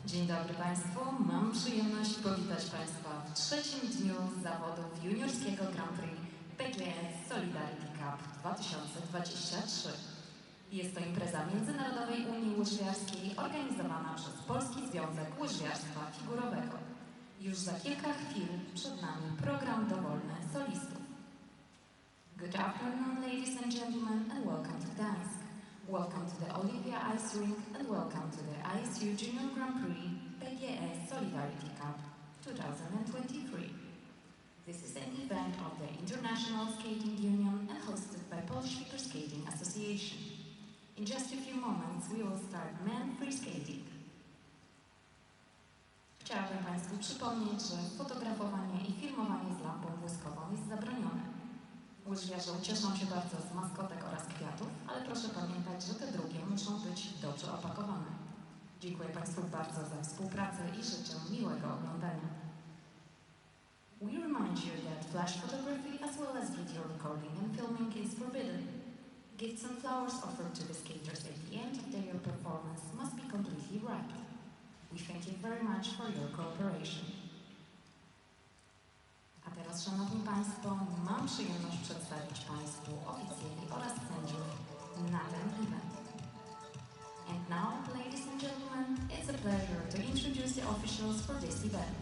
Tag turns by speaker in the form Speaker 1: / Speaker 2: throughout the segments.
Speaker 1: Dzień dobry Państwu. Mam przyjemność powitać Państwa w trzecim dniu zawodów juniorskiego Grand Prix PGS Solidarity Cup 2023. Jest to impreza Międzynarodowej Unii Łyżwiarskiej organizowana przez Polski Związek Łyżwiarstwa Figurowego. Już za kilka chwil przed nami program dowolny solistów. Good afternoon, ladies and gentlemen, and welcome to Gdansk. Welcome to the Olympia Ice Rink and welcome to the ISU Junior Grand Prix PGS Solidarity Cup 2023. This is an event of the International Skating Union and hosted by Polish Figure Skating Association. In just a few moments we will start men free skating. Chciałabym Państwu przypomnieć, że fotografowanie i filmowanie z lampą błyskową jest zabronione. Łyżwiarze cieszą się bardzo z maskotek oraz kwiatów, ale proszę pamiętać, że te drugie muszą być dobrze opakowane. Dziękuję Państwu bardzo za współpracę i życzę miłego oglądania. We remind you that flash photography as well as video recording and filming is forbidden. Gifts and flowers offered to the skaters at the end of their performance must be completely wrapped. We thank you very much for your cooperation. A teraz, Szanowni Państwo, mam przyjemność przedstawić Państwu oficjeli oraz sędziów na ten event. And now, ladies and gentlemen, it's a pleasure to introduce the officials for this event.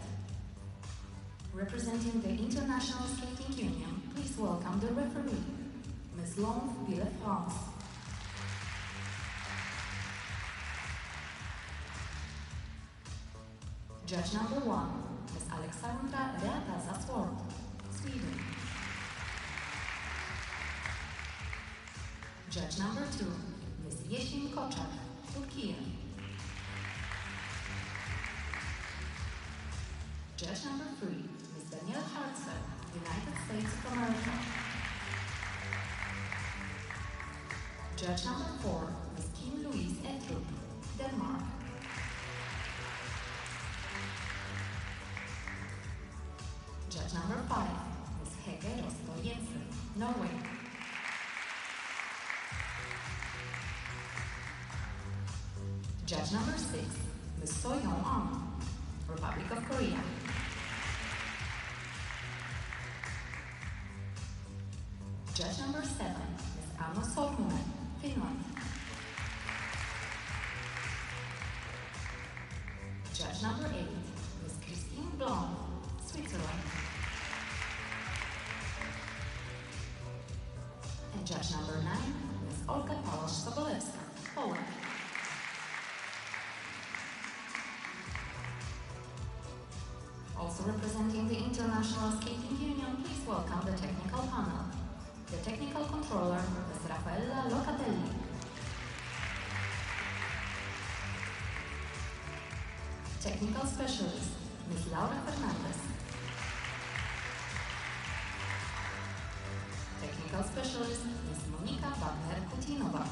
Speaker 1: Representing the International Skating Union, please welcome the referee, Ms. Longue Ville-France. Judge number 1, Ms. Alexandra Reataza-Sword, Sweden. Judge number 2, Ms. Yeşim Koçak, Turkey. Judge number 3, Ms. Danielle Hartzer, United States of America. Judge number 4, Ms. Kim Louise Etrup, Denmark. Judge number 5, Ms. Hege Rosto Jensen, Norway. Judge number 6, Ms. So-Young Ahn, Republic of Korea. Judge number 7, Ms. Anna Solmunen, Finland. Judge number 8, Ms. Christine Blom, Switzerland. And judge number 9, Ms. Olga Pałasz-Sobolewska, Poland. Also representing the International Skating Union, please welcome the technical panel. The technical controller, Ms. Raffaella Locatelli. Technical specialist, Ms. Laura Fernandez. Technical specialist, Ms. Monika Wagner-Kutinova.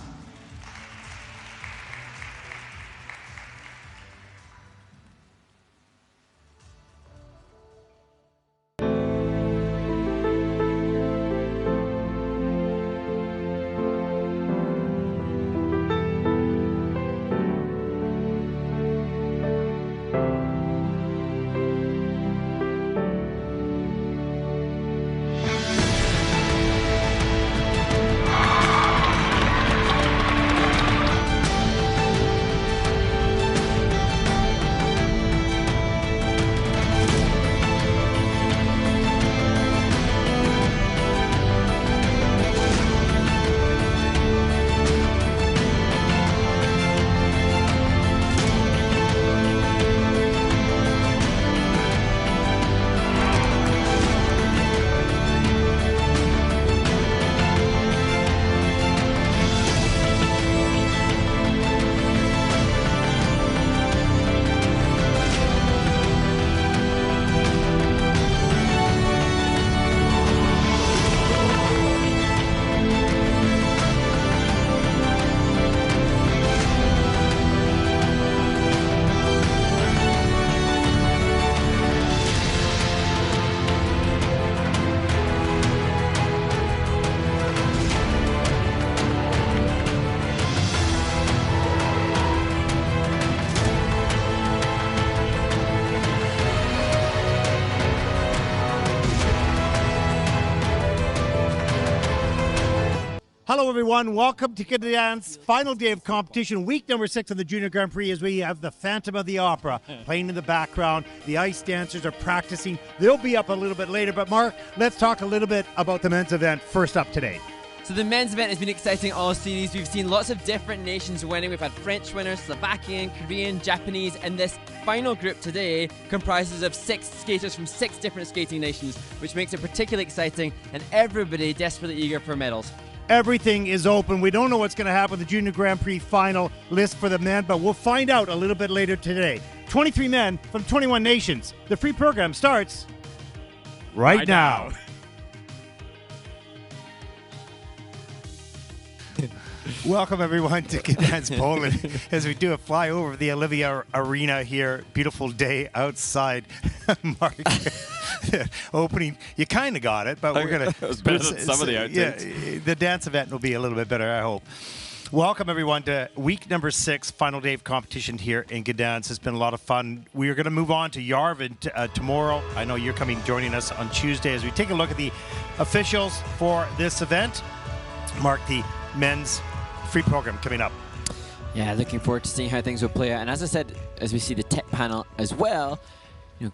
Speaker 2: Hello, everyone. Welcome to Gdansk, final day of competition, week number 6 of the Junior Grand Prix, as we have the Phantom of the Opera playing in the background. The ice dancers are practicing. They'll be up a little bit later. But, Mark, let's talk a little bit about the men's event first up today.
Speaker 3: So the men's event has been exciting all series. We've seen lots of different nations winning. We've had French winners, Slovakian, Korean, Japanese, and this final group today comprises of 6 skaters from 6 different skating nations, which makes it particularly exciting and everybody desperately eager for medals.
Speaker 2: Everything is open. We don't know what's going to happen with the Junior Grand Prix final list for the men, but we'll find out a little bit later today. 23 men from 21 nations. The free program starts right now. Welcome, everyone, to Gdansk, Poland, as we do a flyover of the Olivia Arena here. Beautiful day outside. Mark, opening, you kind of got it, but we're going to...
Speaker 4: It was better than some of the outtakes.
Speaker 2: Yeah, the dance event will be a little bit better, I hope. Welcome, everyone, to week number 6, final day of competition here in Gdansk. It's been a lot of fun. We are going to move on to Yerevan tomorrow. I know you're joining us on Tuesday as we take a look at the officials for this event. Mark, the men's free program coming up.
Speaker 3: Yeah, looking forward to seeing how things will play out. And as I said, as we see the tech panel as well,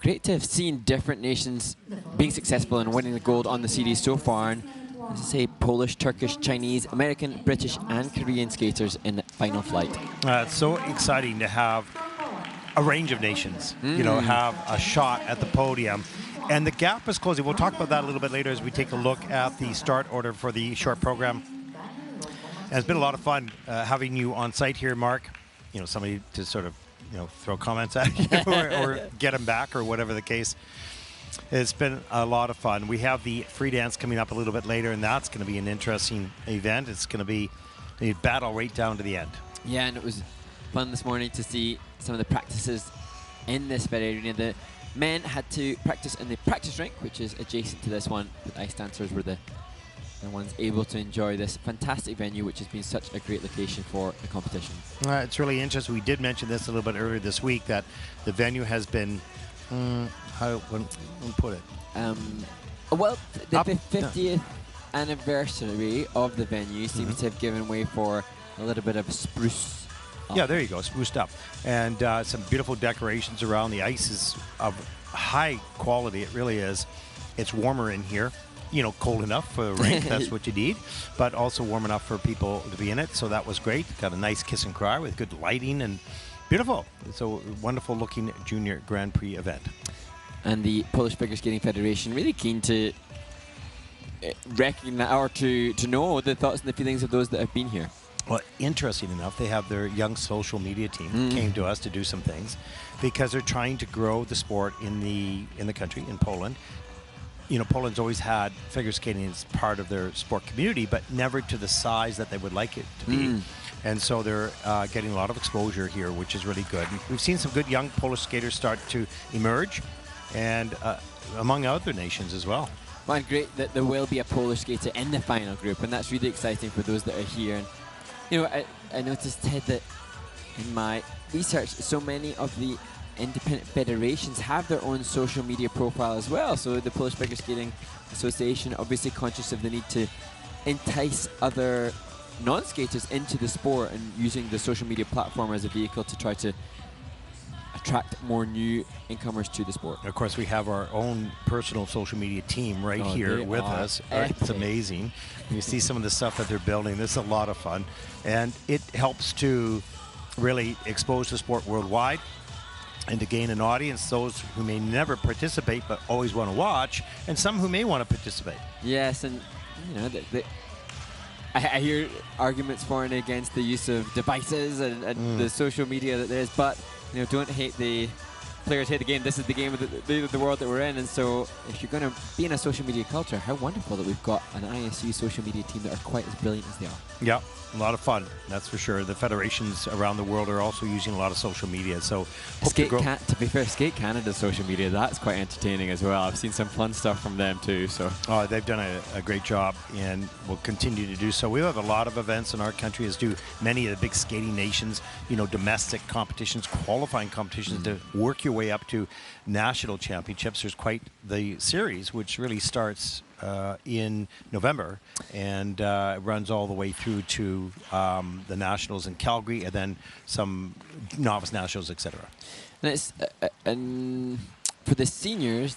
Speaker 3: great to have seen different nations being successful and winning the gold on the series so far. And as I say, Polish, Turkish, Chinese, American, British, and Korean skaters in the final flight.
Speaker 2: It's so exciting to have a range of nations, have a shot at the podium. And the gap is closing. We'll talk about that a little bit later as we take a look at the start order for the short program. And it's been a lot of fun having you on site here, Mark. Somebody to sort of, throw comments at you or get them back or whatever the case. It's been a lot of fun. We have the free dance coming up a little bit later, and that's going to be an interesting event. It's going to be a battle right down to the end.
Speaker 3: Yeah, and it was fun this morning to see some of the practices in this very arena. The men had to practice in the practice rink, which is adjacent to this one. The ice dancers were the ones able to enjoy this fantastic venue, which has been such a great location for the competition.
Speaker 2: It's really interesting. We did mention this a little bit earlier this week, that the venue has been, how do we put it?
Speaker 3: Well, the 50th anniversary of the venue seems to have given way for a little bit of spruce up.
Speaker 2: Yeah, there you go, spruced up. And some beautiful decorations around. The ice is of high quality, it really is. It's warmer in here. Cold enough for the rink, that's what you need, but also warm enough for people to be in it, so that was great. Got a nice kiss and cry with good lighting and beautiful. It's a wonderful looking Junior Grand Prix event.
Speaker 3: And the Polish Figure Skating Federation really keen to recognize or to know the thoughts and the feelings of those that have been here.
Speaker 2: Well, interesting enough, they have their young social media team came to us to do some things because they're trying to grow the sport in the country, in Poland. Poland's always had figure skating as part of their sport community, but never to the size that they would like it to be. And so they're getting a lot of exposure here, which is really good. And we've seen some good young Polish skaters start to emerge, and among other nations as well.
Speaker 3: Well, and great that there will be a Polish skater in the final group, and that's really exciting for those that are here. And I noticed, Ted, that in my research, so many of the independent federations have their own social media profile as well. So the Polish Figure Skating Association, obviously conscious of the need to entice other non-skaters into the sport and using the social media platform as a vehicle to try to attract more new incomers to the sport.
Speaker 2: Of course, we have our own personal social media team right here with us. It's amazing. You see some of the stuff that they're building. This is a lot of fun. And it helps to really expose the sport worldwide and to gain an audience, those who may never participate but always want to watch, and some who may want to participate.
Speaker 3: Yes, and I hear arguments for and against the use of devices and the social media that there is, but don't hate the players, hate the game. This is the game of the world that we're in, and so if you're going to be in a social media culture, how wonderful that we've got an ISU social media team that are quite as brilliant as they are.
Speaker 2: Yeah, a lot of fun, that's for sure. The federations around the world are also using a lot of social media, so
Speaker 3: to be fair, Skate Canada's social media, that's quite entertaining as well. I've seen some fun stuff from them too. So
Speaker 2: they've done a great job and will continue to do so. We have a lot of events in our country, as do many of the big skating nations, domestic competitions, qualifying competitions to work your way up to national championships. There's quite the series, which really starts in November, and it runs all the way through to the nationals in Calgary, and then some novice nationals, etc.
Speaker 3: And it's for the seniors,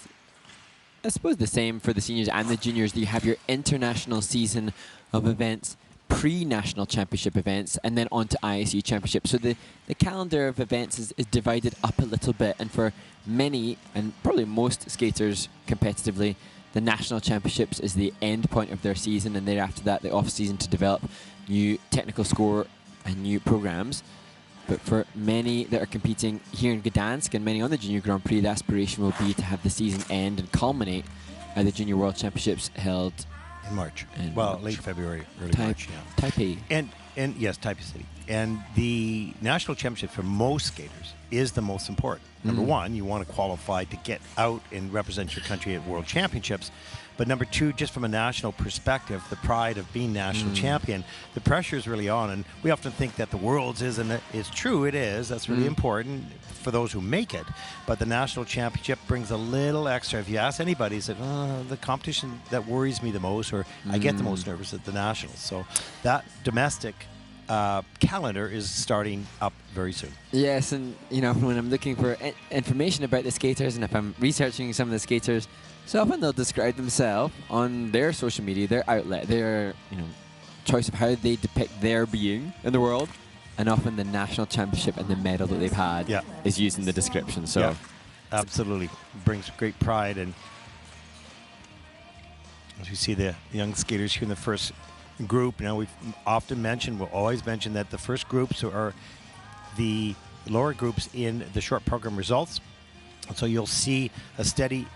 Speaker 3: I suppose the same for the seniors and the juniors. That you have your international season of events, pre-national championship events, and then on to ISU championship. So the calendar of events is divided up a little bit, and for many, and probably most skaters competitively, the national championships is the end point of their season, and thereafter that, the off-season to develop new technical score and new programs. But for many that are competing here in Gdansk and many on the Junior Grand Prix, the aspiration will be to have the season end and culminate at the Junior World Championships held
Speaker 2: in March.
Speaker 3: March.
Speaker 2: Late February, early March. Yeah.
Speaker 3: Taipei.
Speaker 2: And yes, Taipei City. And the national championship for most skaters is the most important. Number one, you want to qualify to get out and represent your country at World Championships. But number two, just from a national perspective, the pride of being national champion, the pressure is really on. And we often think that the Worlds isn't it? It's true, it is. That's really important for those who make it. But the national championship brings a little extra. If you ask anybody, it's the competition that worries me the most, or I get the most nervous at the nationals. So that domestic calendar is starting up very soon.
Speaker 3: Yes, and you know, when I'm looking for information about the skaters, and if I'm researching some of the skaters, so often they'll describe themselves on their social media, their outlet, their choice of how they depict their being in the world, and often the national championship and the medal that they've had is used in the description. So
Speaker 2: absolutely brings great pride. And as we see the young skaters here in the first group, we've often mentioned, we'll always mention that the first groups are the lower groups in the short program results. So you'll see a steady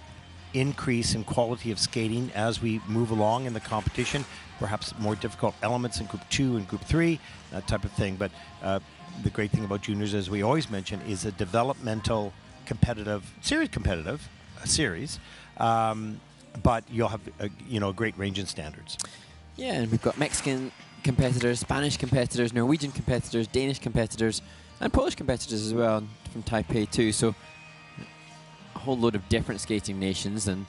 Speaker 2: increase in quality of skating as we move along in the competition, perhaps more difficult elements in Group 2 and Group 3, that type of thing. But the great thing about juniors, as we always mention, is a developmental series, but you'll have a great range in standards.
Speaker 3: Yeah, and we've got Mexican competitors, Spanish competitors, Norwegian competitors, Danish competitors, and Polish competitors as well from Taipei too. So a whole load of different skating nations, and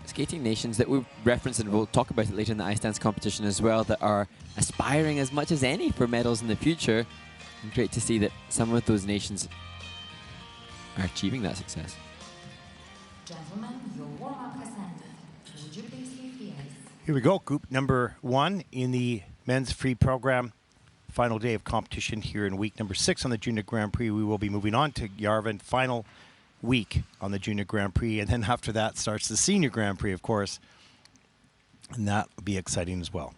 Speaker 3: skating nations that we referenced, and we'll talk about it later in the ice dance competition as well, that are aspiring as much as any for medals in the future. And great to see that some of those nations are achieving that success.
Speaker 1: Gentlemen, your warm-up has ended. Would you please leave the ice?
Speaker 2: Here we go, group number 1 in the men's free program. Final day of competition here in week number 6 on the Junior Grand Prix. We will be moving on to Yerevan, final week on the Junior Grand Prix, and then after that starts the Senior Grand Prix, of course, and that will be exciting as well.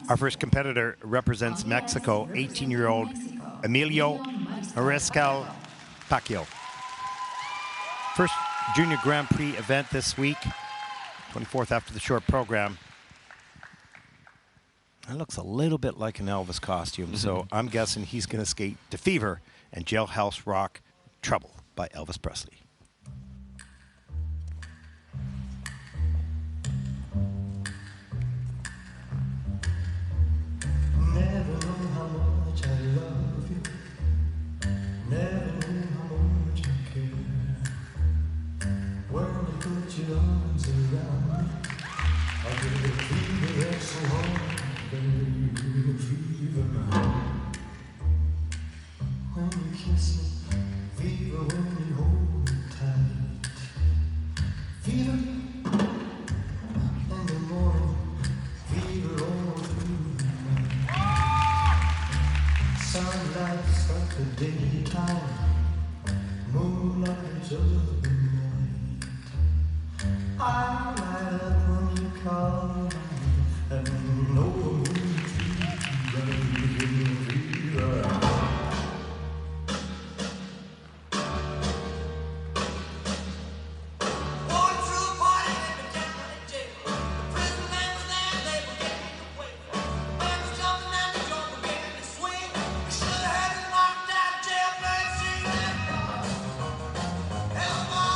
Speaker 2: Our first competitor represents Mexico, 18-year-old Emilio Mariscal Pacquiao. First Junior Grand Prix event this week, 24th after the short program. That looks a little bit like an Elvis costume, so I'm guessing he's going to skate to Fever and Jailhouse Rock Trouble by Elvis Presley.
Speaker 5: Never know how much I love you. Never know how much I care. When you put your arms around me, I get a fever that's so hard, baby, fever now. When you kiss me, fever when you hold me tight. Fever in the morning, fever all through the night. Sunlight's like the daytime, moonlight's of the night. I light up when you call me, and you know I'm going to fever.
Speaker 6: Hell,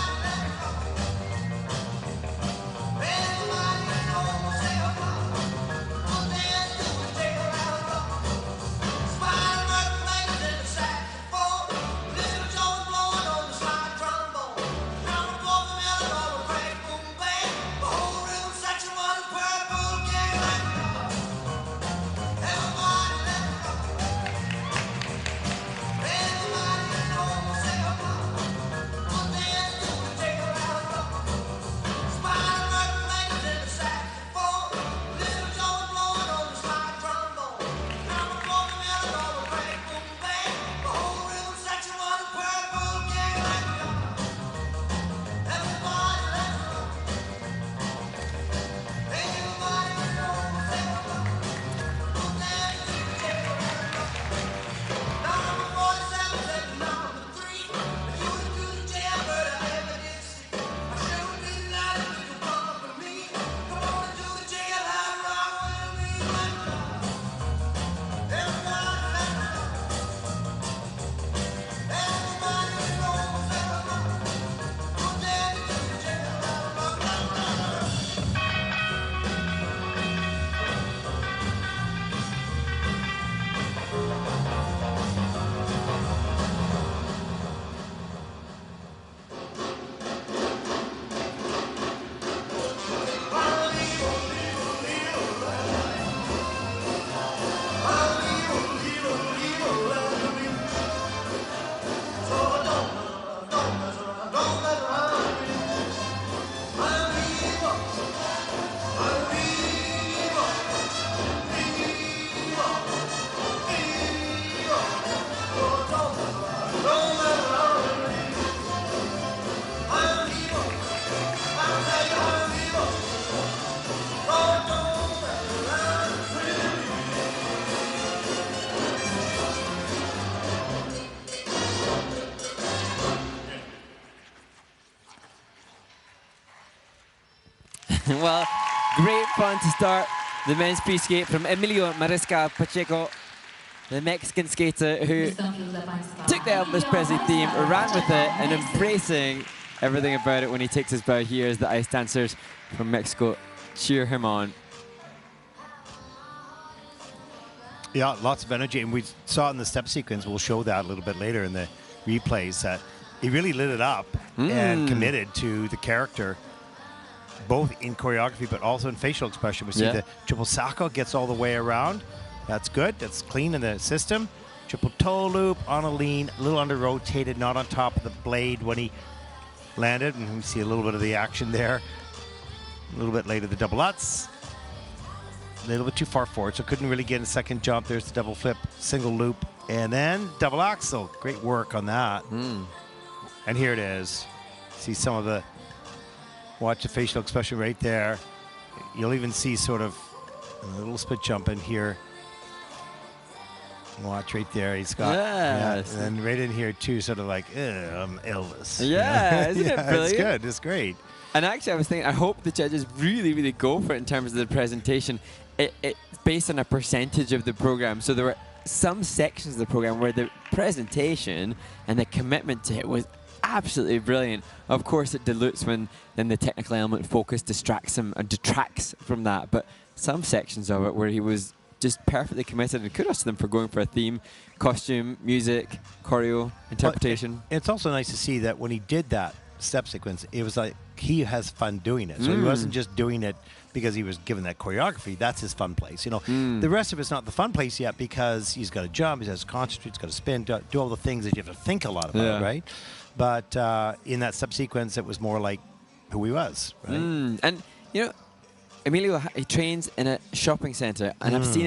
Speaker 3: Well, great fun to start the men's free skate from Emilio Marisca Pacheco, the Mexican skater who took the Elvis Presley theme, ran with it, and embracing everything about it when he takes his bow here as the ice dancers from Mexico cheer him on.
Speaker 2: Yeah, lots of energy, and we saw in the step sequence, we'll show that a little bit later in the replays, that he really lit it up and committed to the character, both in choreography but also in facial expression. We see the triple sacco gets all the way around. That's good. That's clean in the system. Triple toe loop on a lean, a little under rotated, not on top of the blade when he landed. And we see a little bit of the action there. A little bit later, the double Lutz. A little bit too far forward, so couldn't really get a second jump. There's the double flip, single loop, and then double axel. Great work on that. And here it is. See some of the, watch the facial expression right there. You'll even see sort of a little split jump in here. Watch right there. He's got, and then right in here too, sort of like, I'm Elvis.
Speaker 3: Yeah, isn't it brilliant?
Speaker 2: It's good. It's great.
Speaker 3: And actually, I was thinking, I hope the judges really, really go for it in terms of the presentation. It's based on a percentage of the program. So there were some sections of the program where the presentation and the commitment to it was absolutely brilliant. Of course, it dilutes when then the technical element focus distracts him and detracts from that. But some sections of it where he was just perfectly committed, and kudos to them for going for a theme, costume, music, choreo, interpretation.
Speaker 2: It's also nice to see that when he did that step sequence, it was like he has fun doing it. So he wasn't just doing it because he was given that choreography. That's his fun place. You know, the rest of it's not the fun place yet because he's got to jump, he has to concentrate, he's got to spin, do all the things that you have to think a lot about, right? But in that step sequence, it was more like who he was, right?
Speaker 3: And, you know, Emilio, he trains in a shopping center, and I've seen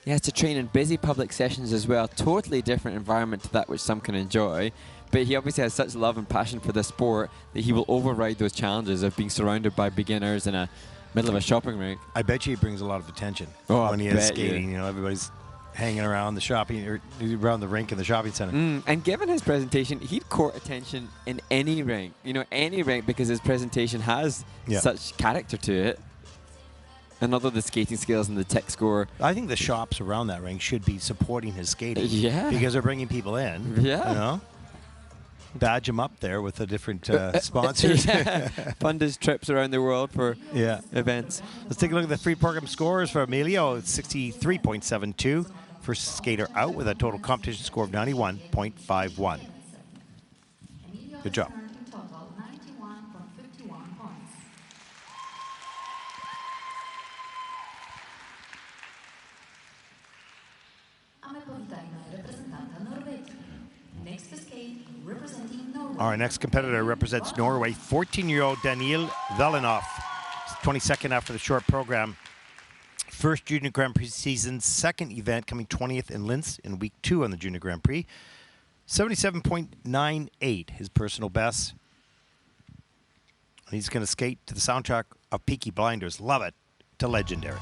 Speaker 3: he has to train in busy public sessions as well. Totally different environment to that which some can enjoy. But he obviously has such love and passion for the sport that he will override those challenges of being surrounded by beginners in a middle of a shopping rink.
Speaker 2: I bet you he brings a lot of attention when he is skating. You know, everybody's hanging around the shopping or around the rink in the shopping center.
Speaker 3: And given his presentation, he'd court attention in any rink. You know, any rink, because his presentation has such character to it. And although the skating skills and the tech score,
Speaker 2: I think the shops around that rink should be supporting his skating. Because they're bringing people in. You know? Badge him up there with the different sponsors.
Speaker 3: Fund his trips around the world for events.
Speaker 2: Let's take a look at the free program scores for Emilio. It's 63.72. First skater out with a total competition score of 91.51. Good job. Our next competitor represents Norway, 14-year-old Daniel Velenov. 22nd after the short program. First Junior Grand Prix season, second event coming 20th in Linz in week 2 on the Junior Grand Prix. 77.98, his personal best. And he's going to skate to the soundtrack of Peaky Blinders. Love it. To Legendary.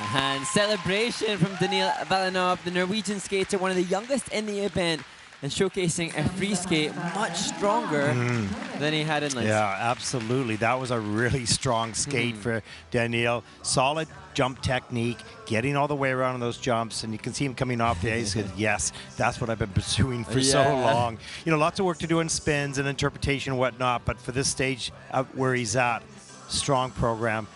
Speaker 3: And celebration from Daniil Valinov, the Norwegian skater, one of the youngest in the event, and showcasing a free skate much stronger than he had in Linz.
Speaker 2: Yeah, absolutely. That was a really strong skate for Daniil. Solid jump technique, getting all the way around on those jumps, and you can see him coming off the ice. Yes, that's what I've been pursuing for so long. You know, lots of work to do in spins and interpretation and whatnot, but for this stage where he's at, strong program.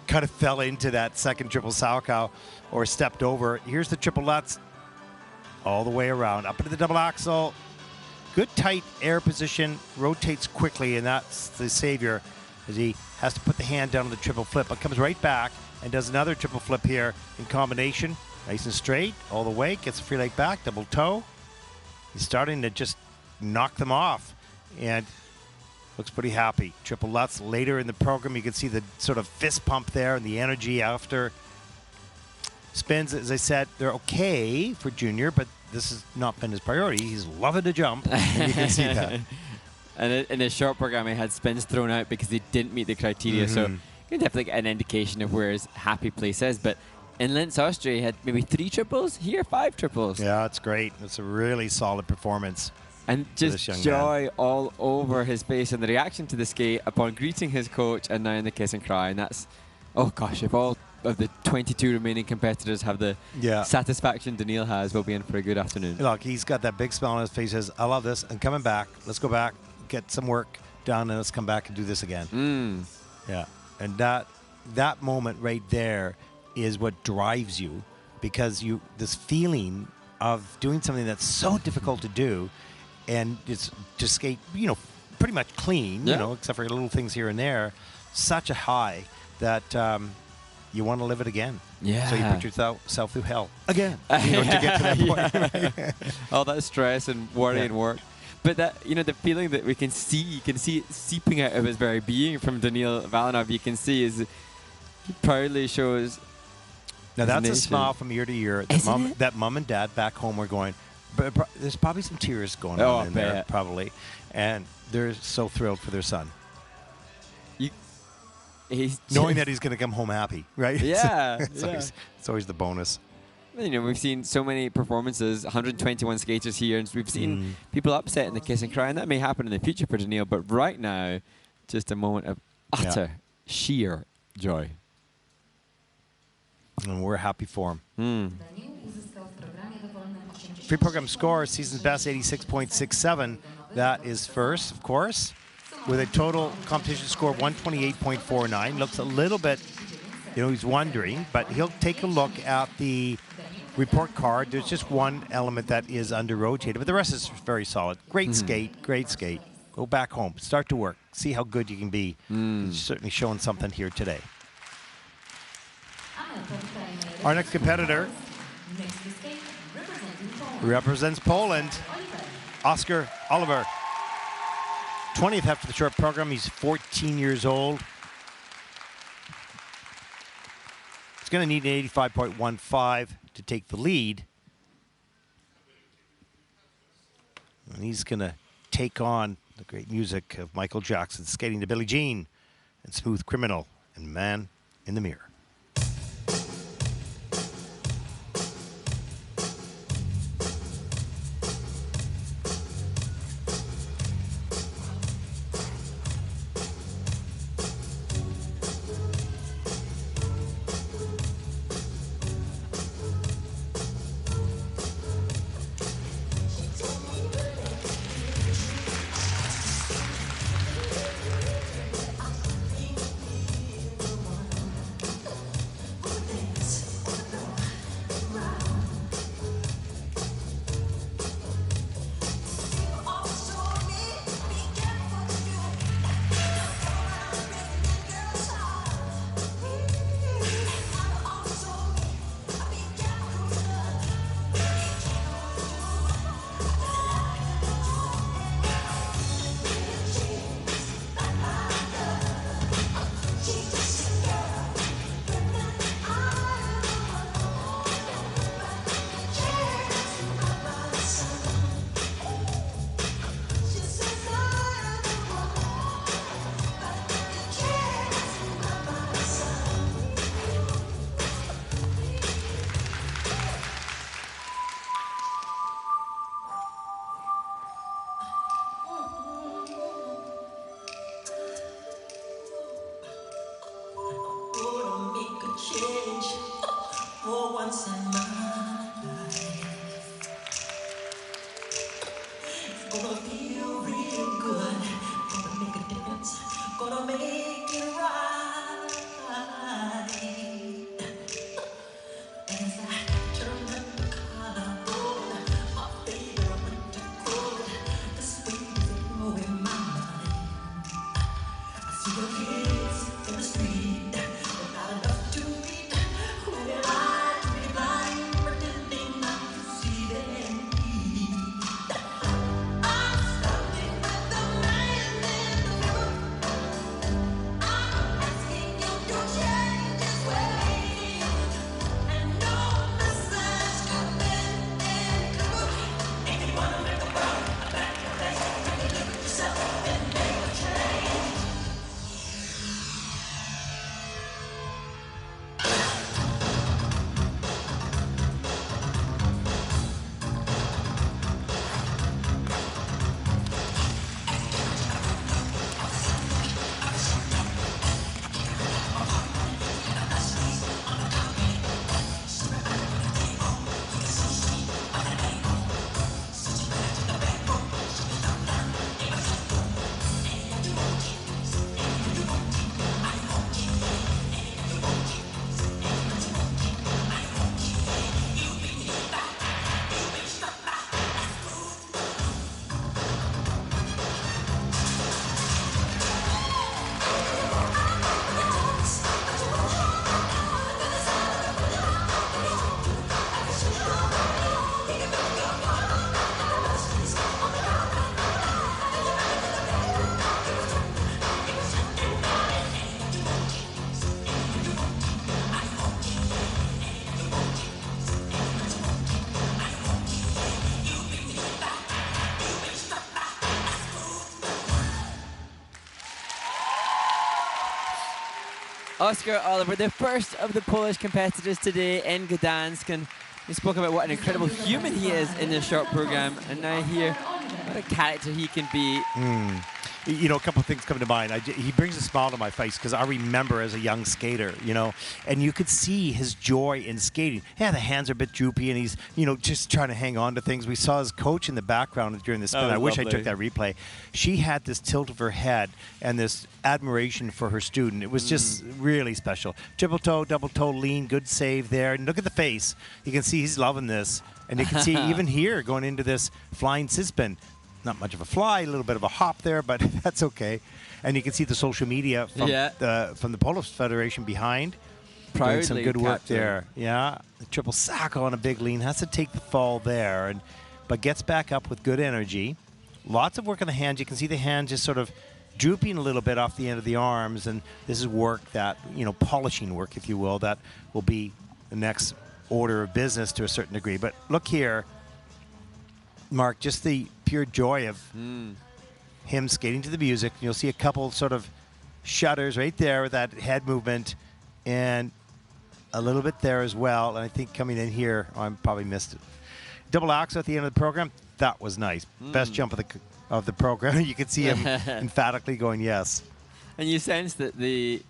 Speaker 2: Kind of fell into that second triple Salchow or stepped over. Here's the triple Lutz all the way around. Up into the double axel. Good tight air position. Rotates quickly, and that's the savior as he has to put the hand down on the triple flip, but comes right back and does another triple flip here in combination. Nice and straight all the way. Gets a free leg back, double toe. He's starting to just knock them off. And looks pretty happy. Triple Lutz later in the program. You can see the sort of fist pump there and the energy after. Spins, as I said, they're okay for junior, but this has not been his priority. He's loving to jump, and you can see that.
Speaker 3: And in his short program, he had spins thrown out because he didn't meet the criteria. So you can definitely get an indication of where his happy place is. But in Linz, Austria, he had maybe 3 triples. Here, 5 triples.
Speaker 2: Yeah, that's great. It's a really solid performance.
Speaker 3: And just joy all over his face, and the reaction to the skate upon greeting his coach and now in the kiss and cry. And that's, oh gosh, if all of the 22 remaining competitors have the satisfaction Daniil has, we'll be in for a good afternoon.
Speaker 2: Look, he's got that big smile on his face. He says, I love this. I'm coming back. Let's go back, get some work done, and let's come back and do this again. Yeah. And that moment right there is what drives you, because this feeling of doing something that's so difficult to do, and it's to skate, you know, pretty much clean, you know, except for little things here and there. Such a high that you want to live it again. Yeah. So you put yourself through hell again, you know, to get to that point. Right?
Speaker 3: All that stress and worry and work. But that, you know, the feeling that you can see it seeping out of his very being from Daniil Valinov, you can see is proudly shows.
Speaker 2: Now that's a smile from ear to ear. That mom and dad back home were going, but there's probably some tears going on in there, probably. And they're so thrilled for their son. Knowing that he's going to come home happy, right?
Speaker 3: Yeah.
Speaker 2: It's always the bonus.
Speaker 3: You know, we've seen so many performances, 121 skaters here, and we've seen people upset in the kiss and cry, and that may happen in the future for Daniil, but right now, just a moment of utter, sheer joy.
Speaker 2: And we're happy for him. Free program score, season's best, 86.67. That is first, of course, with a total competition score of 128.49. Looks a little bit, you know, he's wondering, but he'll take a look at the report card. There's just one element that is under-rotated, but the rest is very solid. Great skate, great skate. Go back home, start to work, see how good you can be. He's certainly showing something here today. Our next competitor represents Poland, Oscar Oliver. 20th after the short program. He's 14 years old. He's going to need an 85.15 to take the lead. And he's going to take on the great music of Michael Jackson, skating to Billie Jean and Smooth Criminal and Man in the Mirror.
Speaker 3: Oscar Oliver, the first of the Polish competitors today in Gdansk, and we spoke about what an incredible human he is in this short program, and now here, what a character he can be.
Speaker 2: You know, a couple of things come to mind. He brings a smile to my face because I remember as a young skater, you know, and you could see his joy in skating. Yeah, the hands are a bit droopy and he's, you know, just trying to hang on to things. We saw his coach in the background during the spin. I wish I took that replay. She had this tilt of her head and this admiration for her student. It was just really special. Triple toe, double toe, lean, good save there. And look at the face. You can see he's loving this. And you can see even here going into this flying spin. Not much of a fly, a little bit of a hop there, but that's okay. And you can see the social media from the Polish Federation behind.
Speaker 3: Proudly
Speaker 2: doing some good work
Speaker 3: capturing.
Speaker 2: there. Yeah, the triple sack on a big lean, has to take the fall there, but gets back up with good energy. Lots of work on the hands. You can see the hands just sort of drooping a little bit off the end of the arms, and this is work that, you know, polishing work, if you will, that will be the next order of business to a certain degree. But look here, Mark, just the pure joy of him skating to the music. You'll see a couple sort of shudders right there with that head movement and a little bit there as well. And I think coming in here, I probably missed it. Double axel at the end of the program. That was nice. Best jump of the program. You could see him emphatically going yes.
Speaker 3: And you sense that you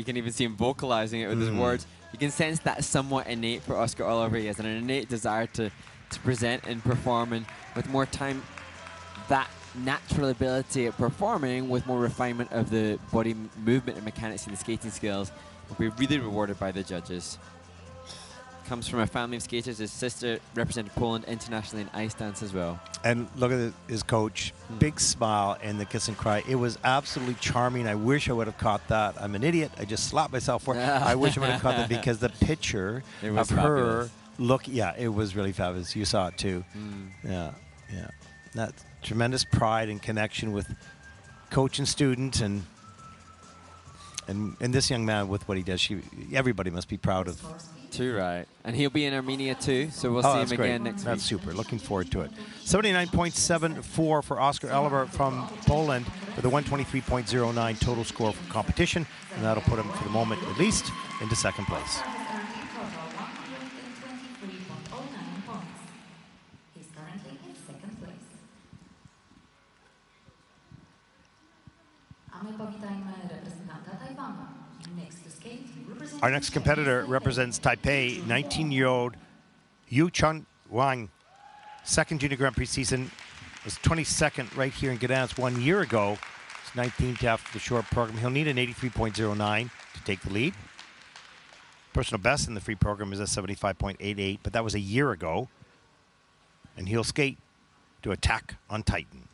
Speaker 3: can even see him vocalizing it with his words. You can sense that somewhat innate for Oscar Oliver. He has an innate desire to present and perform, and with more time, that natural ability at performing with more refinement of the body movement and mechanics and the skating skills will be really rewarded by the judges. Comes from a family of skaters. His sister represented Poland internationally in ice dance as well.
Speaker 2: And look at his coach. Big smile and the kiss and cry. It was absolutely charming. I wish I would have caught that. I'm an idiot. I just slapped myself for it. I wish I would have caught that because the picture of her look, it was really fabulous. You saw it too. Yeah. That tremendous pride and connection with coach and student, and this young man with what he does. Everybody must be proud of.
Speaker 3: Too right. And he'll be in Armenia too, so we'll see him again next week.
Speaker 2: That's super. Looking forward to it. 79.74 for Oscar Oliver from Poland with a 123.09 total score for competition, and that'll put him, for the moment at least, into second place.
Speaker 1: He's currently in second place. A my powitajmy reprezentanta Tajwanu. Next to skate,
Speaker 2: Our next competitor represents Taipei, 19-year-old Yu Chun Wang. Second Junior Grand Prix season, was 22nd right here in Gdansk 1 year ago. He's 19th after the short program. He'll need an 83.09 to take the lead. Personal best in the free program is a 75.88, but that was a year ago. And he'll skate to attack on Titan.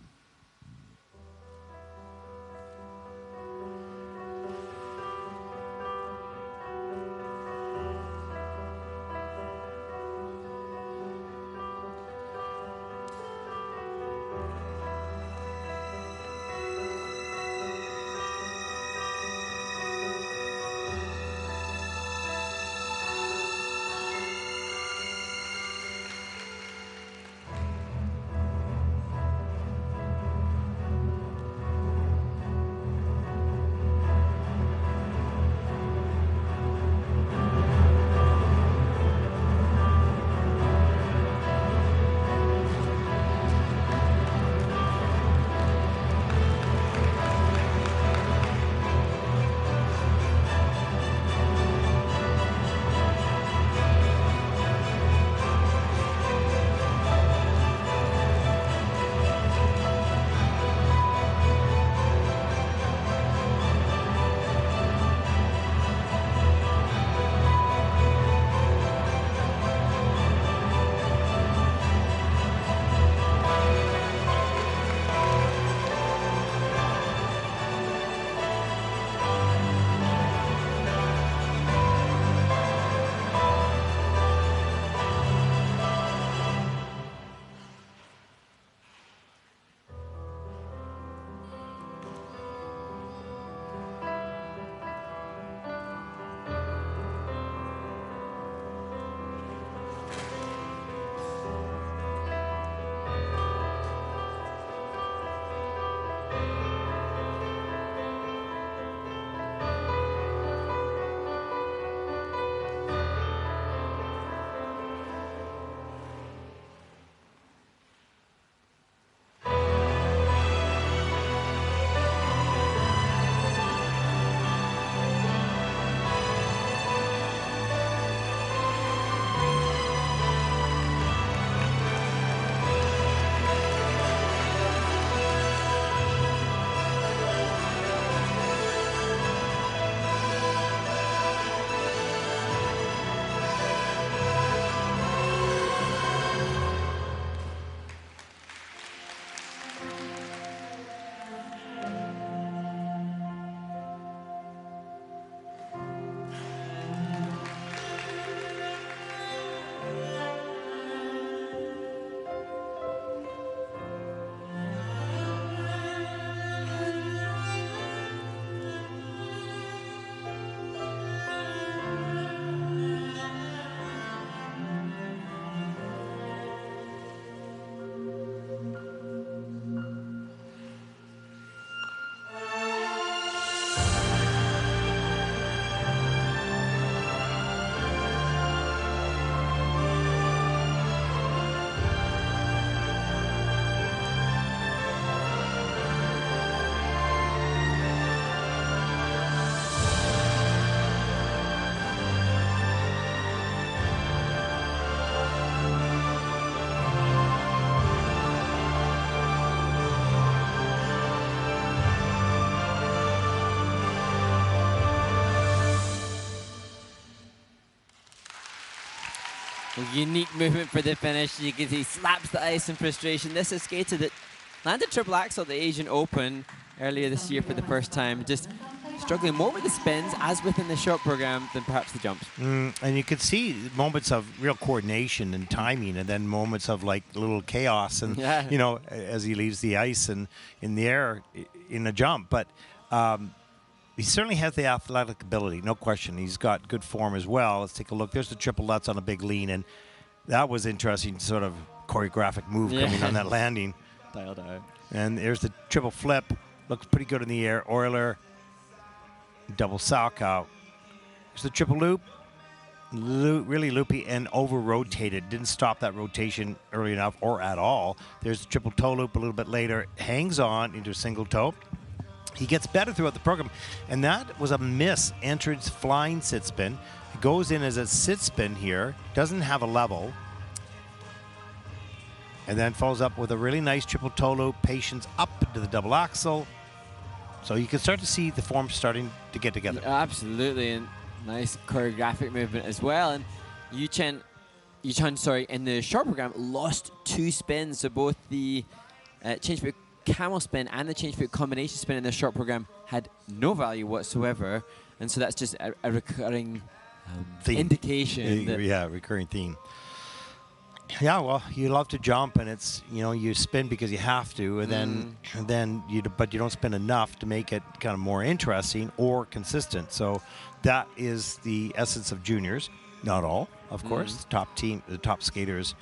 Speaker 3: Unique movement for the finish. You can see he slaps the ice in frustration. This is a skater that landed triple axel at the Asian Open earlier this year for the first time. Just struggling more with the spins, as within the short program, than perhaps the jumps.
Speaker 2: And you could see moments of real coordination and timing, and then moments of like little chaos, and you know, as he leaves the ice and in the air in a jump. But he certainly has the athletic ability, no question. He's got good form as well. Let's take a look. There's the triple Lutz on a big lean, and that was interesting, sort of choreographic move coming on that landing.
Speaker 3: Dialed out.
Speaker 2: And there's the triple flip. Looks pretty good in the air. Euler, double Salchow. There's the triple loop. Really loopy and over-rotated. Didn't stop that rotation early enough or at all. There's the triple toe loop a little bit later. Hangs on into a single toe. He gets better throughout the program. And that was a miss. Entrance flying sit spin. It goes in as a sit spin here. Doesn't have a level. And then follows up with a really nice triple toe loop. Patience up into the double axel. So you can start to see the form starting to get together.
Speaker 3: Yeah, absolutely, and nice choreographic movement as well. And Yuchan, in the short program, lost 2 spins. So both the change foot camel spin and the change foot combination spin in the short program had no value whatsoever. And so that's just a recurring indication.
Speaker 2: Recurring theme. Yeah, well, you love to jump, and it's, you know, you spin because you have to, and then but you don't spin enough to make it kind of more interesting or consistent. So that is the essence of juniors. Not all, of course. The top skaters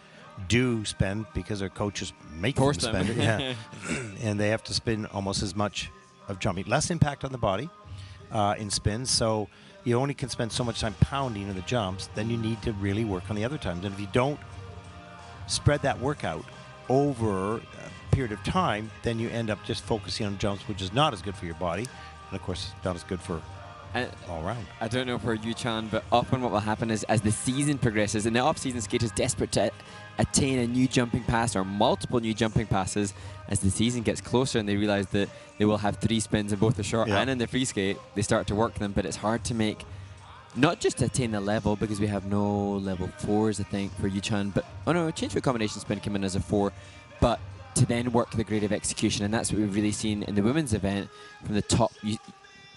Speaker 2: do spin because their coaches make them spin. And they have to spin almost as much of jumping. Less impact on the body in spins. So you only can spend so much time pounding in the jumps. Then you need to really work on the other times. And if you don't spread that workout over a period of time, then you end up just focusing on jumps, which is not as good for your body, and of course not as good for all around.
Speaker 3: I don't know for Yuchan, but often what will happen is, as the season progresses, and the off-season skaters desperate to attain a new jumping pass or multiple new jumping passes, as the season gets closer and they realize that they will have 3 spins in both the short and in the free skate, they start to work them, but it's hard to make. Not just to attain the level, because we have no level 4s, I think, for Yuchan, but, change foot combination spin came in as a 4, but to then work the grade of execution, and that's what we've really seen in the women's event from the top.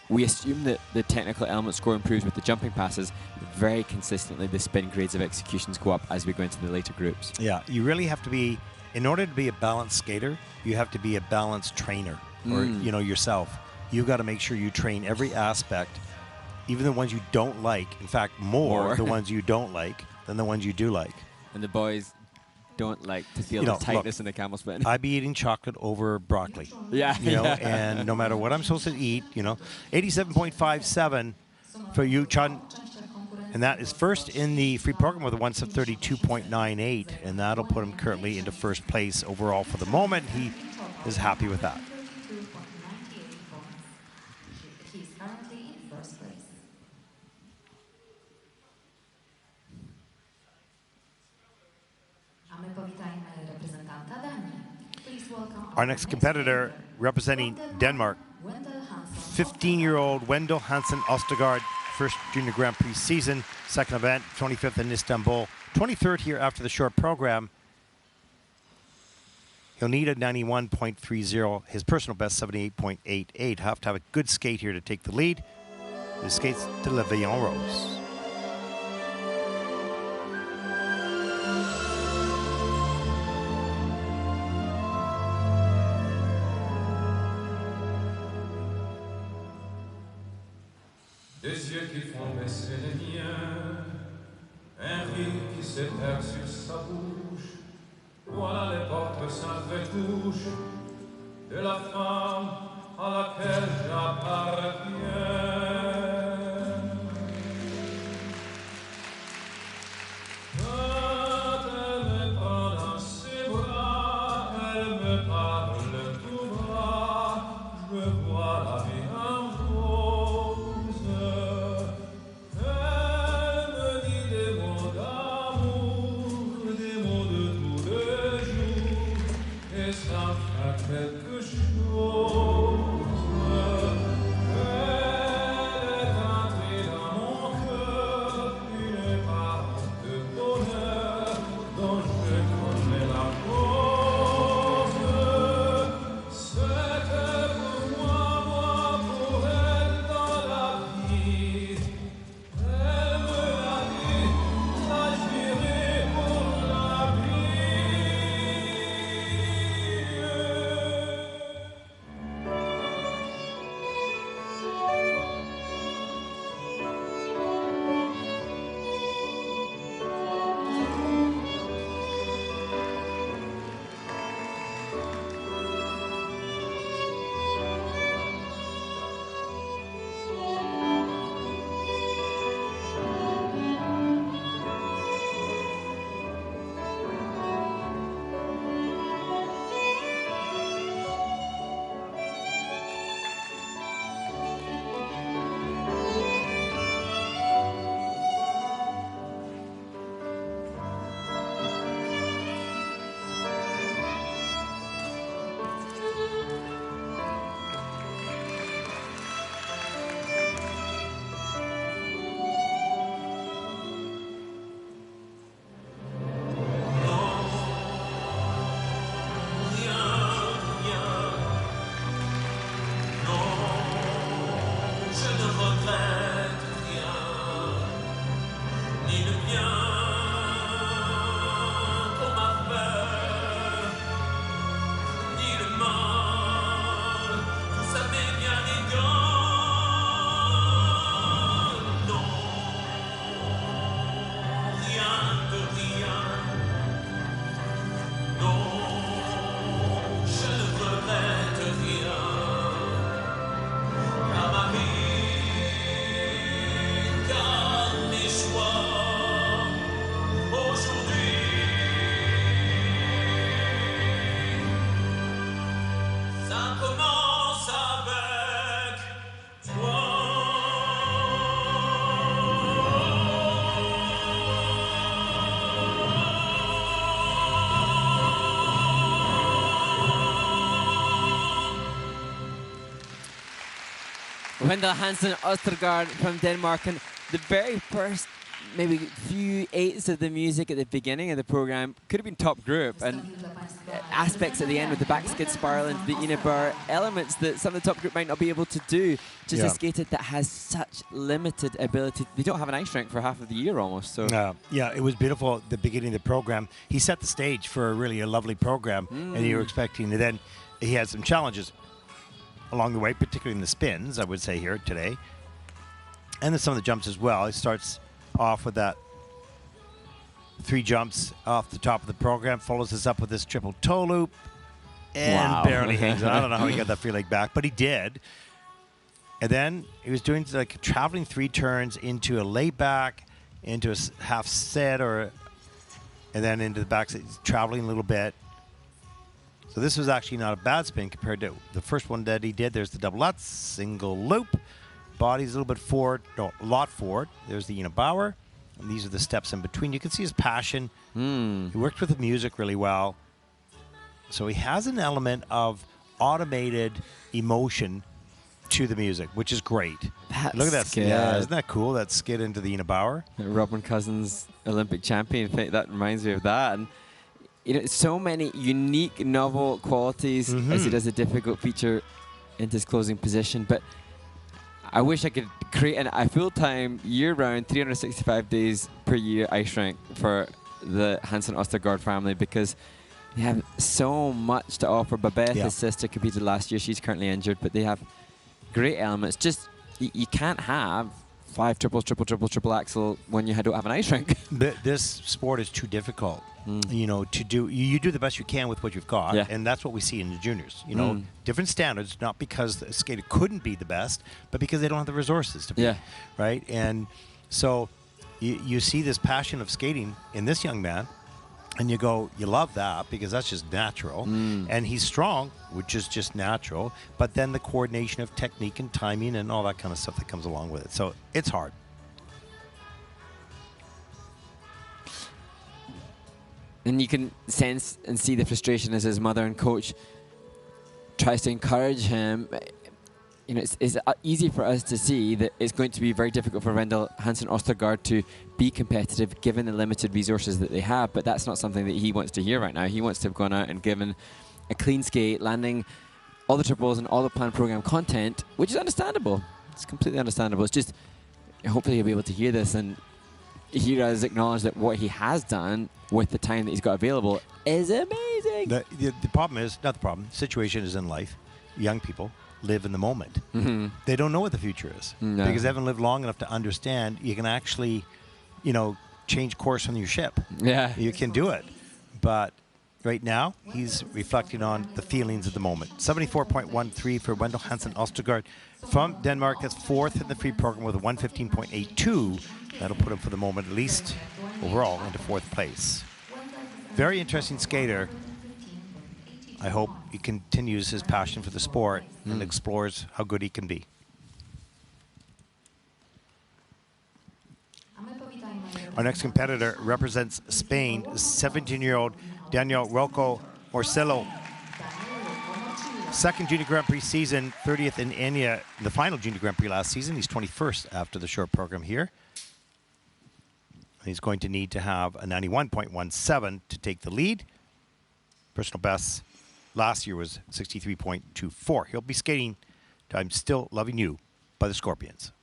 Speaker 3: We assume that the technical element score improves with the jumping passes. Very consistently, the spin grades of executions go up as we go into the later groups. Yeah,
Speaker 2: you really have to be, in order to be a balanced skater, you have to be a balanced trainer, or, yourself. You've got to make sure you train every aspect, even the ones you don't like. In fact, more the ones you don't like than the ones you do like.
Speaker 3: And the boys don't like to feel the tightness in the camel spin.
Speaker 2: I'd be eating chocolate over broccoli. And no matter what I'm supposed to eat, 87.57 for Yuchan. And that is first in the free program with a 1:32.98, and that'll put him currently into first place overall for the moment. He is happy with that. Our next competitor, representing Denmark, 15-year-old Wendell Hansen Østergaard, first Junior Grand Prix season, second event, 25th in Istanbul, 23rd here after the short program. He'll need a 91.30, his personal best 78.88. Have to have a good skate here to take the lead. The skates to Le Veillon Rose.
Speaker 5: Des yeux qui font baisser les miens, un rire qui s'éteint sur sa bouche. Voilà les portes sans retouche de la femme à laquelle j'appartiens. Quand elle me prend dans ses bras, elle me parle tout bas, je vois la vie en rose. Elle me dit des mots d'amour, des mots de tous les jours, et ça fait quelque chose. Elle
Speaker 3: Wendell Hansen Ostergaard from Denmark, and the very first maybe few eights of the music at the beginning of the program could have been top group, and aspects at the end with the back skid spiral into the Inabar, elements that some of the top group might not be able to do. Just a skater that has such limited ability. They don't have an ice rink for half of the year almost. So
Speaker 2: yeah, it was beautiful at the beginning of the program. He set the stage for really a lovely program, and you were expecting, and then he had some challenges along the way, particularly in the spins, I would say here today, and then some of the jumps as well. He starts off with that 3 jumps off the top of the program, follows this up with this triple toe loop, and barely hangs it. I don't know how he got that free leg back, but he did. And then he was doing like traveling 3 turns into a layback, into a half set, and then into the back set, traveling a little bit. So this was actually not a bad spin compared to the first one that he did. There's the double Lutz, single loop. Body's a little bit forward, no, a lot forward. There's the Ina Bauer, and these are the steps in between. You can see his passion. He worked with the music really well. So he has an element of automated emotion to the music, which is great. Look at that skid. Yeah, isn't that cool, that skid into the Ina Bauer?
Speaker 3: Robin Cousins, Olympic champion, that reminds me of that. And you know, so many unique, novel qualities as he does a difficult feature into his closing position. But I wish I could create a full-time, year-round, 365 days per year ice rink for the Hansen Ostergaard family, because they have so much to offer. Babette, his sister, competed last year. She's currently injured, but they have great elements. Just you can't have 5 triples, triple axel when you don't have an ice rink.
Speaker 2: This sport is too difficult. You know, to do. You do the best you can with what you've got, and that's what we see in the juniors. You know, different standards, not because the skater couldn't be the best, but because they don't have the resources to be. Right, and so you see this passion of skating in this young man, and you go, you love that because that's just natural, and he's strong, which is just natural. But then the coordination of technique and timing and all that kind of stuff that comes along with it. So it's hard.
Speaker 3: And you can sense and see the frustration as his mother and coach tries to encourage him. You know, it's easy for us to see that it's going to be very difficult for Wendell Hansen Ostergaard to be competitive given the limited resources that they have, but that's not something that he wants to hear right now. He wants to have gone out and given a clean skate, landing all the triples and all the planned program content, which is understandable. It's completely understandable. It's just, hopefully he'll be able to hear this and hear us acknowledge that what he has done with the time that he's got available is amazing.
Speaker 2: The problem is, not the problem, situation is in life. Young people live in the moment. They don't know what the future is because they haven't lived long enough to understand you can actually, you know, change course on your ship. Yeah. You can do it. But right now, he's reflecting on the feelings of the moment. 74.13 for Wendell Hansen Ostergaard from Denmark. That's 4th in the free program with a 115.82. That'll put him for the moment, at least overall, into 4th place. Very interesting skater. I hope he continues his passion for the sport and explores how good he can be. Our next competitor represents Spain, 17-year-old Daniel Rocco Morcello. 2nd Junior Grand Prix season, 30th in Enya, the final Junior Grand Prix last season. He's 21st after the short program here. He's going to need to have a 91.17 to take the lead. Personal best last year was 63.24. He'll be skating to I'm Still Loving You by the Scorpions.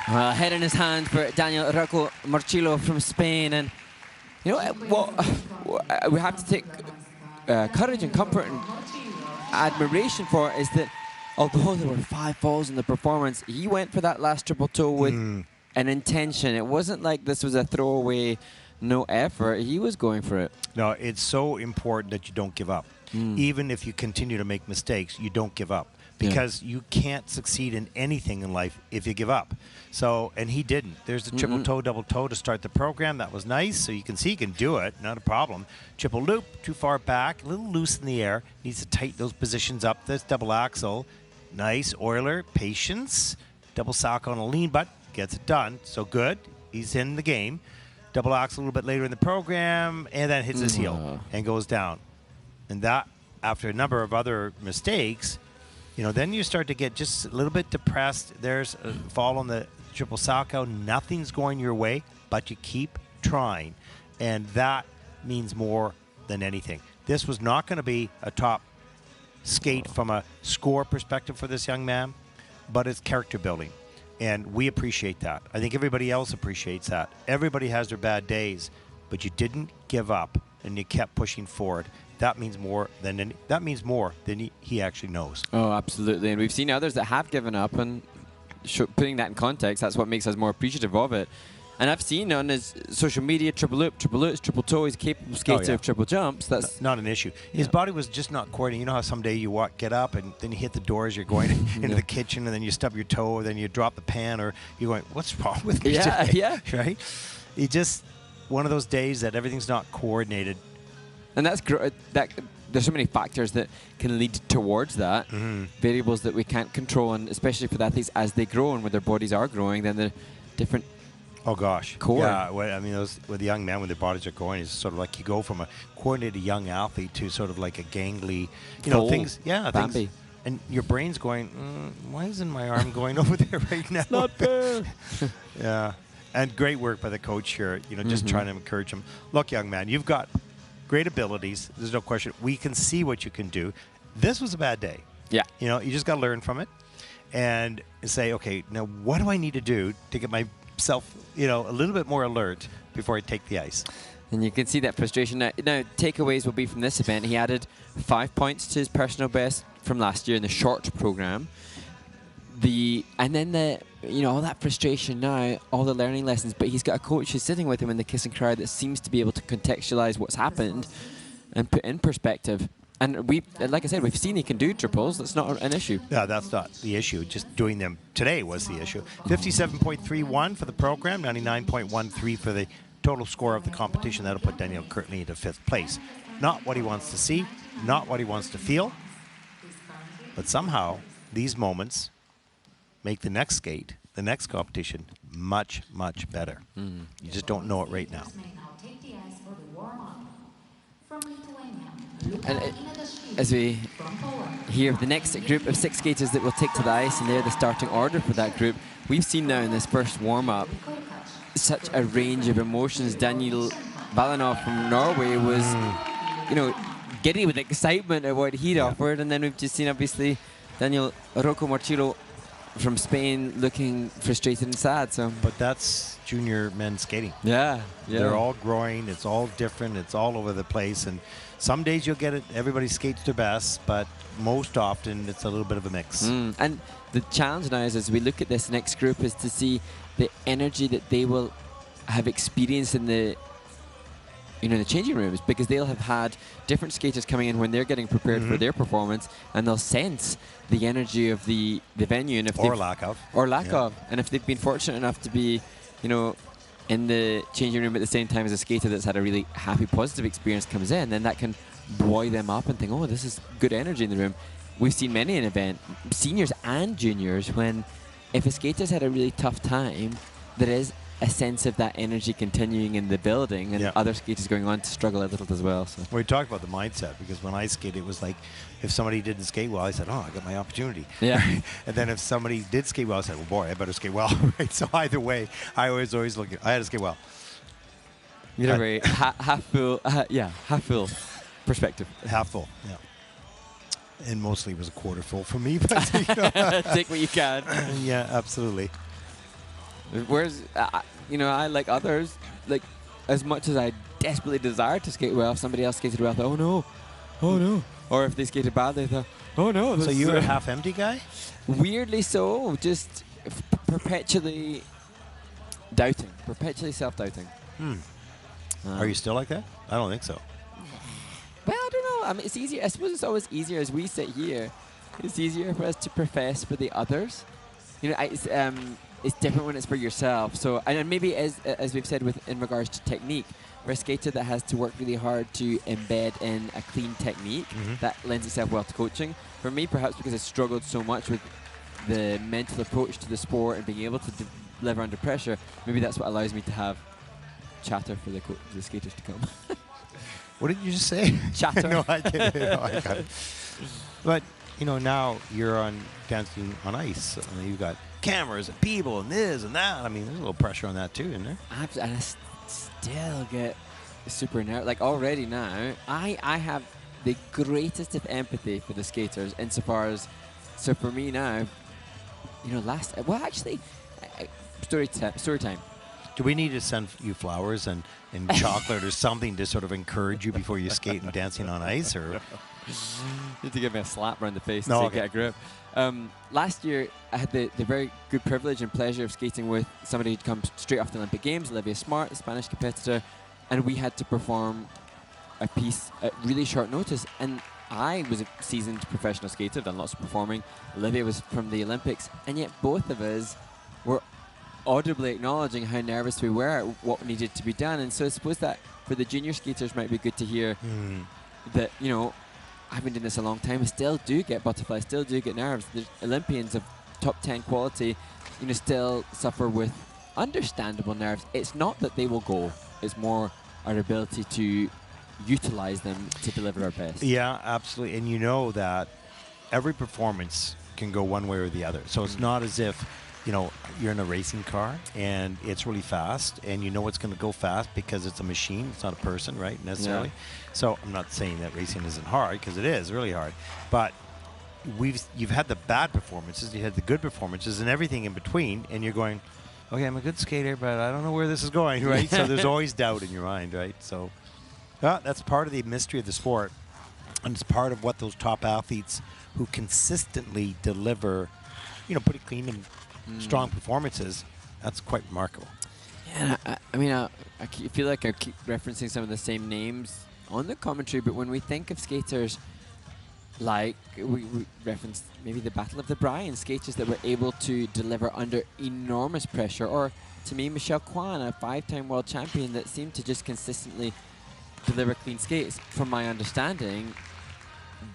Speaker 3: Well, head in his hand for Daniel Rocco Marchillo from Spain. And, you know, what we have to take courage and comfort and admiration for is that although there were 5 falls in the performance, he went for that last triple toe with an intention. It wasn't like this was a throwaway, no effort. He was going for it.
Speaker 2: No, it's so important that you don't give up. Even if you continue to make mistakes, you don't give up. Because you can't succeed in anything in life if you give up. So, and he didn't. There's the triple toe, double toe to start the program. That was nice. So you can see he can do it. Not a problem. Triple loop, too far back, a little loose in the air. Needs to tighten those positions up. This double axel. Nice. Euler, patience. Double sock on a lean butt. Gets it done. So good. He's in the game. Double axel a little bit later in the program. And then hits his heel and goes down. And that, after a number of other mistakes, you know, then you start to get just a little bit depressed. There's a fall on the triple salchow. Nothing's going your way, but you keep trying. And that means more than anything. This was not going to be a top skate from a score perspective for this young man, but it's character building. And we appreciate that. I think everybody else appreciates that. Everybody has their bad days, but you didn't give up and you kept pushing forward. That means more than he actually knows.
Speaker 3: Oh, absolutely. And we've seen others that have given up, and putting that in context, that's what makes us more appreciative of it. And I've seen on his social media, triple loop, triple loops, triple toe, he's capable skater of triple jumps. That's
Speaker 2: not an issue. His body was just not coordinated. You know how someday you get up and then you hit the doors, you're going into the kitchen, and then you stub your toe, or then you drop the pan, or you're going, what's wrong with me today?
Speaker 3: Yeah.
Speaker 2: Right? He just, one of those days that everything's not coordinated.
Speaker 3: And that's there's so many factors that can lead towards that, variables that we can't control, and especially for the athletes as they grow and when their bodies are growing, then the different.
Speaker 2: Oh gosh,
Speaker 3: core.
Speaker 2: Yeah. Well, I mean, with the young men when their bodies are growing, it's sort of like you go from a coordinated young athlete to sort of like a gangly, things. Yeah,
Speaker 3: Bambi.
Speaker 2: And your brain's going, why isn't my arm going over there right now?
Speaker 3: Not fair.
Speaker 2: Yeah, and great work by the coach here. You know, just trying to encourage him. Look, young man, you've got great abilities. There's no question. We can see what you can do. This was a bad day.
Speaker 3: Yeah.
Speaker 2: You know, you just got to learn from it and say, okay, now what do I need to do to get myself, a little bit more alert before I take the ice?
Speaker 3: And you can see that frustration. Now, takeaways will be from this event. He added 5 points to his personal best from last year in the short program. all that frustration now, all the learning lessons, but he's got a coach who's sitting with him in the kiss and cry that seems to be able to contextualize what's happened and put in perspective. And like I said, we've seen he can do triples. That's not an issue.
Speaker 2: Yeah, that's not the issue. Just doing them today was the issue. 57.31 for the program, 99.13 for the total score of the competition. That'll put Daniel currently into 5th place. Not what he wants to see, not what he wants to feel, but somehow these moments make the next skate, the next competition, much, much better. You just don't know it right now.
Speaker 3: And as we hear of the next group of 6 skaters that will take to the ice, and they're the starting order for that group, we've seen now in this first warm-up such a range of emotions. Daniel Balanov from Norway was, giddy with excitement at what he'd offered, and then we've just seen, obviously, Daniel Rocco Marchillo from Spain looking frustrated and sad. So,
Speaker 2: but that's junior men's skating.
Speaker 3: Yeah.
Speaker 2: They're all growing. It's all different. It's all over the place. And some days you'll get it. Everybody skates their best, but most often it's a little bit of a mix.
Speaker 3: And the challenge now is, as we look at this next group, is to see the energy that they will have experienced in the the changing rooms, because they'll have had different skaters coming in when they're getting prepared for their performance, and they'll sense the energy of the venue, and if
Speaker 2: lack of.
Speaker 3: And if they've been fortunate enough to be, in the changing room at the same time as a skater that's had a really happy, positive experience comes in, then that can buoy them up and think, oh, this is good energy in the room. We've seen many an event, seniors and juniors, when if a skater's had a really tough time, there is a sense of that energy continuing in the building, and other skaters going on to struggle a little as well. So
Speaker 2: we talked about the mindset, because when I skated, it was like, if somebody didn't skate well, I said, oh, I got my opportunity.
Speaker 3: Yeah.
Speaker 2: And then if somebody did skate well, I said, well, boy, I better skate well. Right? So either way, I was always looking, I had to skate well.
Speaker 3: You know, very half full perspective.
Speaker 2: Half full, yeah. And mostly it was a quarter full for me. But
Speaker 3: take what you can.
Speaker 2: Yeah, absolutely.
Speaker 3: Whereas, I, like others, like, as much as I desperately desired to skate well, if somebody else skated well, I thought, oh no. Or if they skated badly, I thought, oh no.
Speaker 2: So you were a half-empty guy?
Speaker 3: Weirdly so, just perpetually doubting, perpetually self-doubting.
Speaker 2: Are you still like that? I don't think so.
Speaker 3: Well, I don't know. I mean, it's easier. I suppose it's always easier as we sit here. It's easier for us to profess for the others. It's different when it's for yourself. So, and maybe as we've said in regards to technique, for a skater that has to work really hard to embed in a clean technique, that lends itself well to coaching. For me, perhaps because I struggled so much with the mental approach to the sport and being able to deliver under pressure, maybe that's what allows me to have chatter for the skaters to come.
Speaker 2: What did you just say?
Speaker 3: Chatter.
Speaker 2: No, I get it. No, I got it. But, now you're on dancing on ice. You've got cameras and people and this and that. I mean, there's a little pressure on that too, isn't there?
Speaker 3: And I still get super nervous. Like, already now, I have the greatest of empathy for the skaters insofar as, so for me now, story time.
Speaker 2: Do we need to send you flowers and chocolate or something to sort of encourage you before you skate and dancing on ice? Or
Speaker 3: You need to give me a slap around the face
Speaker 2: to
Speaker 3: get a grip. Last year, I had the very good privilege and pleasure of skating with somebody who'd come straight off the Olympic Games, Olivia Smart, a Spanish competitor, and we had to perform a piece at really short notice. And I was a seasoned professional skater, done lots of performing. Olivia was from the Olympics, and yet both of us were audibly acknowledging how nervous we were at what needed to be done. And so I suppose that for the junior skaters might be good to hear that, I've been doing this a long time, I still do get butterflies, still do get nerves. The Olympians of top 10 quality, still suffer with understandable nerves. It's not that they will go, it's more our ability to utilize them to deliver our best.
Speaker 2: Yeah, absolutely. And you know that every performance can go one way or the other. So it's not as if you're in a racing car and it's really fast and it's going to go fast because it's a machine. It's not a person, right, necessarily. Yeah. So I'm not saying that racing isn't hard, because it is really hard. But you've had the bad performances, you had the good performances, and everything in between, and you're going, okay, I'm a good skater, but I don't know where this is going, right? So there's always doubt in your mind, right? So that's part of the mystery of the sport, and it's part of what those top athletes who consistently deliver pretty clean and strong performances. That's quite remarkable.
Speaker 3: Yeah, I mean, I feel like I keep referencing some of the same names on the commentary, but when we think of skaters like we referenced maybe the Battle of the Brian, skaters that were able to deliver under enormous pressure, or to me, Michel Kwan, a 5-time world champion that seemed to just consistently deliver clean skates. From my understanding,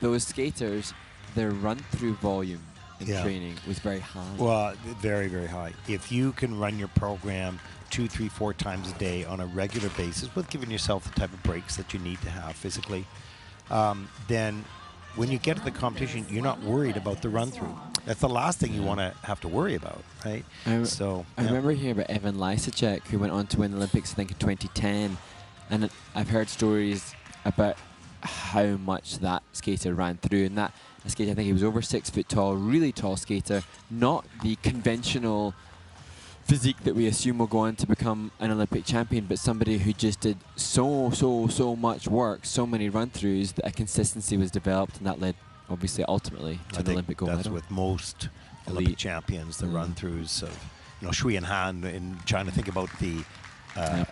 Speaker 3: those skaters, their run-through volume in training was very high.
Speaker 2: Well, very, very high. If you can run your program 2, 3, 4 times a day on a regular basis with giving yourself the type of breaks that you need to have physically, then when you get to the competition, you're not worried about the run-through. That's the last thing you want to have to worry about, right?
Speaker 3: I remember hearing about Evan Lysacek, who went on to win the Olympics, I think, in 2010. And I've heard stories about how much that skater ran through. And that skater, I think he was over 6 foot tall, really tall skater, not the conventional physique that we assume will go on to become an Olympic champion, but somebody who just did so much work, so many run-throughs, that a consistency was developed, and that led, obviously, ultimately to an Olympic gold medal.
Speaker 2: That's with most Olympic champions, the run-throughs of, Shui and Han in trying to think about the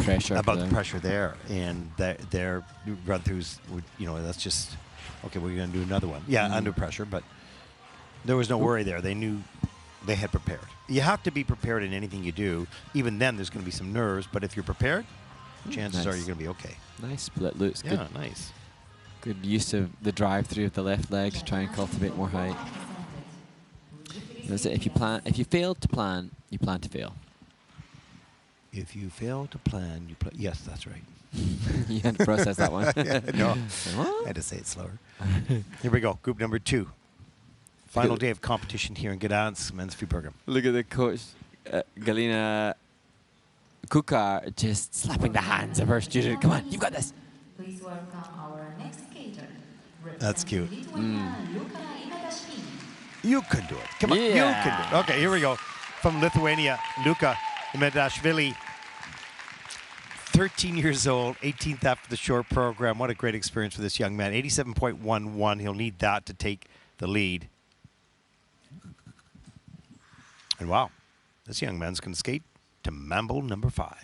Speaker 2: pressure there, and their run-throughs would, that's just, okay, we're going to do another one. Yeah, under pressure, but there was no worry there. They knew they had prepared. You have to be prepared in anything you do. Even then, there's going to be some nerves, but if you're prepared, chances are you're going to be okay.
Speaker 3: Nice split loops.
Speaker 2: Yeah, nice.
Speaker 3: Good use of the drive-through of the left leg to try and cultivate more height. That's it. If you fail to plan, you plan to fail.
Speaker 2: If you fail to plan, you plan. Yes, that's right.
Speaker 3: You had to process that one.
Speaker 2: No, I had to say it slower. Here we go. Group number 2. Final day of competition here in Gdansk men's free program.
Speaker 3: Look at the coach, Galina Kukar, just slapping the hands of her student. Come on, you've got this.
Speaker 1: Please welcome our next skater.
Speaker 2: That's cute.
Speaker 1: Lithuania,
Speaker 2: You can do it. Come on, you can do it. Okay, here we go. From Lithuania, Luka Imedashvili. 13 years old, 18th after the short program. What a great experience for this young man. 87.11. He'll need that to take the lead. And wow, this young man's going to skate to Mambo number 5.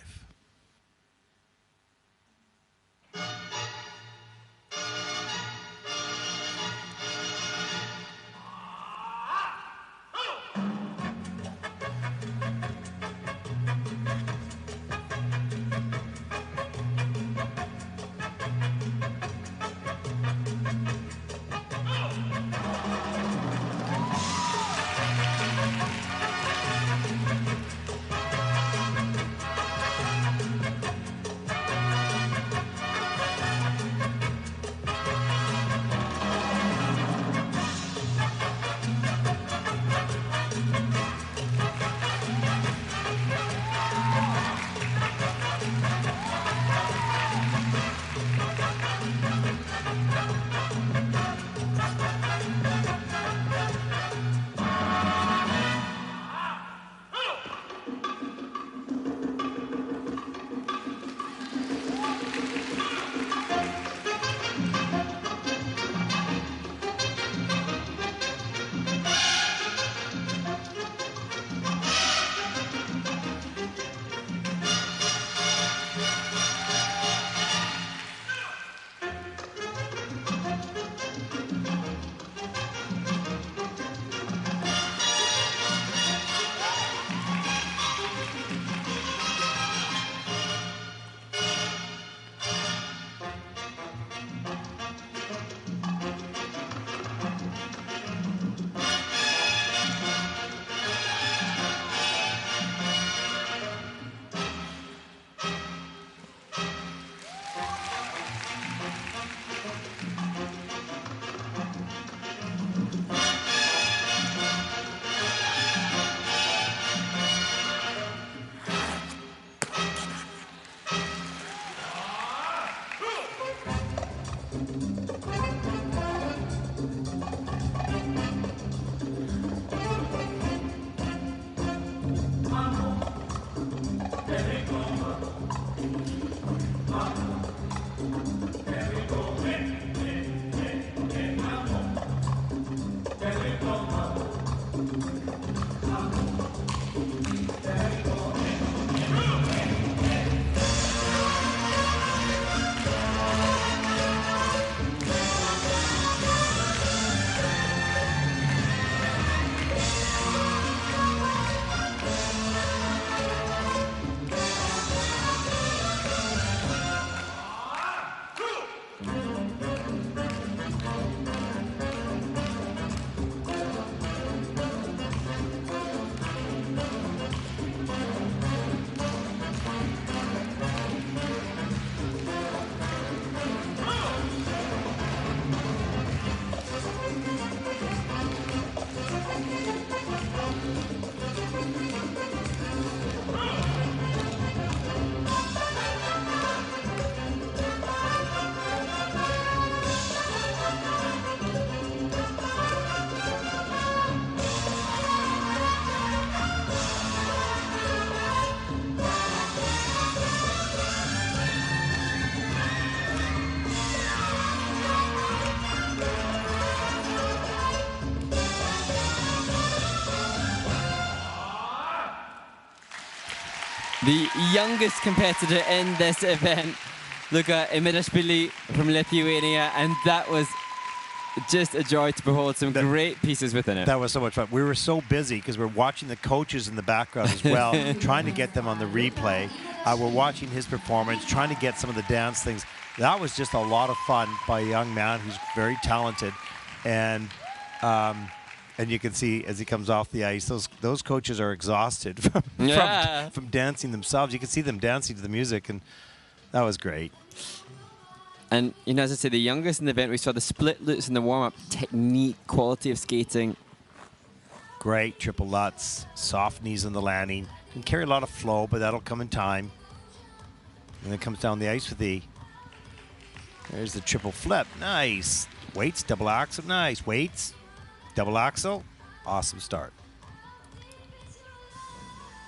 Speaker 3: the youngest competitor in this event, Luka Imirashvili from Lithuania, and that was just a joy to behold. Some great pieces within it.
Speaker 2: That was so much fun. We were so busy because we're watching the coaches in the background as well, trying to get them on the replay. We're watching his performance, trying to get some of the dance things. That was just a lot of fun by a young man who's very talented, and you can see as he comes off the ice, those coaches are exhausted from dancing themselves. You can see them dancing to the music, and that was great.
Speaker 3: And, you know, as I say, the youngest in the event, we saw the split lutz in the warm-up, technique, quality of skating.
Speaker 2: Great triple lutz, soft knees on the landing. Didn't carry a lot of flow, but that'll come in time. And then comes down the ice with there's the triple flip. Nice. Weights, double axel, nice. Weights, double axel, awesome start.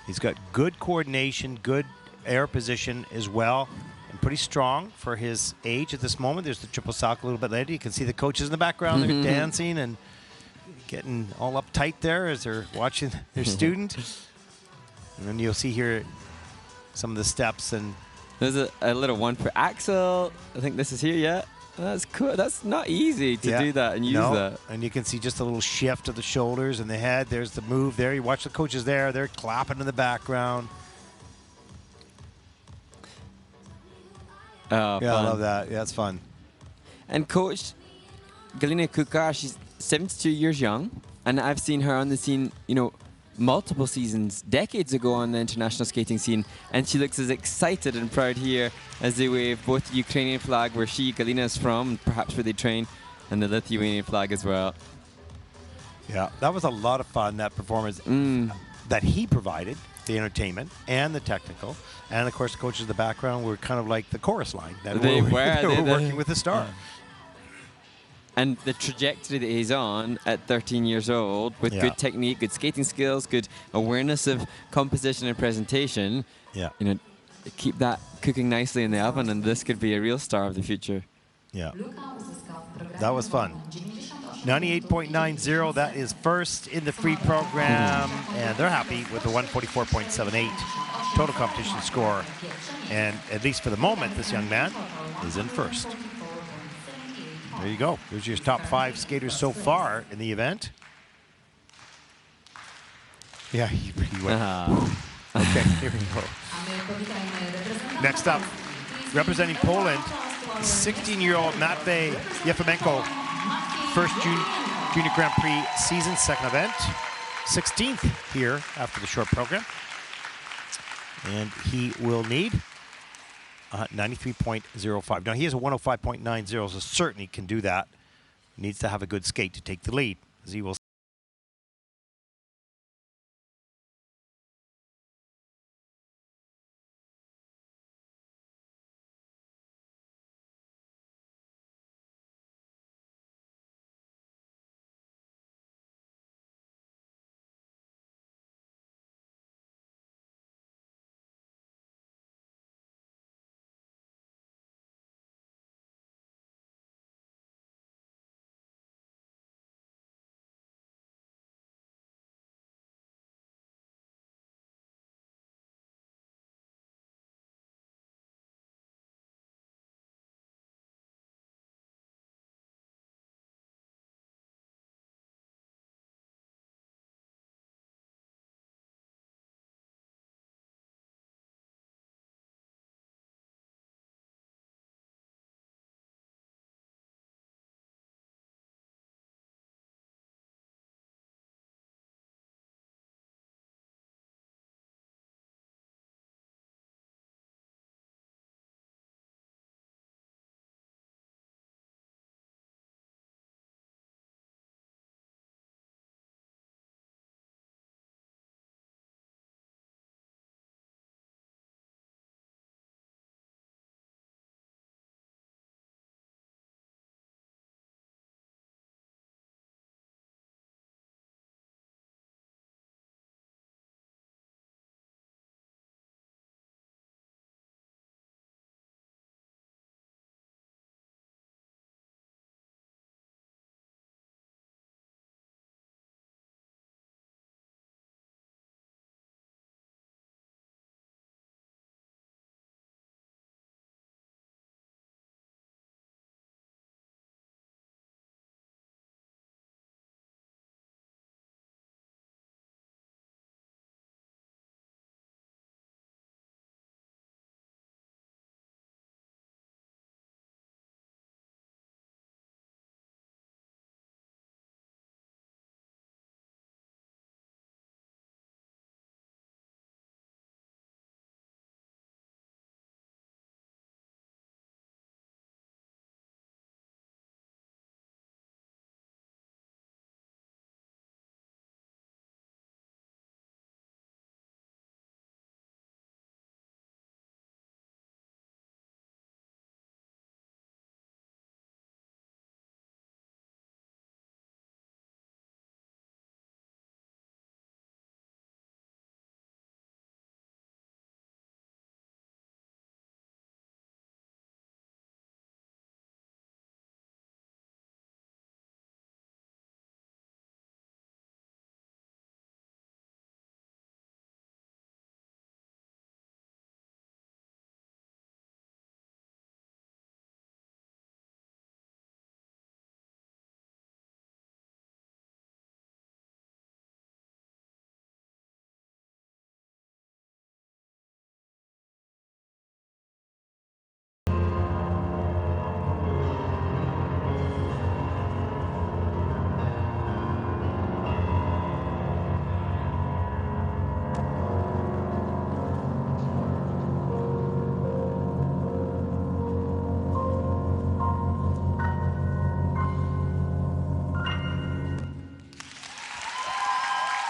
Speaker 2: He's got good coordination, good air position as well. And pretty strong for his age at this moment. There's the triple sock a little bit later. You can see the coaches in the background. They're dancing and getting all uptight there as they're watching their student. And then you'll see here some of the steps. And
Speaker 3: there's a little one for Axel. I think this is here, yeah. That's cool. That's not easy to do that and use that.
Speaker 2: And you can see just a little shift of the shoulders and the head. There's the move there. You watch the coaches there. They're clapping in the background.
Speaker 3: Oh,
Speaker 2: yeah,
Speaker 3: fun.
Speaker 2: I love that. Yeah, it's fun.
Speaker 3: And Coach Galina Kukar, she's 72 years young, and I've seen her on the scene, you know, multiple seasons, decades ago on the international skating scene, and she looks as excited and proud here as they wave both the Ukrainian flag, where she, Galina, is from, perhaps where they train, and the Lithuanian flag as well.
Speaker 2: Yeah, that was a lot of fun, that performance that he provided, the entertainment and the technical. And, of course, the coaches in the background were kind of like the chorus line. That
Speaker 3: they were
Speaker 2: working with the star.
Speaker 3: And the trajectory that he's on at 13 years old, with good technique, good skating skills, good awareness of composition and presentation, you know, keep that cooking nicely in the oven, and this could be a real star of the future.
Speaker 2: Yeah. That was fun. 98.90, that is first in the free program, and they're happy with the 144.78 total competition score. And at least for the moment, this young man is in first. There you go. There's your top 5 skaters so far in the event. Yeah, he went. Okay, here we go. Next up, representing Poland, 16-year-old Matvey Yerevan, first Junior Grand Prix season, second event. 16th here after the short program. And he will need 93.05. Now, he has a 105.90, so certainly can do that. Needs to have a good skate to take the lead, as he will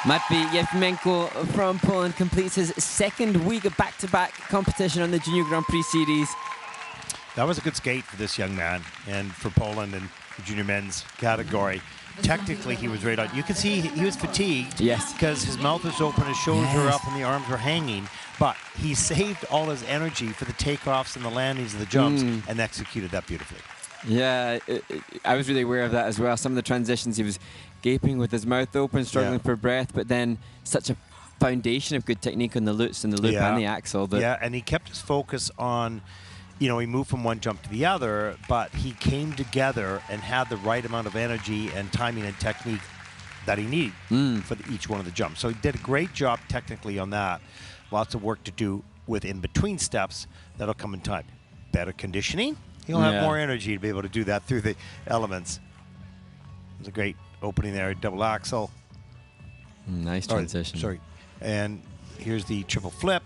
Speaker 3: Matvey Yerevan from Poland completes his second week of back-to-back competition on the Junior Grand Prix Series.
Speaker 2: That was a good skate for this young man and for Poland in the junior men's category. Technically, he was right on. You can see he was fatigued.
Speaker 3: Yes.
Speaker 2: Because his mouth was open, his shoulders were up, and the arms were hanging. But he saved all his energy for the takeoffs and the landings of the jumps and executed that beautifully.
Speaker 3: Yeah, I was really aware of that as well. Some of the transitions, he was gaping with his mouth open, struggling for breath, but then such a foundation of good technique on the loops and the loop and the axle.
Speaker 2: Yeah, and he kept his focus on, you know, he moved from one jump to the other, but he came together and had the right amount of energy and timing and technique that he needed for each one of the jumps. So he did a great job technically on that. Lots of work to do with in-between steps. That'll come in time. Better conditioning. He'll have more energy to be able to do that through the elements. It was a great opening there, double axle.
Speaker 3: Nice transition.
Speaker 2: Sorry. And here's the triple flip.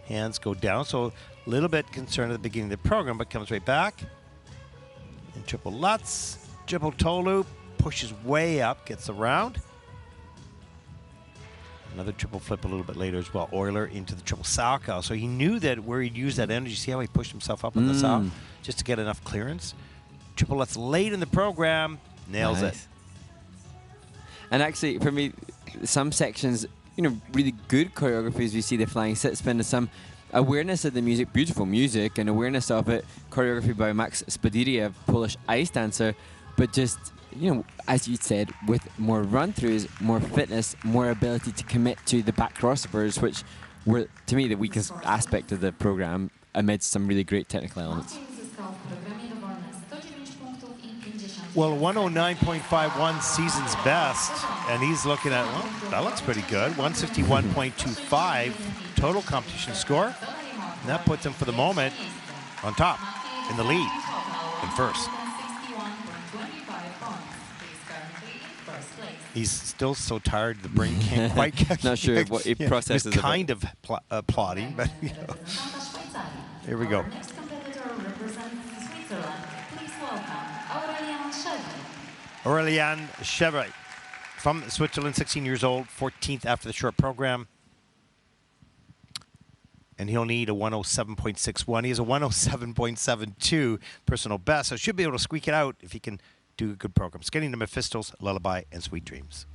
Speaker 2: Hands go down. So a little bit concerned at the beginning of the program, but comes right back. And triple Lutz, triple toe loop, pushes way up, gets around. Another triple flip a little bit later as well. Euler into the triple Salchow. So he knew that where he'd use that energy. See how he pushed himself up on the Salchow just to get enough clearance. Triple Lutz late in the program. Nails it.
Speaker 3: And actually, for me, some sections, you know, really good choreographies. We see the flying sit spin and some awareness of the music, beautiful music, and awareness of it. Choreography by Max Spadiria, a Polish ice dancer. But just, you know, as you said, with more run-throughs, more fitness, more ability to commit to the back crossovers, which were, to me, the weakest aspect of the program, amidst some really great technical elements.
Speaker 2: Well, 109.51 season's best, and he's looking at, well, that looks pretty good. 151.25 total competition score. And that puts him for the moment on top, in the lead, in first. He's still so tired the brain can't quite catch.
Speaker 3: Not sure what he processes.
Speaker 2: He's kind of plotting, but you know. Here we go. Aurélien Chevre from Switzerland, 16 years old, 14th after the short program. And he'll need a 107.61. He has a 107.72 personal best, so should be able to squeak it out if he can do a good program. Skating to Mephisto's Lullaby and Sweet Dreams.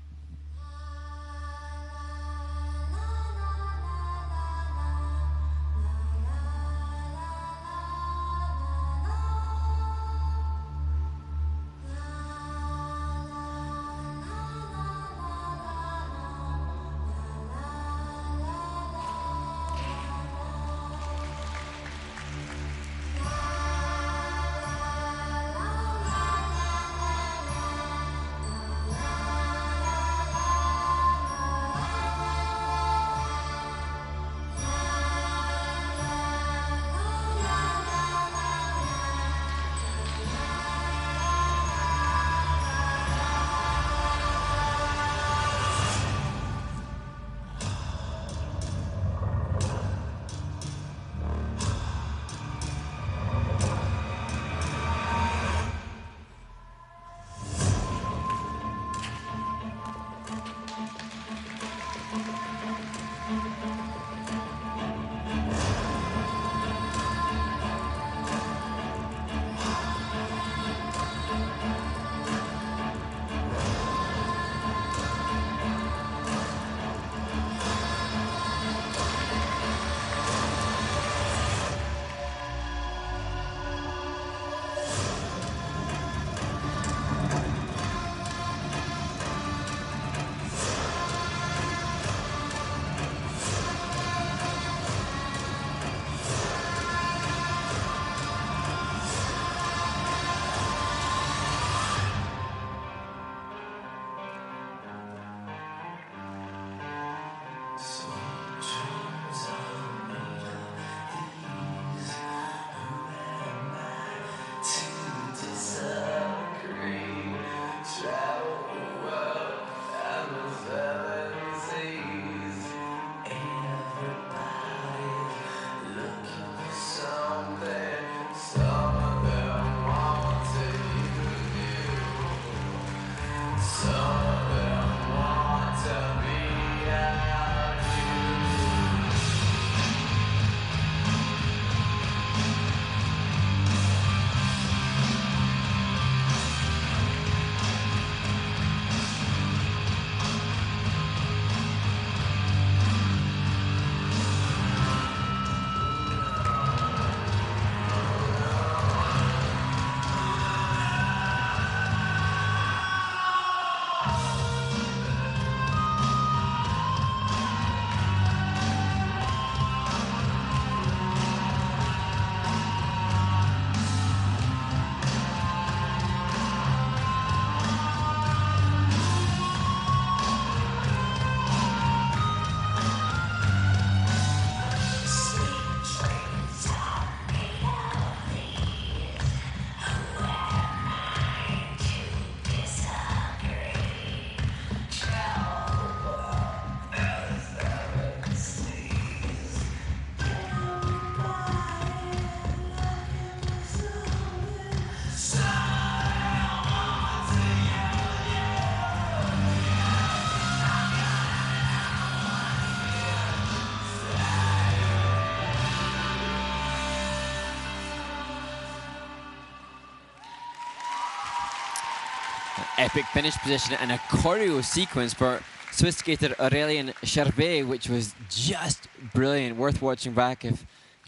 Speaker 3: epic finish position and a choreo sequence for Swiss skater Aurélien Charbet, which was just brilliant, worth watching back if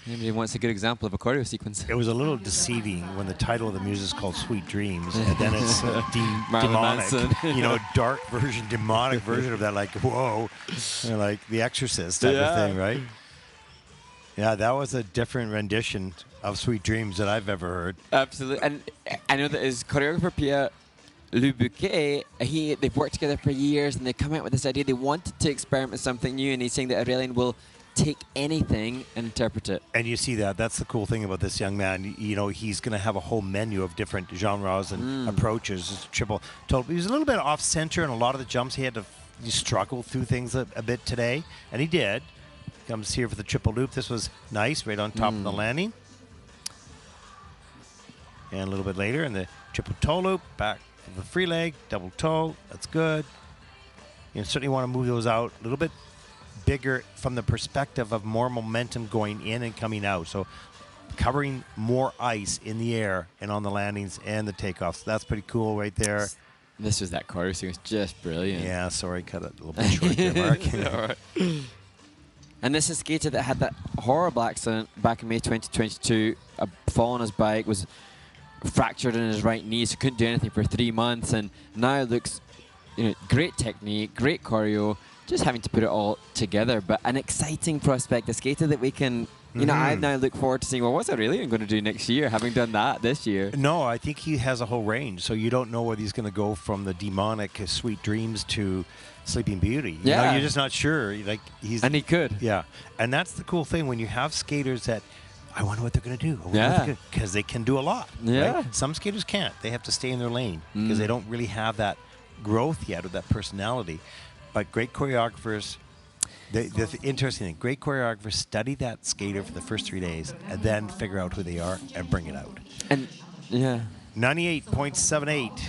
Speaker 3: anybody wants a good example of a choreo sequence.
Speaker 2: It was a little deceiving when the title of the music is called Sweet Dreams, and then it's demonic, dark version, demonic version of that, like, whoa, like The Exorcist type of thing, right? Yeah, that was a different rendition of Sweet Dreams that I've ever heard.
Speaker 3: Absolutely. And I know that his choreographer, Pierre Lebouquet, they've worked together for years, and they come out with this idea. They wanted to experiment with something new, and he's saying that Aurélien will take anything and interpret it.
Speaker 2: And you see that. That's the cool thing about this young man. He's going to have a whole menu of different genres and approaches. It's triple. He was a little bit off-center in a lot of the jumps. He had to struggle through things a bit today, and he did. Comes here for the triple loop. This was nice, right on top of the landing. And a little bit later in the triple toe loop, back to the free leg, double toe. That's good. You certainly want to move those out a little bit bigger from the perspective of more momentum going in and coming out. So covering more ice in the air and on the landings and the takeoffs. That's pretty cool right there.
Speaker 3: This was that choreo sequence, just brilliant.
Speaker 2: Yeah, sorry, cut it a little bit short there, Mark.
Speaker 3: All right. And this is a skater that had that horrible accident back in May 2022. A fall on his bike, was fractured in his right knee, so couldn't do anything for 3 months, and now looks, great technique, great choreo, just having to put it all together. But an exciting prospect, a skater that we can, I now look forward to seeing, well, what's Aurélien going to do next year, having done that this year?
Speaker 2: No, I think he has a whole range, so you don't know whether he's going to go from the demonic Sweet Dreams to Sleeping Beauty. You're just not sure.
Speaker 3: And he could.
Speaker 2: Yeah, and that's the cool thing when you have skaters that, I wonder what they're going to do. Because they can do a lot.
Speaker 3: Yeah.
Speaker 2: Right? Some skaters can't. They have to stay in their lane because they don't really have that growth yet or that personality. But great choreographers, the interesting thing, great choreographers study that skater for the first 3 days and then figure out who they are and bring it out.
Speaker 3: And
Speaker 2: 98.78.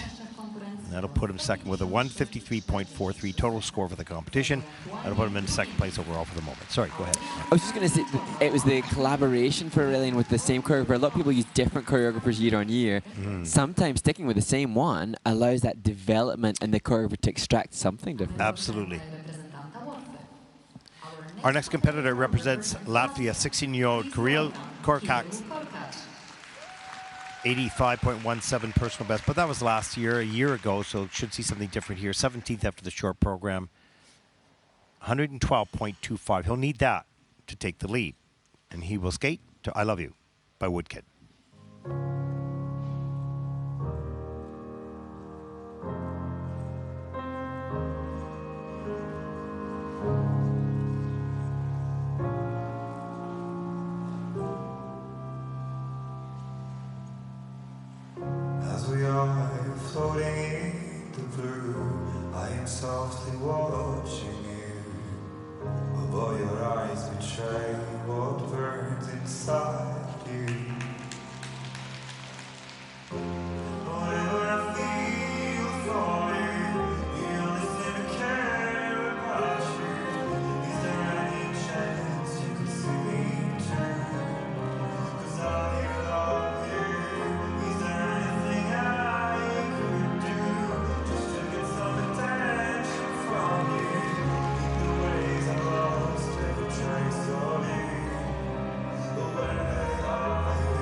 Speaker 2: That'll put him second with a 153.43 total score for the competition. That'll put him in second place overall for the moment. Sorry, go ahead.
Speaker 3: I was just going to say, it was the collaboration for Aurélien with the same choreographer. A lot of people use different choreographers year on year. Sometimes sticking with the same one allows that development and the choreographer to extract something different.
Speaker 2: Absolutely. Our next competitor represents Latvia, 16-year-old Kirill Korkaks. 85.17 personal best, but that was last year, a year ago, so should see something different here. 17th after the short program, 112.25. He'll need that to take the lead, and he will skate to I Love You by Woodkid.
Speaker 5: We are floating in the blue. I am softly watching you. Although your eyes betray what burns inside you. Whatever I feel for you, you only seem to care about you. Is there any chance you could see me too? 'Cause I love you. Is there anything I could do just to get some attention from you? Keep the ways I lost every trace of you. But where are you?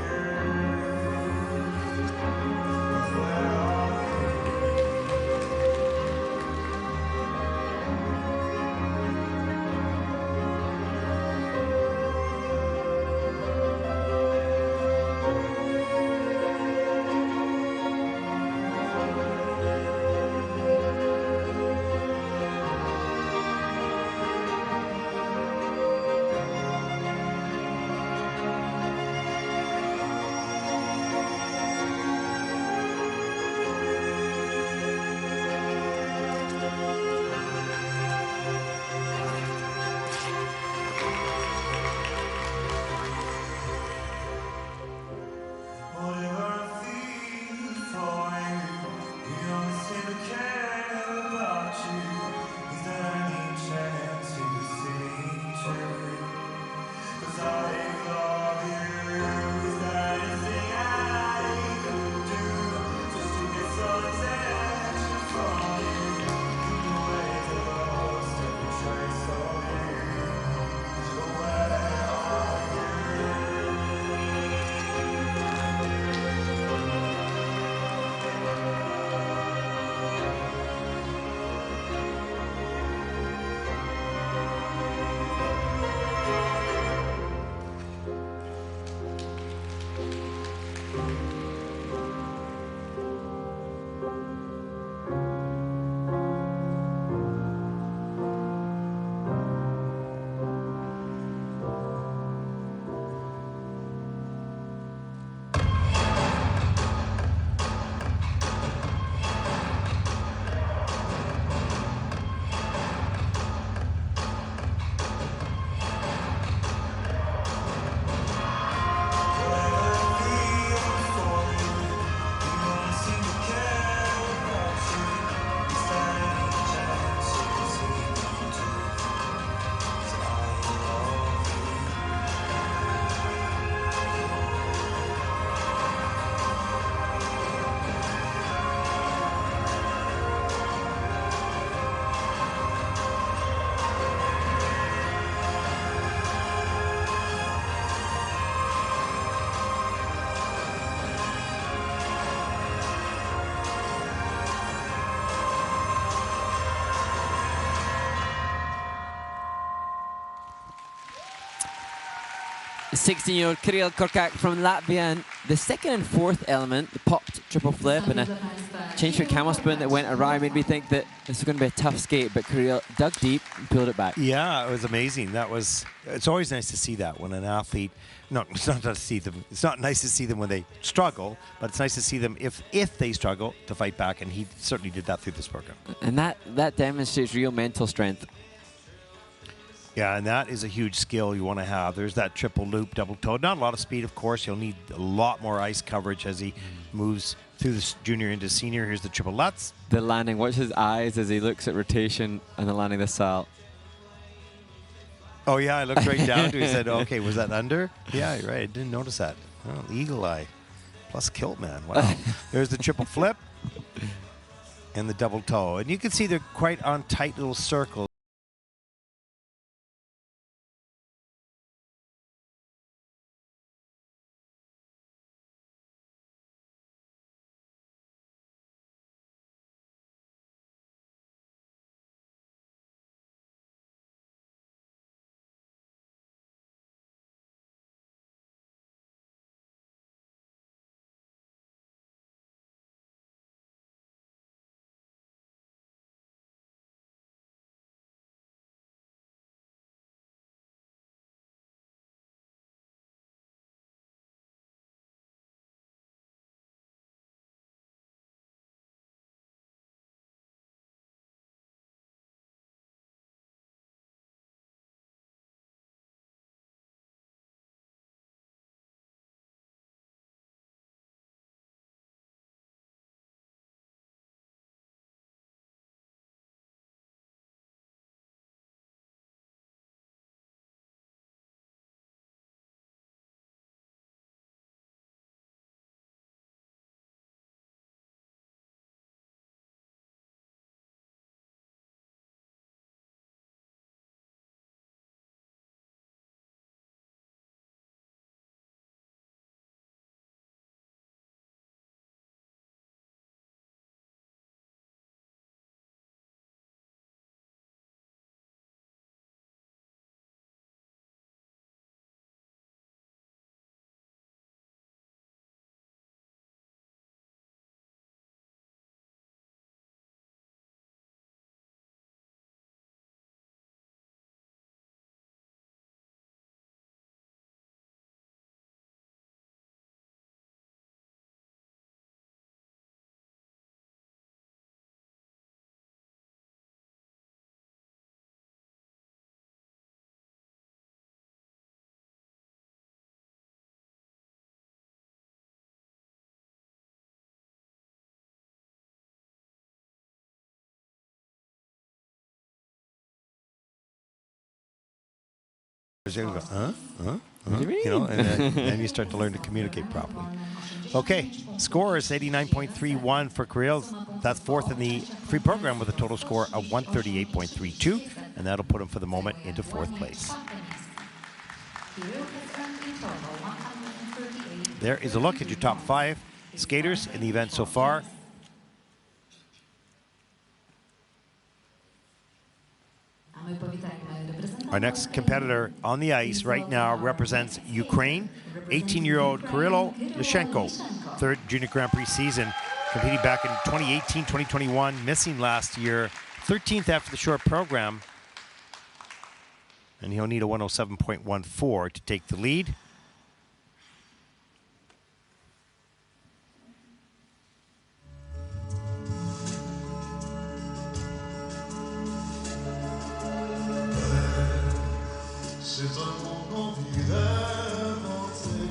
Speaker 3: 16-year-old Kirill Korkak from Latvia, and the second and fourth element, the popped triple flip and a change for camel spoon that went awry, made me think that this was going to be a tough skate, but Kirill dug deep and pulled it back.
Speaker 2: Yeah, it was amazing. It's always nice to see that when an athlete, no, it's not nice to see them. It's not nice to see them when they struggle, but it's nice to see them if they struggle to fight back, and he certainly did that through this program.
Speaker 3: And that demonstrates real mental strength.
Speaker 2: Yeah, and that is a huge skill you want to have. There's that triple loop, double toe. Not a lot of speed, of course. He'll need a lot more ice coverage as he moves through the junior into senior. Here's the triple lutz.
Speaker 3: The landing, watch his eyes as he looks at rotation and the landing the salt.
Speaker 2: Oh, yeah, I looked right down to it. He said, okay, was that under? Yeah, you're right. I didn't notice that. Oh, eagle eye. Plus kilt, man. Wow. There's the triple flip and the double toe. And you can see they're quite on tight little circles. There you go, you know, and then you start to learn to communicate properly. Okay, score is 89.31 for Kirill. That's fourth in the free program with a total score of 138.32, and that'll put him for the moment into fourth place. There is a look at your top 5 skaters in the event so far. Our next competitor on the ice right now represents Ukraine, 18-year-old Kirill Lyshenko, third Junior Grand Prix season, competing back in 2018, 2021, missing last year, 13th after the short program, and he'll need a 107.14 to take the lead.
Speaker 5: C'est un monde qu'on vit d'inventer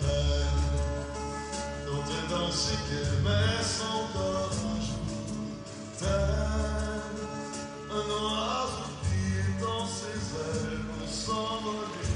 Speaker 5: pour elle. D'autres danser qu'elle met son corps à jour. Tel un oiseau qui dans ses ailes pour s'envoler.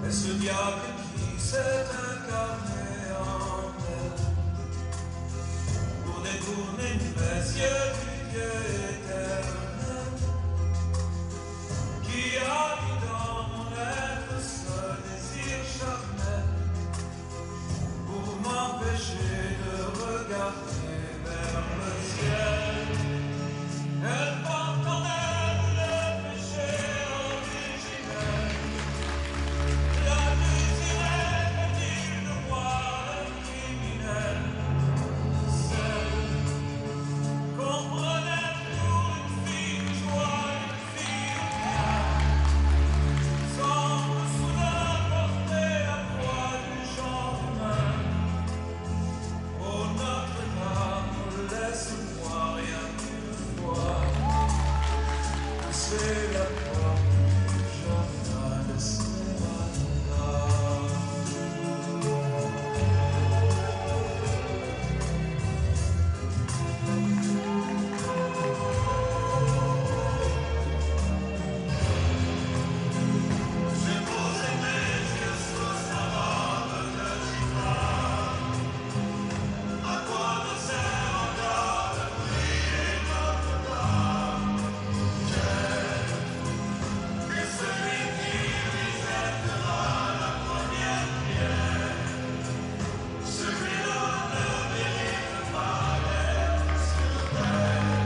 Speaker 5: Et ce diable qui s'est incarné en elle pour détourner mes yeux du Dieu éternel qui a mis dans mon être ce désir charnel pour m'empêcher de regarder vers le ciel. Elle porte en elle le péché originel. La désirée est-il de moi un criminel? Celle qu'on prenait pour une fille de joie, une fille de bien, semble soudain porter la voix du genre humain. Oh Notre-Dame, laisse-moi rien qu'une fois pousser la porte du jardin d'Esmeralda. J'ai posé mes yeux sous sa robe de chiffon. À quoi me sert encore de prier Notre-Dame? Que celui qui lui jettera la première pierre, celui-là ne mérite pas d'être sur terre.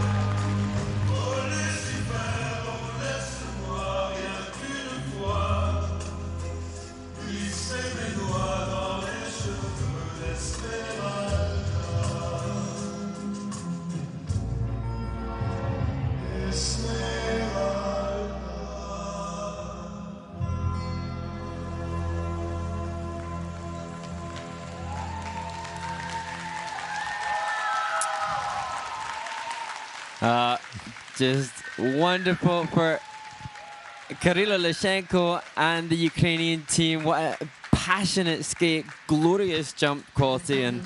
Speaker 5: Oh Lucifer, oh laisse-moi rien qu'une fois glisser mes doigts dans les cheveux d'Esmeralda.
Speaker 3: Just wonderful for Kirilo Lashenko and the Ukrainian team. What a passionate skate, glorious jump quality, and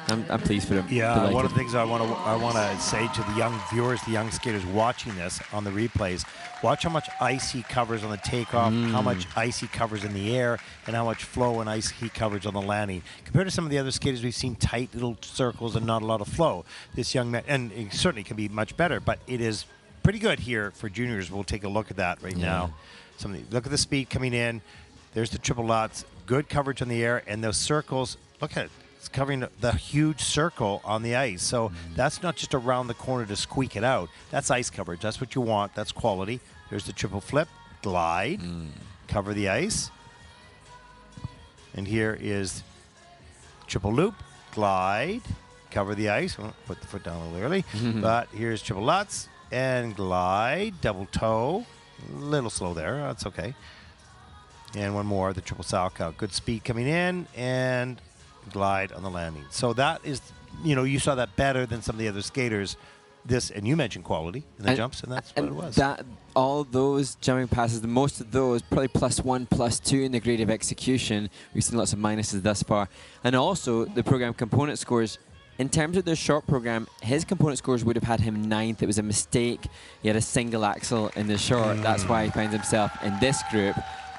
Speaker 3: I'm pleased for him.
Speaker 2: Yeah,
Speaker 3: Delighted.
Speaker 2: one of the things I want to say to the young viewers, the young skaters watching this on the replays, watch how much ice he covers on the takeoff, how much ice he covers in the air, and how much flow and ice he covers on the landing. Compared to some of the other skaters, we've seen tight little circles and not a lot of flow. This young man, and it certainly can be much better, but it is pretty good here for juniors. We'll take a look at that right now. Look at the speed coming in. There's the triple lots. Good coverage on the air, and those circles, look at it. It's covering the huge circle on the ice. So that's not just around the corner to squeak it out. That's ice coverage. That's what you want. That's quality. There's the triple flip, glide, cover the ice. And here is triple loop, glide, cover the ice. Oh, put the foot down a little early. But here's triple lutz and glide, double toe. A little slow there. That's okay. And one more, the triple salchow. Good speed coming in and glide on the landing. So that is, you saw that better than some of the other skaters. This, and you mentioned quality in the jumps, and that's what it was.
Speaker 3: All those jumping passes, most of those, probably +1, +2 in the grade of execution. We've seen lots of minuses thus far. And also, the program component scores, in terms of the short program, his component scores would have had him 9th. It was a mistake. He had a single axle in the short. That's why he finds himself in this group.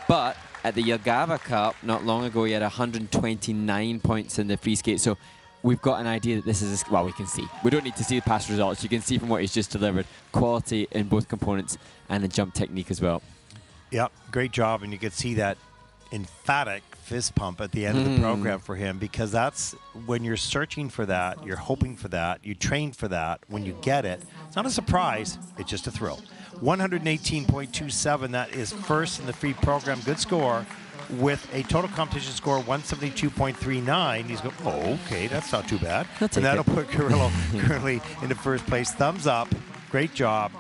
Speaker 3: But at the Jelgava Cup, not long ago, he had 129 points in the free skate. So we've got an idea that this is, well, we can see. We don't need to see the past results. You can see from what he's just delivered, quality in both components and the jump technique as well.
Speaker 2: Yep, great job. And you could see that emphatic fist pump at the end of the program for him, because that's when you're searching for that, you're hoping for that, you train for that. When you get it, it's not a surprise, it's just a thrill. 118.27, that is first in the free program. Good score with a total competition score of 172.39. He's going, oh, okay, that's not too bad. And that'll put Kirilo currently into first place. Thumbs up. Great job.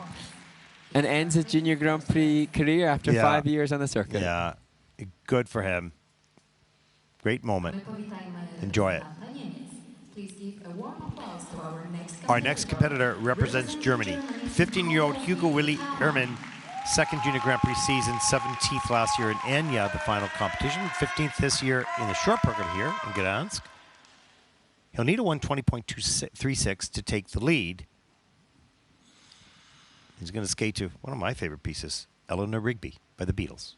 Speaker 3: And ends his junior Grand Prix career after 5 years on the circuit.
Speaker 2: Yeah, good for him. Great moment. Enjoy it.
Speaker 1: Please give a warm applause to
Speaker 2: our next competitor represents Germany. 15-year-old Hugo Willi Ehrmann, second junior Grand Prix season, 17th last year in Enya, the final competition, 15th this year in the short program here in Gdansk. He'll need a 120.36 to take the lead. He's going to skate to one of my favorite pieces, Eleanor Rigby by the Beatles.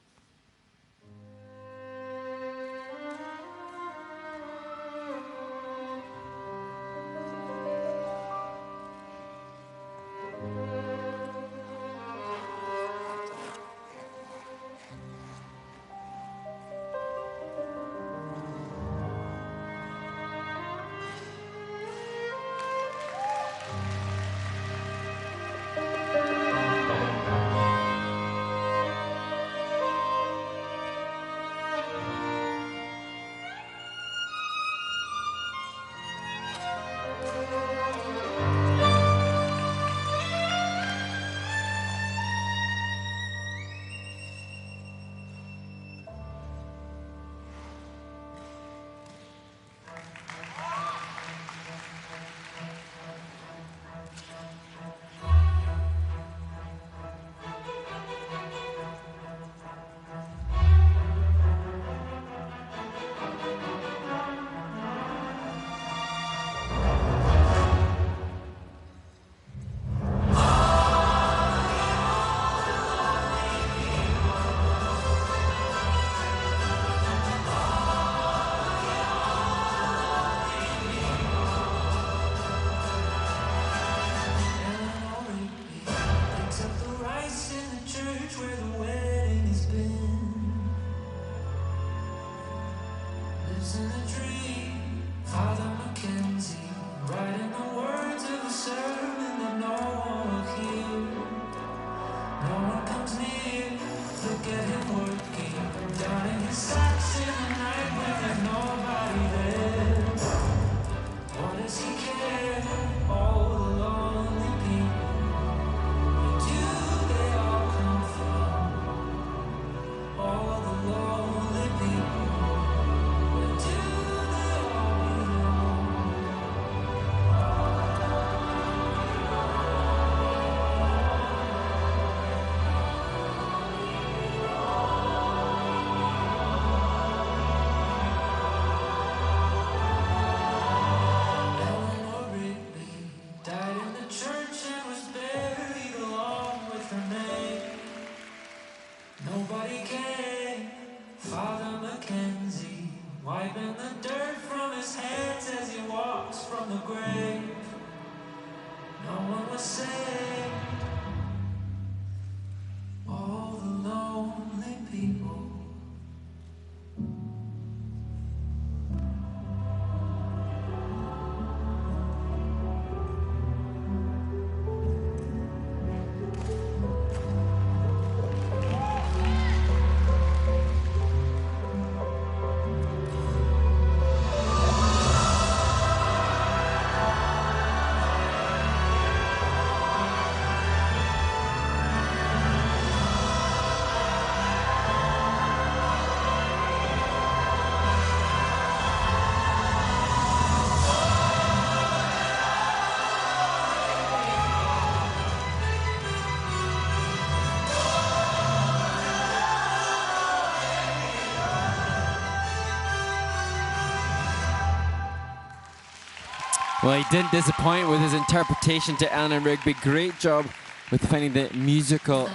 Speaker 5: Father Mackenzie, wiping the dirt from his hands as he walks from the grave. No one was saved. All the lonely people.
Speaker 3: Well, he didn't disappoint with his interpretation to Eleanor Rigby. Great job with finding the musical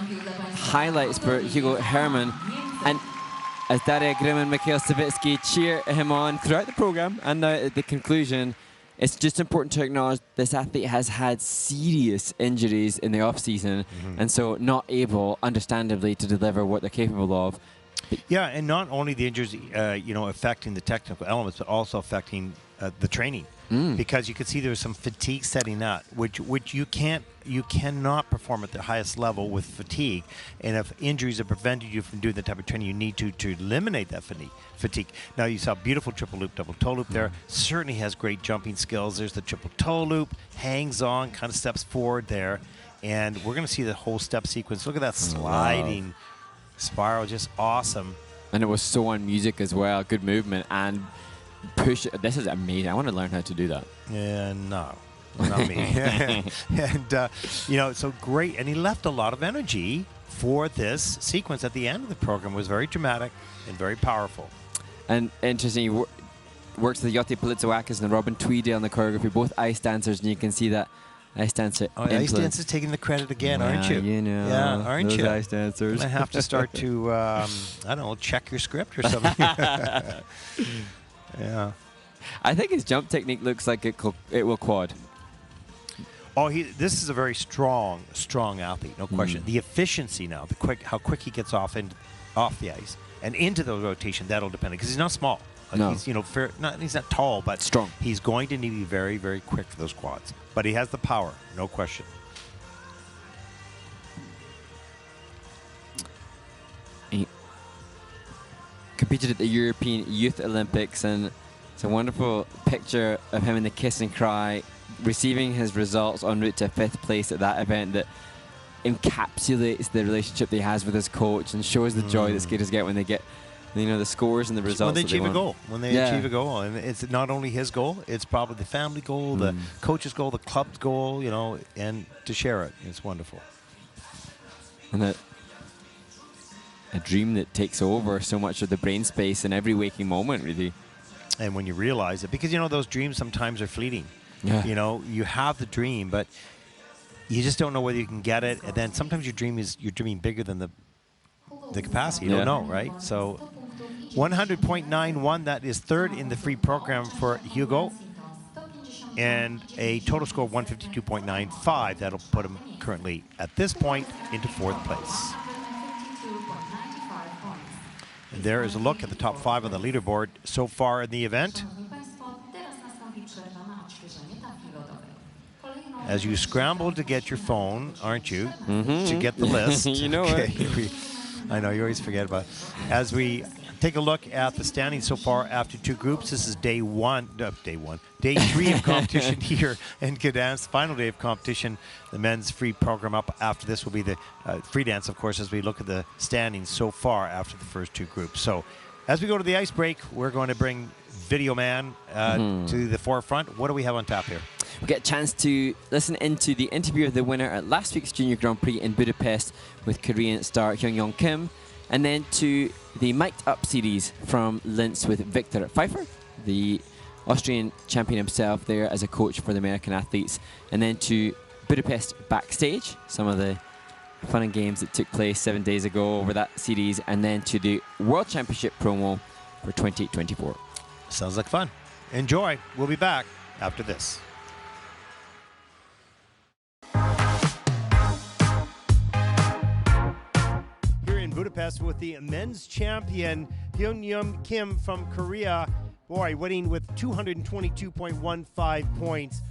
Speaker 3: highlights for Hugo Herman. And as Daria Grimm and Mikhail Savitsky cheer him on throughout the program and now at the conclusion, it's just important to acknowledge this athlete has had serious injuries in the off-season and so not able, understandably, to deliver what they're capable of.
Speaker 2: Yeah, and not only the injuries, affecting the technical elements, but also affecting the training. Because you could see there's some fatigue setting up, which you cannot perform at the highest level with fatigue. And if injuries have prevented you from doing the type of training, you need to eliminate that fatigue. Now you saw beautiful triple loop, double toe loop there. Certainly has great jumping skills. There's the triple toe loop, hangs on, kind of steps forward there, and we're going to see the whole step sequence. Look at that sliding spiral, just awesome.
Speaker 3: And it was so on music as well. Good movement and push. This is amazing. I want to learn how to do that.
Speaker 2: Yeah, no, not me. And so great. And he left a lot of energy for this sequence at the end of the program. It was very dramatic and very powerful.
Speaker 3: And interesting, he works with Yotti Politsawakis and Robin Tweedale on the choreography, both ice dancers, and you can see that ice dancer.
Speaker 2: Oh, ice dancer's taking the credit again, aren't you?
Speaker 3: You know,
Speaker 2: yeah, aren't
Speaker 3: those
Speaker 2: you?
Speaker 3: Ice dancers.
Speaker 2: I have to start to, I don't know, check your script or something. Yeah.
Speaker 3: I think his jump technique looks like it will quad.
Speaker 2: Oh, this is a very strong athlete, no question. The efficiency now, how quick he gets off the ice and into the rotation, that'll depend, because he's not small.
Speaker 3: No.
Speaker 2: He's he's not tall, but
Speaker 3: strong.
Speaker 2: He's going to need to be very, very quick for those quads. But he has the power, no question.
Speaker 3: He competed at the European Youth Olympics, and it's a wonderful picture of him in the kiss and cry, receiving his results en route to 5th place at that event that encapsulates the relationship that he has with his coach and shows the joy that skaters get when they get the scores and the results.
Speaker 2: When they achieve a goal. When they
Speaker 3: Yeah.
Speaker 2: achieve a goal. And it's not only his goal, it's probably the family goal, the coach's goal, the club's goal, and to share it. It's wonderful.
Speaker 3: And a dream that takes over so much of the brain space in every waking moment, really.
Speaker 2: And when you realize it, because, those dreams sometimes are fleeting.
Speaker 3: Yeah.
Speaker 2: You have the dream, but you just don't know whether you can get it. And then sometimes you're dreaming bigger than the capacity. You don't know, right? So 100.91, that is third in the free program for Hugo. And a total score of 152.95. That'll put him currently, at this point, into 4th place. And there is a look at the top 5 on the leaderboard so far in the event. As you scramble to get your phone, aren't you, to get the list.
Speaker 3: You know it.
Speaker 2: I know, you always forget about it. As we take a look at the standings so far after 2 groups, this is day 3 of competition here in Gdansk, final day of competition. The men's free program up after this will be the free dance, of course, as we look at the standings so far after the first 2 groups. So as we go to the ice break, we're going to bring Video Man to the forefront. What do we have on tap here?
Speaker 3: We get a chance to listen into the interview of the winner at last week's Junior Grand Prix in Budapest with Korean star Hyung-Yong Kim, and then to the Mic'd Up series from Linz with Victor Pfeiffer, the Austrian champion himself there as a coach for the American athletes, and then to Budapest backstage, some of the fun and games that took place 7 days ago over that series, and then to the World Championship promo for 2024.
Speaker 2: Sounds like fun. Enjoy. We'll be back after this. Here in Budapest with the men's champion, Hyun Kim from Korea. Boy, winning with 222.15 points.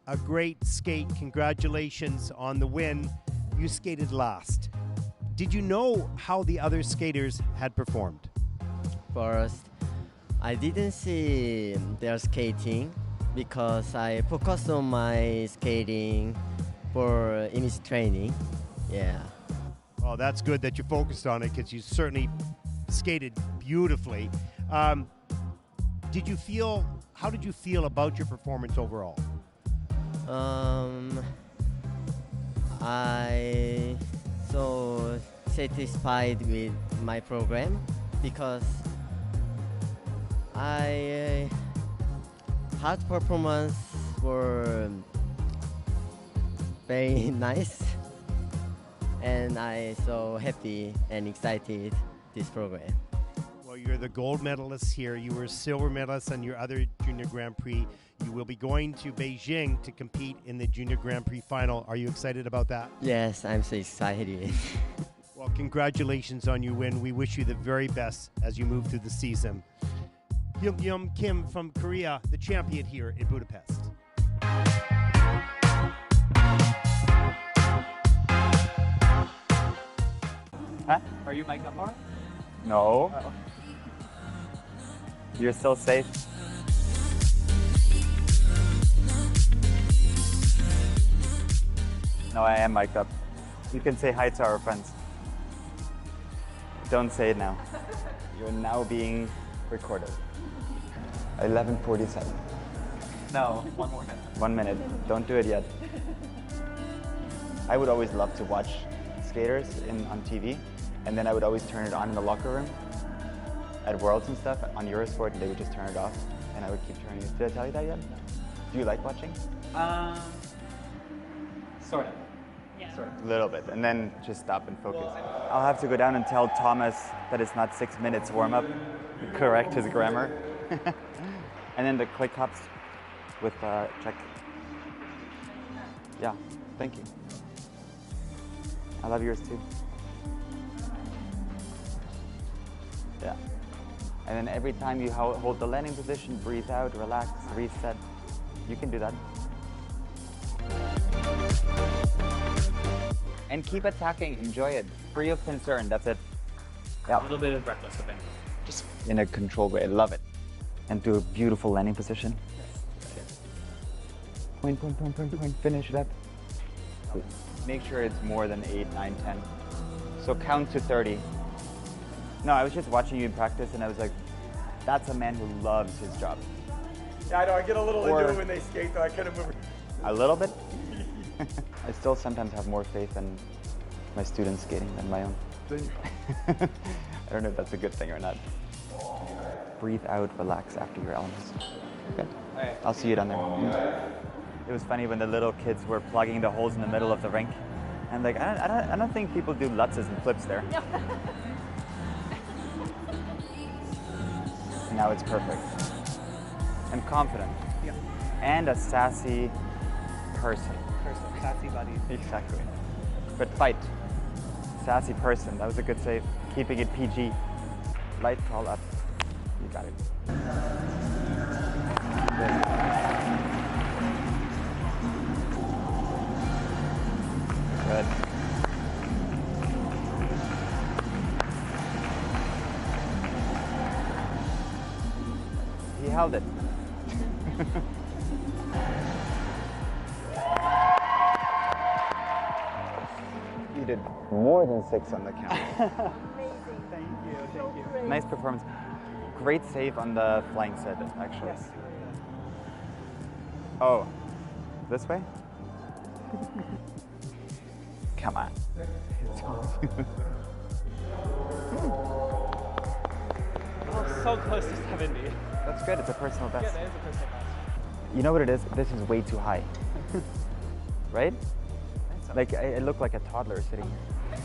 Speaker 2: A great skate. Congratulations on the win. You skated last. Did you know how the other skaters had performed?
Speaker 6: First, I didn't see their skating because I focused on my skating for image training. Yeah.
Speaker 2: Well, that's good that you focused on it because you certainly skated beautifully. How did you feel about your performance overall?
Speaker 6: I so satisfied with my program because I hard performance were very nice, and I so happy and excited this program.
Speaker 2: Well, you're the gold medalist here. You were silver medalist on your other Junior Grand Prix. You will be going to Beijing to compete in the Junior Grand Prix final. Are you excited about that?
Speaker 6: Yes, I'm so excited.
Speaker 2: Well, congratulations on your win. We wish you the very best as you move through the season. Hyun Kim from Korea, the champion here in Budapest.
Speaker 4: Huh? Are you mic'd up, Laura? No. Uh-oh. You're still safe. No, I am mic'd up. You can say hi to our friends. Don't say it now. You're now being recorded. 11:47. No, 1 more minute. 1 minute. Don't do it yet. I would always love to watch skaters on TV, and then I would always turn it on in the locker room at Worlds and stuff on Eurosport, and they would just turn it off, and I would keep turning it. Did I tell you that yet? Do you like watching? Sort of. Yeah. Sort of. A little bit, and then just stop and focus. I'll have to go down and tell Thomas that it's not 6 minutes warm-up, correct his grammar. And then the click hops with check. Yeah, thank you. I love yours too. Yeah. And then every time you hold the landing position, breathe out, relax, reset. You can do that. And keep attacking, enjoy it. Free of concern, that's it. Yeah.
Speaker 7: A little bit of reckless whipping. Just
Speaker 4: in a controlled way, I love it. And do a beautiful landing position. Point, point, point, point, point, finish it up. Make sure it's more than 8, 9, 10. So count to 30. No, I was just watching you in practice and I was like, that's a man who loves his job.
Speaker 8: Yeah, I know, I get a little into it when they skate though, I kind of move.
Speaker 4: A little bit? I still sometimes have more faith in my students skating than my own. I don't know if that's a good thing or not. Breathe out, relax after your elements. Okay. I'll see you down there. It was funny when the little kids were plugging the holes in the middle of the rink. And like, I don't think people do lutzes and flips there. Now it's perfect. And confident.
Speaker 8: Yeah.
Speaker 4: And a sassy person.
Speaker 8: Sassy buddy.
Speaker 4: Exactly. But fight. Sassy person. That was a good save. Keeping it PG. Light crawl up. You got it. Good. He held it. You did more than 6 on the count.
Speaker 8: Amazing. Thank you, thank you.
Speaker 4: Nice performance. Great save on the flying set, actually.
Speaker 8: Yes.
Speaker 4: Oh, this way? Come on.
Speaker 8: Oh, so close to 70.
Speaker 4: That's good, it's a personal best.
Speaker 8: Yeah, that is a personal best.
Speaker 4: You know what it is? This is way too high. Right? Like, I look like a toddler sitting here.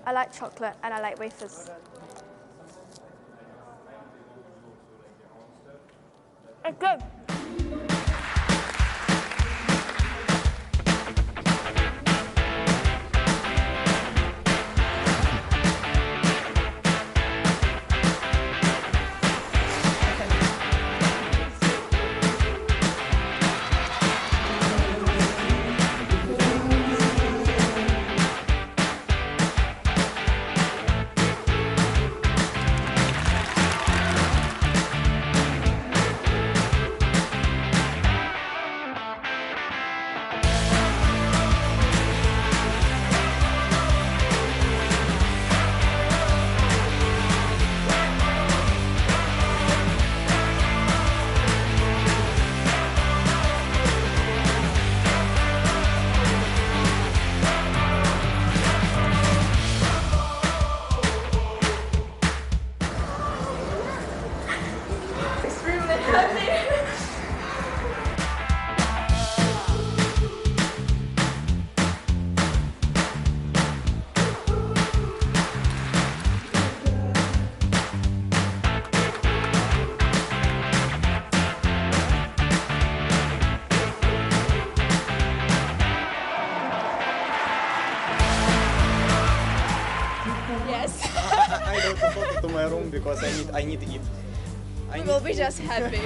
Speaker 9: I like chocolate and I like wafers. It's good.
Speaker 10: Yes.
Speaker 8: I don't go to my room because I need to eat.
Speaker 10: We will be just happy.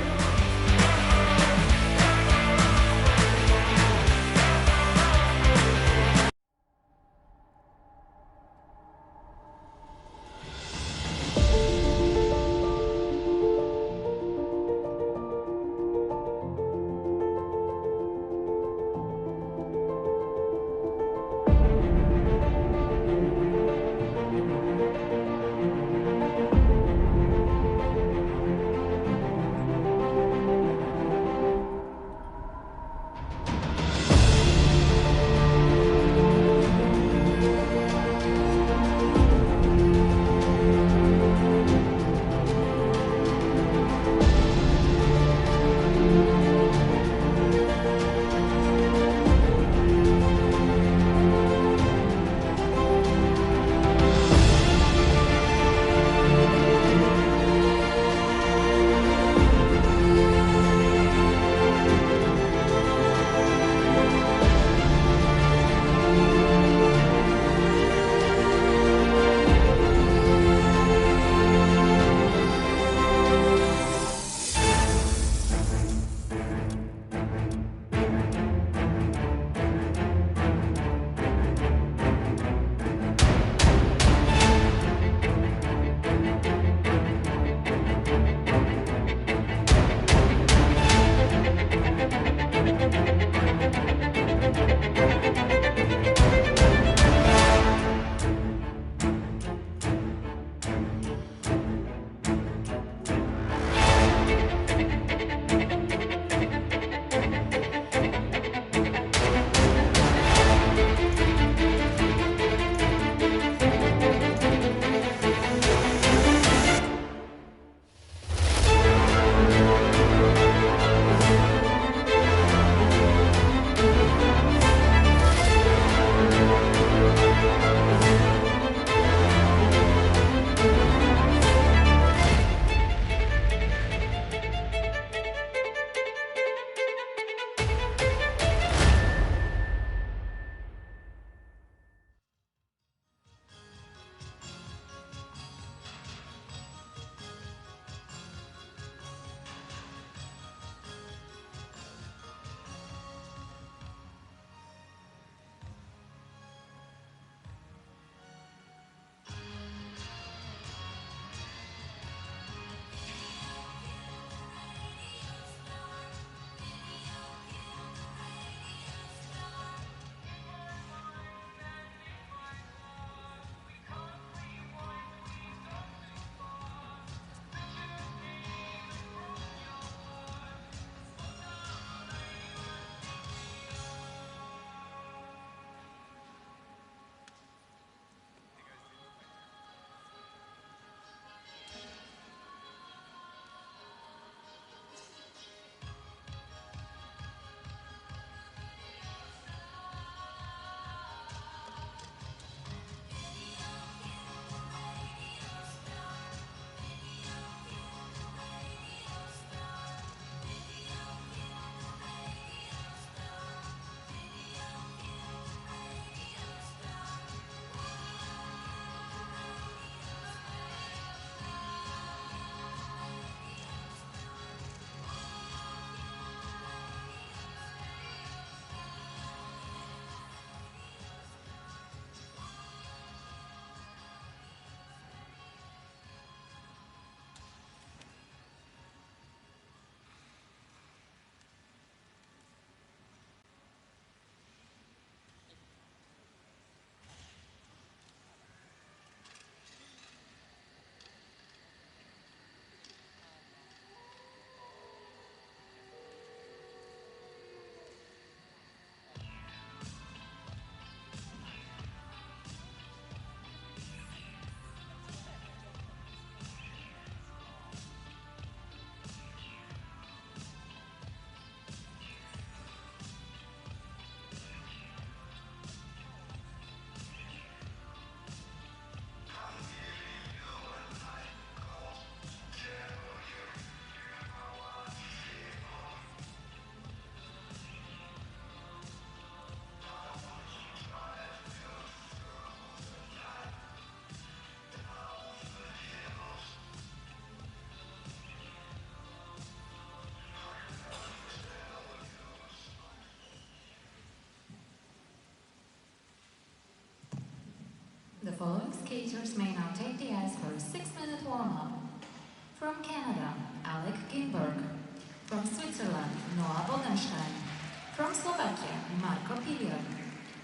Speaker 1: skaters may now take the ice for a 6-minute warm-up. From Canada, Alec Gimberg. From Switzerland, Noah Bodenstein. From Slovakia, Marco Pilion.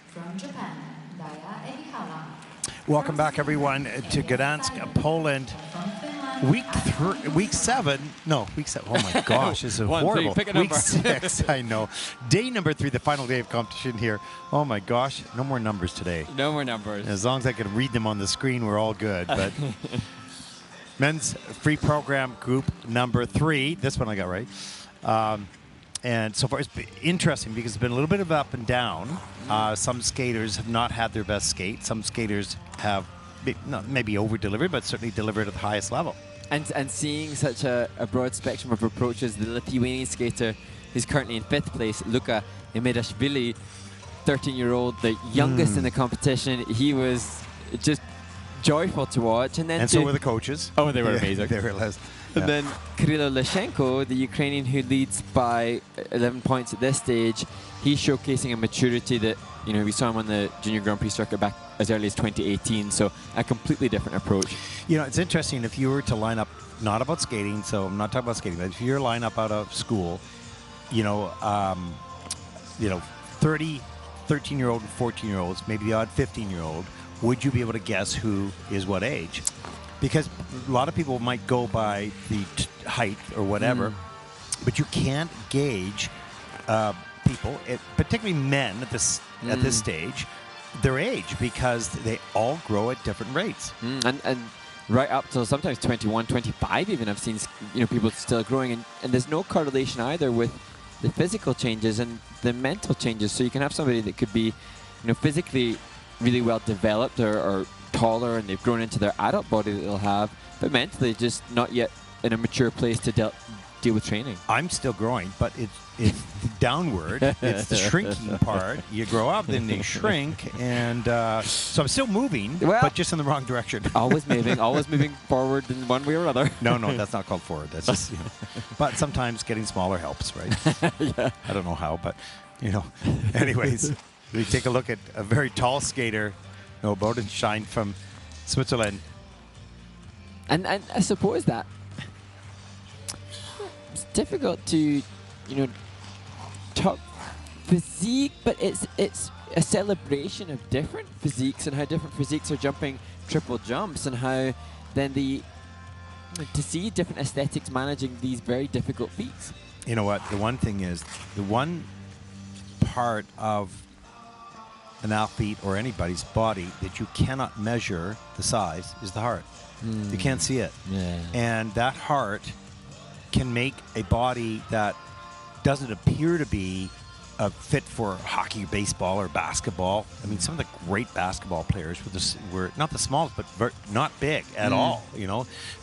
Speaker 1: From Japan, Daya Evihala.
Speaker 2: Welcome back, everyone, to Gdansk, Poland. Week 7. No, week 7. Oh my gosh, this is horrible. Week 6, I know. Day number 3, the final day of competition here. Oh my gosh, no more numbers today.
Speaker 3: No more numbers.
Speaker 2: As long as I can read them on the screen, we're all good. But men's free program group number 3. This one I got right. And so far, it's been interesting because it's been a little bit of up and down. Some skaters have not had their best skate. Some skaters have not maybe over-delivered, but certainly delivered at the highest level.
Speaker 3: And seeing such a broad spectrum of approaches, the Lithuanian skater who's currently in 5th place, Luka Emedashvili, 13-year-old, the youngest in the competition, he was just joyful to watch. And
Speaker 2: so were the coaches.
Speaker 3: Oh, they were amazing.
Speaker 2: They were less.
Speaker 3: And then Kirilo Leshenko, the Ukrainian who leads by 11 points at this stage, he's showcasing a maturity that, you know, we saw him on the Junior Grand Prix circuit back as early as 2018, so a completely different approach.
Speaker 2: You know, it's interesting if you were to line up, not about skating, so I'm not talking about skating, but if you were to line up out of school, 30, 13-year-old and 14-year-olds, maybe the odd 15-year-old, would you be able to guess who is what age? Because a lot of people might go by the height or whatever, but you can't gauge people, particularly men at this stage, their age, because they all grow at different rates.
Speaker 3: And right up till sometimes 21, 25 even, I've seen people still growing, and there's no correlation either with the physical changes and the mental changes. So you can have somebody that could be physically really well developed or taller, and they've grown into their adult body that they'll have, but mentally just not yet in a mature place to deal with training.
Speaker 2: I'm still growing, but it's downward. It's the shrinking part. You grow up, then they shrink, and so I'm still moving, but just in the wrong direction.
Speaker 3: always moving forward in one way or another.
Speaker 2: No, that's not called forward. That's just, but sometimes getting smaller helps, right?
Speaker 3: Yeah.
Speaker 2: I don't know how, but anyways, we take a look at a very tall skater, Noah Bodenstein from Switzerland.
Speaker 3: And I suppose that it's difficult to, talk physique, but it's a celebration of different physiques and how different physiques are jumping triple jumps, and how then to see different aesthetics managing these very difficult feats.
Speaker 2: You know what? The one thing is, the one part of an athlete or anybody's body that you cannot measure the size is the heart. You can't see it.
Speaker 3: Yeah.
Speaker 2: And that heart can make a body that doesn't appear to be fit for hockey, baseball, or basketball. I mean, some of the great basketball players were not the smallest, but not big at all.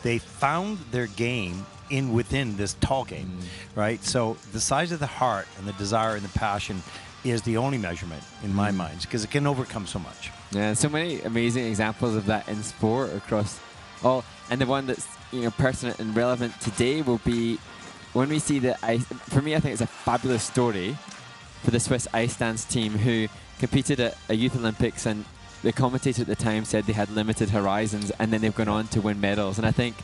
Speaker 2: They found their game within this tall game, right? So the size of the heart and the desire and the passion is the only measurement in my mind, because it can overcome so much.
Speaker 3: Yeah, so many amazing examples of that in sport across all. And the one that's pertinent and relevant today will be when we see for me, I think it's a fabulous story for the Swiss ice dance team who competed at a Youth Olympics, and the commentator at the time said they had limited horizons, and then they've gone on to win medals. And I think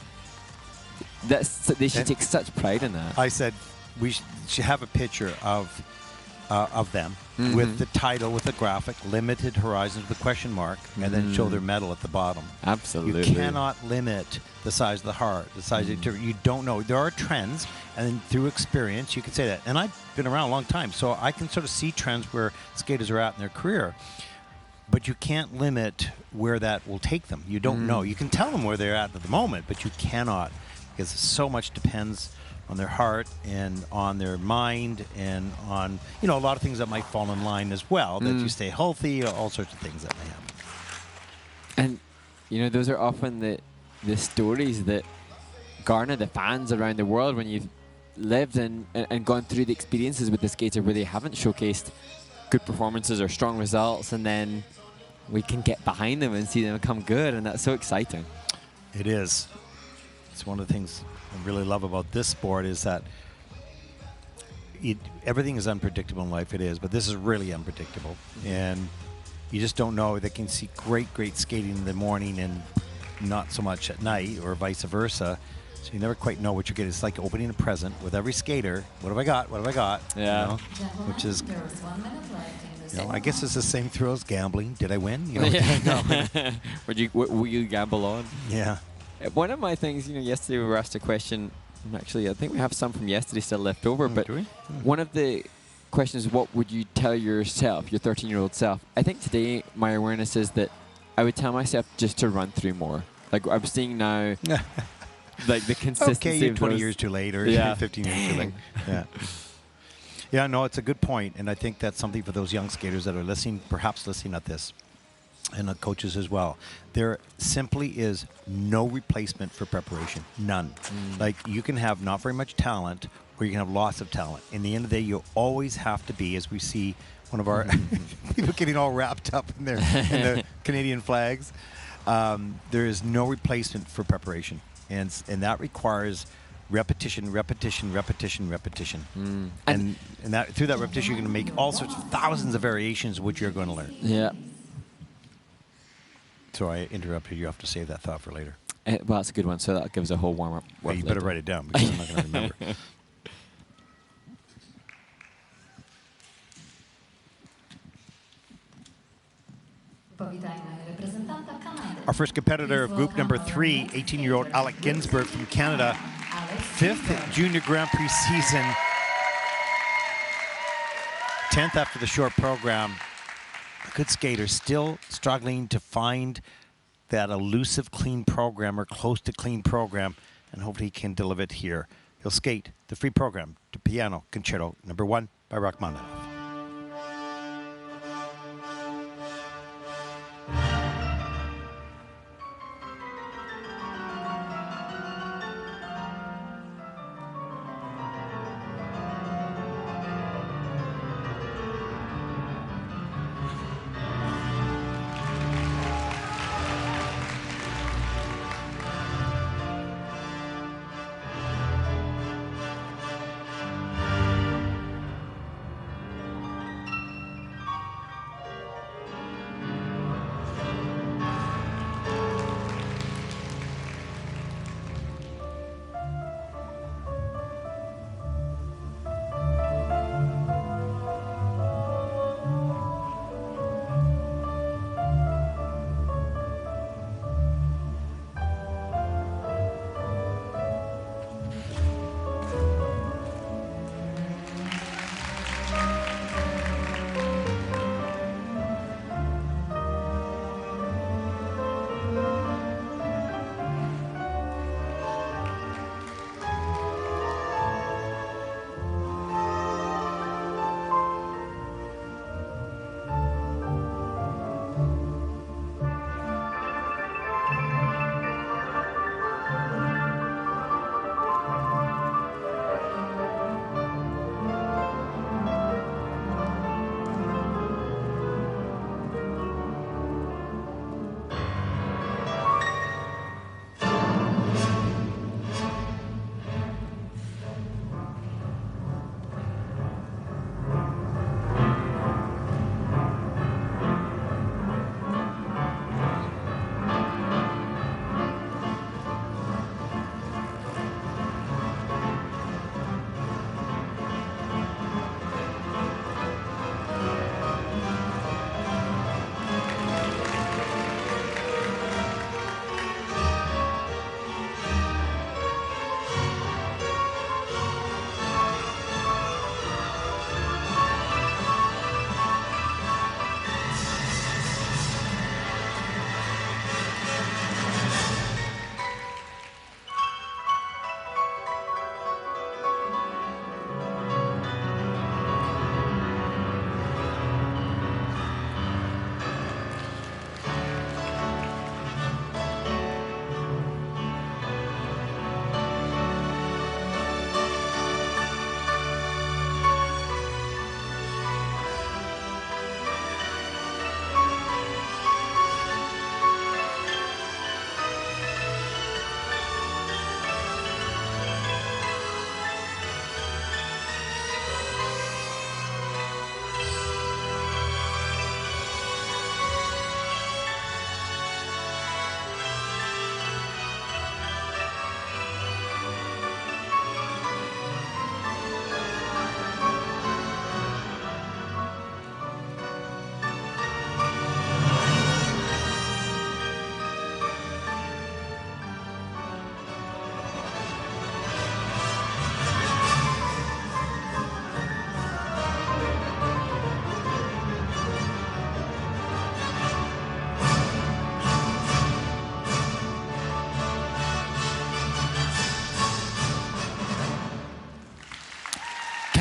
Speaker 3: they should take such pride in that.
Speaker 2: I said we should have a picture of them with the title, with the graphic, limited horizons with a question mark, and then show their medal at the bottom.
Speaker 3: Absolutely.
Speaker 2: You cannot limit the size of the heart, the size of you don't know. There are trends, and then through experience, you can say that. And I've been around a long time, so I can sort of see trends where skaters are at in their career. But you can't limit where that will take them. You don't know. You can tell them where they're at the moment, but you cannot, because so much depends on their heart and on their mind and on, a lot of things that might fall in line as well, that you stay healthy, all sorts of things that may happen.
Speaker 3: And, those are often the stories that garner the fans around the world when you've lived and gone through the experiences with the skater where they haven't showcased good performances or strong results, and then we can get behind them and see them become good, and that's so exciting.
Speaker 2: It is. It's one of the things I really love about this sport is that everything is unpredictable in life. It is, but this is really unpredictable. And You just don't know. They can see great skating in the morning and not so much at night, or vice versa. So you never quite know what you're getting. It's like opening a present with every skater. What have I got? What have I got?
Speaker 3: Yeah.
Speaker 2: You know, which is, I guess it's the same thrill as gambling. Did I win? You know,
Speaker 3: Yeah. Will you gamble on?
Speaker 2: Yeah.
Speaker 3: One of my things, yesterday we were asked a question. Actually, I think we have some from yesterday still left over. But one of the questions is, what would you tell yourself, your 13-year-old self? I think today my awareness is that I would tell myself just to run through more. Like I'm seeing now. Like the consistency.
Speaker 2: Okay, you're
Speaker 3: of
Speaker 2: 20
Speaker 3: those.
Speaker 2: years too late, or
Speaker 3: Yeah.
Speaker 2: 15 years too late. Yeah. Yeah, no, it's a good point, and I think that's something for those young skaters that are listening, perhaps listening at this, and the coaches as well. There simply is no replacement for preparation. None. Like you can have not very much talent, or you can have lots of talent. In the end of the day, you always have to be, as we see one of our people getting all wrapped up in the Canadian flags. There is no replacement for preparation. And that requires repetition. And that through that repetition, you're going to make all sorts of thousands of variations, which you're going to learn.
Speaker 3: Yeah.
Speaker 2: So I interrupted. You have to save that thought for later.
Speaker 3: Well, that's a good one. So that gives a whole warm-up.
Speaker 2: Well, you better write it down, because I'm not going to remember. Our first competitor of group number 3, 18-year-old Alec Ginsberg from Canada. 5th Junior Grand Prix season. 10th after the short program. A good skater, still struggling to find that elusive clean program, or close to clean program, and hopefully he can deliver it here. He'll skate the free program to Piano Concerto number 1 by Rachmaninoff.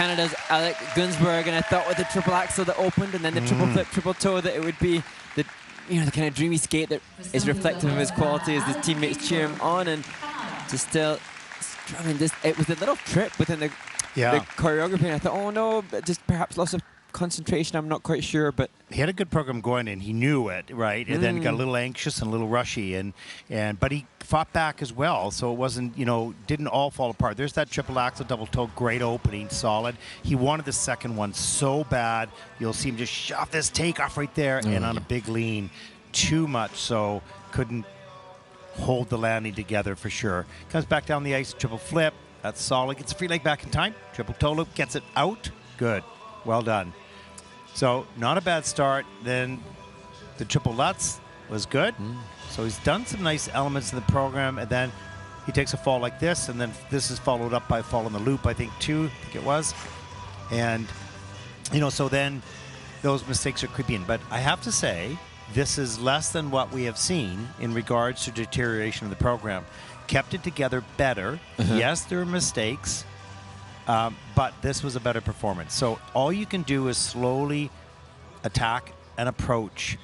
Speaker 3: Canada's Alec Gunsberg, and I thought with the triple axel that opened and then the triple flip, triple toe that it would be the the kind of dreamy skate that is reflective of his quality as his teammates cheer him on, and just still struggling. It was a little trip within the choreography, and I thought, oh no, just perhaps loss of concentration, I'm not quite sure, but
Speaker 2: he had a good program going and he knew it, right? And then got a little anxious and a little rushy, and but he fought back as well, so it wasn't, didn't all fall apart. There's that triple axel, double toe, great opening, solid. He wanted the second one so bad. You'll see him just shove this takeoff right there and on a big lean, too much so, couldn't hold the landing together for sure. Comes back down the ice, triple flip, that's solid. Gets a free leg back in time, triple toe loop, gets it out, good, well done. So not a bad start. Then the triple Lutz was good. So he's done some nice elements in the program, and then he takes a fall like this, and then this is followed up by a fall in the loop, I think it was. And, so then those mistakes are creeping in. But I have to say, this is less than what we have seen in regards to deterioration of the program. Kept it together better. Yes, there were mistakes. But this was a better performance. So all you can do is slowly attack and approach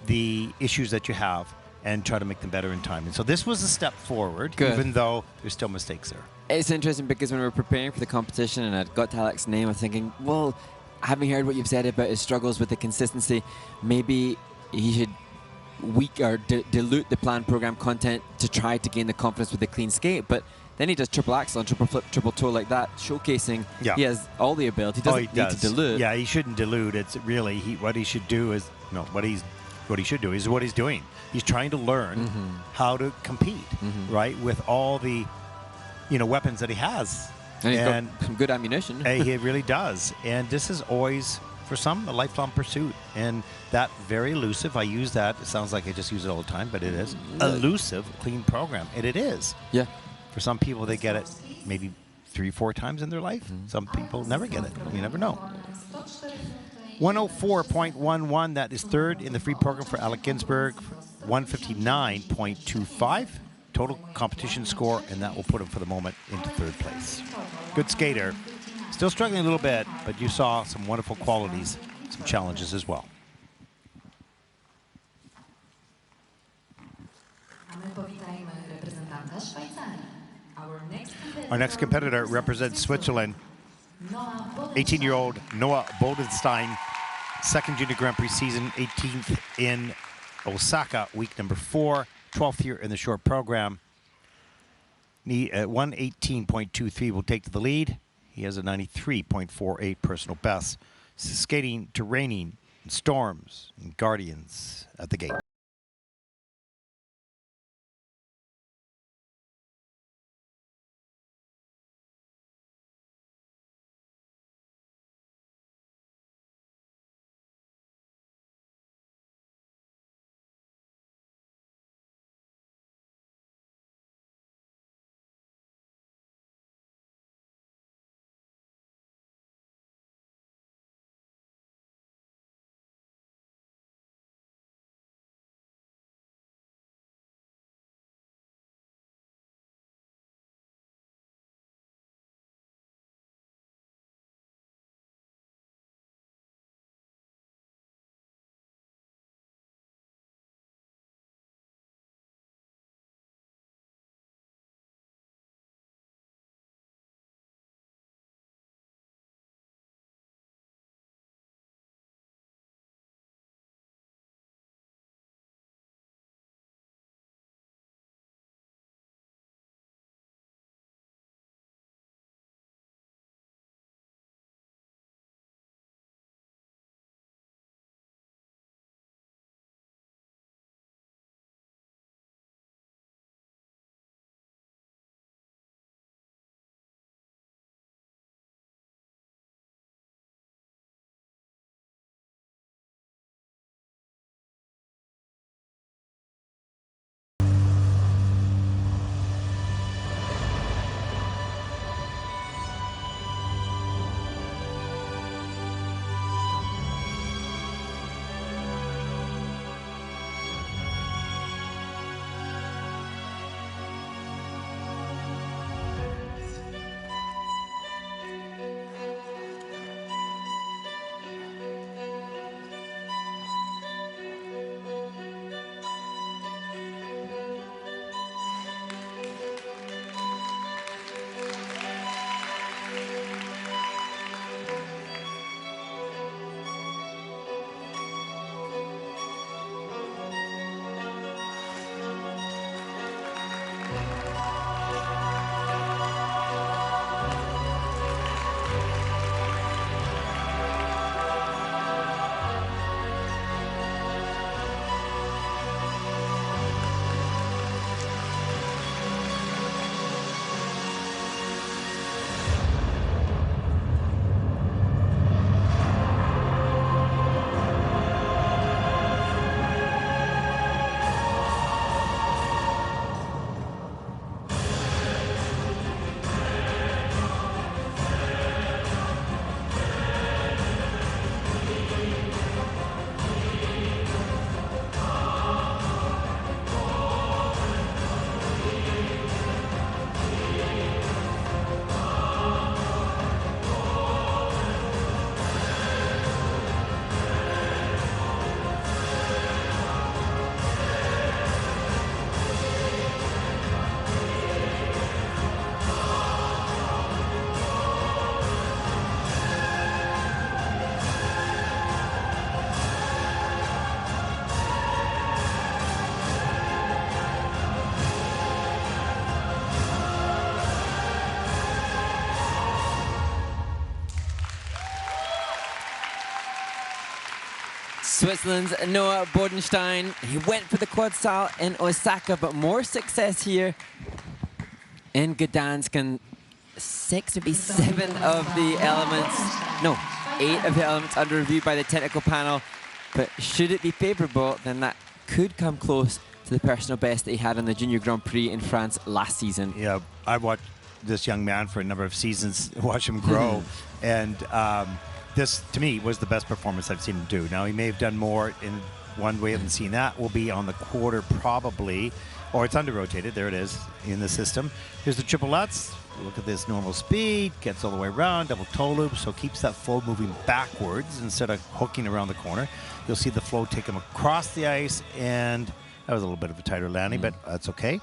Speaker 2: the issues that you have and try to make them better in time. And so this was a step forward, even though there's still mistakes there.
Speaker 3: It's interesting because when we were preparing for the competition and I got to Alex's name, I was thinking, well, having heard what you've said about his struggles with the consistency, maybe he should dilute the planned program content to try to gain the confidence with the clean skate. But then he does triple axel and triple flip, triple toe like that, showcasing he has all the ability. He doesn't need to dilute.
Speaker 2: Yeah, he shouldn't dilute. It's really what he should do is what he should do is what he's doing. He's trying to learn how to compete, right, with all the weapons that he has.
Speaker 3: And he's got some good ammunition.
Speaker 2: He really does. And this is always, for some, a lifelong pursuit. And that very elusive, I use that, it sounds like I just use it all the time, but it is, elusive, clean program. And it is.
Speaker 3: Yeah.
Speaker 2: For some people, they get it maybe 3-4 times in their life. Some people never get it. You never know. 104.11, that is third in the free program for Alec Ginsberg. 159.25 total competition score, and that will put him for the moment into third place. Good skater. Still struggling a little bit, but you saw some wonderful qualities, some challenges as well. Our next competitor represents Switzerland. 18-year-old Noah Bodenstein, second Junior Grand Prix season, 18th in Osaka, week number 4, 12th year in the short program. 118.23 will take to the lead. He has a 93.48 personal best. Skating to raining, and storms, and guardians at the gate.
Speaker 3: Switzerland's Noah Bodenstein. He went for the quad style in Osaka, but more success here in Gdansk. And 6 would be 7 of the elements. No, 8 of the elements under review by the technical panel. But should it be favourable, then that could come close to the personal best that he had in the Junior Grand Prix in France last season.
Speaker 2: Yeah, I watched this young man for a number of seasons, watch him grow, and this, to me, was the best performance I've seen him do. Now, he may have done more in one. We haven't seen that. Will be on the quarter probably, or it's under-rotated. There it is in the system. Here's the triple Lutz. Look at this normal speed, gets all the way around, double toe loop, so keeps that flow moving backwards instead of hooking around the corner. You'll see the flow take him across the ice, and that was a little bit of a tighter landing, but that's okay.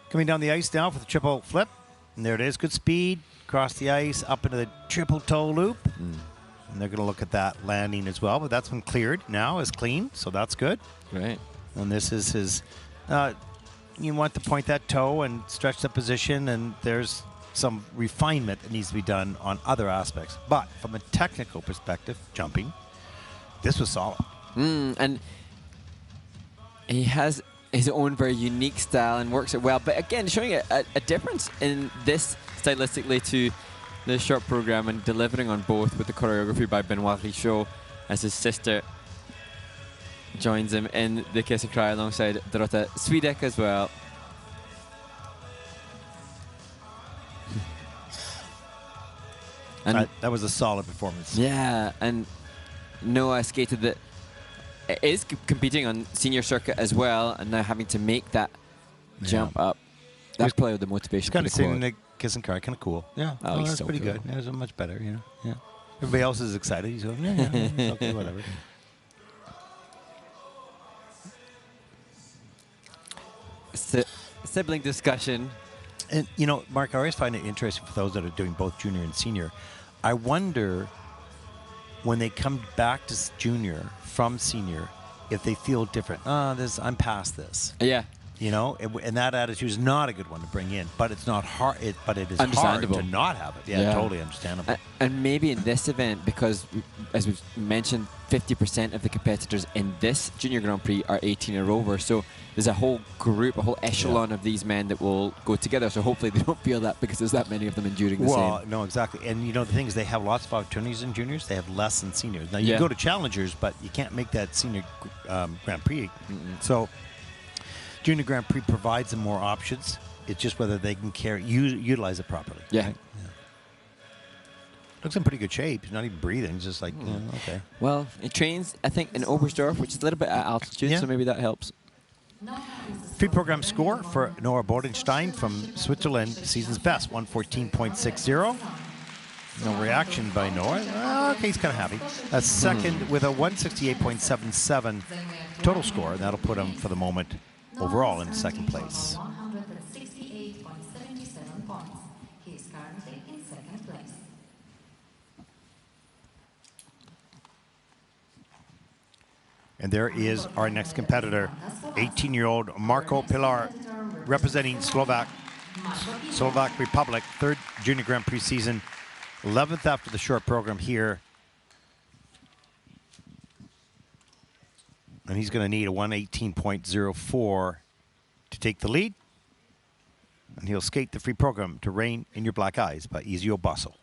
Speaker 2: Coming down the ice now for the triple flip, and there it is, good speed, across the ice, up into the triple toe loop, and they're going to look at that landing as well, but that's been cleared now, is clean, so that's good.
Speaker 3: Right.
Speaker 2: And this is his... you want to point that toe and stretch the position, and there's some refinement that needs to be done on other aspects. But from a technical perspective, jumping, this was solid.
Speaker 3: And he has his own very unique style and works it well. But again, showing a difference in this stylistically to the short program and delivering on both with the choreography by Benoit Richaud as his sister joins him in the Kiss and Cry alongside Dorota Swedek as well. And
Speaker 2: that was a solid performance.
Speaker 3: Yeah, and Noah skated that is competing on senior circuit as well, and now having to make that jump up. That's probably the motivation.
Speaker 2: Kind of sitting the Kiss and Cry, kind of cool. Yeah,
Speaker 3: oh, he's
Speaker 2: that's
Speaker 3: so
Speaker 2: pretty
Speaker 3: cool.
Speaker 2: good. That was much better, you know. Yeah, everybody else is excited. He's going, yeah, it's okay, whatever.
Speaker 3: Sibling discussion.
Speaker 2: And, you know, Mark, I always find it interesting for those that are doing both junior and senior. I wonder when they come back to junior from senior if they feel different. I'm past this.
Speaker 3: Yeah.
Speaker 2: You know, and that attitude is not a good one to bring in, but it's not hard. But it is hard to not have it. Yeah, totally understandable.
Speaker 3: And maybe in this event, because as we've mentioned, 50% of the competitors in this Junior Grand Prix are 18 or over. So there's a whole group, a whole echelon of these men that will go together. So hopefully they don't feel that because there's that many of them enduring the same.
Speaker 2: Well, no, exactly. And you know, the thing is, they have lots of opportunities in juniors. They have less in seniors. Now, you can go to challengers, but you can't make that senior Grand Prix. So Junior Grand Prix provides them more options. It's just whether they can utilize it properly.
Speaker 3: Yeah.
Speaker 2: Right? Looks in pretty good shape. He's not even breathing. He's just like, okay.
Speaker 3: Well, he trains, I think, in Oberstdorf, which is a little bit at altitude, so maybe that helps.
Speaker 2: Free program score for Noah Bodenstein from Switzerland, season's best, 114.60. No reaction by Noah. Okay, he's kind of happy. A second with a 168.77 total score. That'll put him, for the moment, overall in second place.
Speaker 1: 168.77 points. He is currently in second place.
Speaker 2: And there is our next competitor, 18-year-old Marko Pilar, representing Slovak Republic, third Junior Grand Prix season, 11th after the short program here. And he's going to need a 118.04 to take the lead. And he'll skate the free program to Rain in Your Black Eyes by Ezio Basso.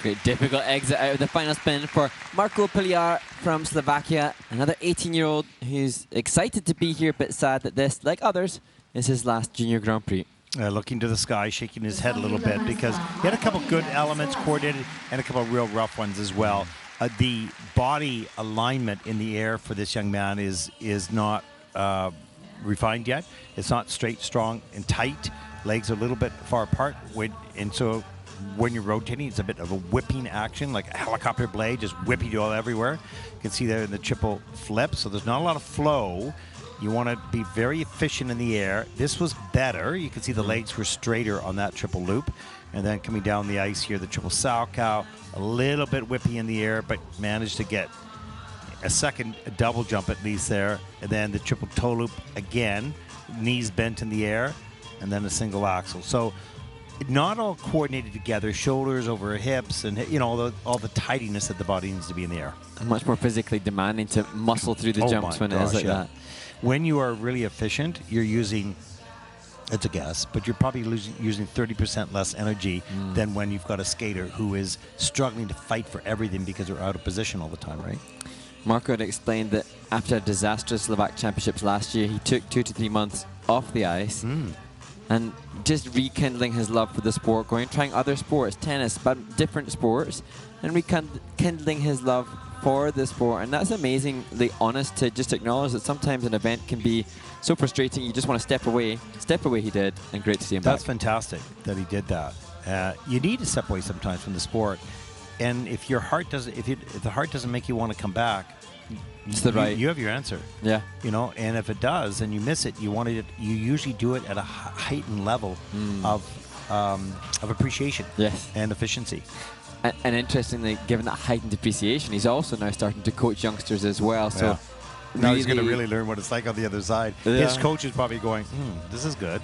Speaker 3: Great difficult exit out of the final spin for Marko Piljar from Slovakia, another 18-year-old who's excited to be here but sad that this, like others, is his last Junior Grand Prix.
Speaker 2: Looking to the sky, shaking his head a little bit because he had a couple good elements coordinated and a couple of real rough ones as well. The body alignment in the air for this young man is not refined yet. It's not straight, strong, and tight. Legs are a little bit far apart, and so when you're rotating, it's a bit of a whipping action, like a helicopter blade, just whipping you all everywhere. You can see there in the triple flip, so there's not a lot of flow. You want to be very efficient in the air. This was better. You can see the legs were straighter on that triple loop. And then coming down the ice here, the triple Salchow, a little bit whippy in the air, but managed to get a double jump at least there. And then the triple toe loop again, knees bent in the air, and then a single axel. So not all coordinated together, shoulders over hips, and all the tidiness that the body needs to be in the air.
Speaker 3: And much more physically demanding to muscle through the jumps when it is like that.
Speaker 2: When you are really efficient, you're using, it's a guess, but you're probably using 30% less energy than when you've got a skater who is struggling to fight for everything because they're out of position all the time, right?
Speaker 3: Marko had explained that after a disastrous Slovak Championships last year, he took 2 to 3 months off the ice. And just rekindling his love for the sport, trying other sports, tennis, but different sports, and rekindling his love for the sport. And that's amazingly honest to just acknowledge that sometimes an event can be so frustrating you just want to step away. Step away he did, and great to see him back.
Speaker 2: That's fantastic that he did that. You need to step away sometimes from the sport, and if your heart doesn't, if the heart doesn't make you want to come back, you have your answer.
Speaker 3: Yeah.
Speaker 2: And if it does and you miss it, you usually do it at a heightened level of appreciation and efficiency.
Speaker 3: And interestingly, given that heightened appreciation, he's also now starting to coach youngsters as well. So
Speaker 2: now he's going to really learn what it's like on the other side. His coach is probably going, this is good.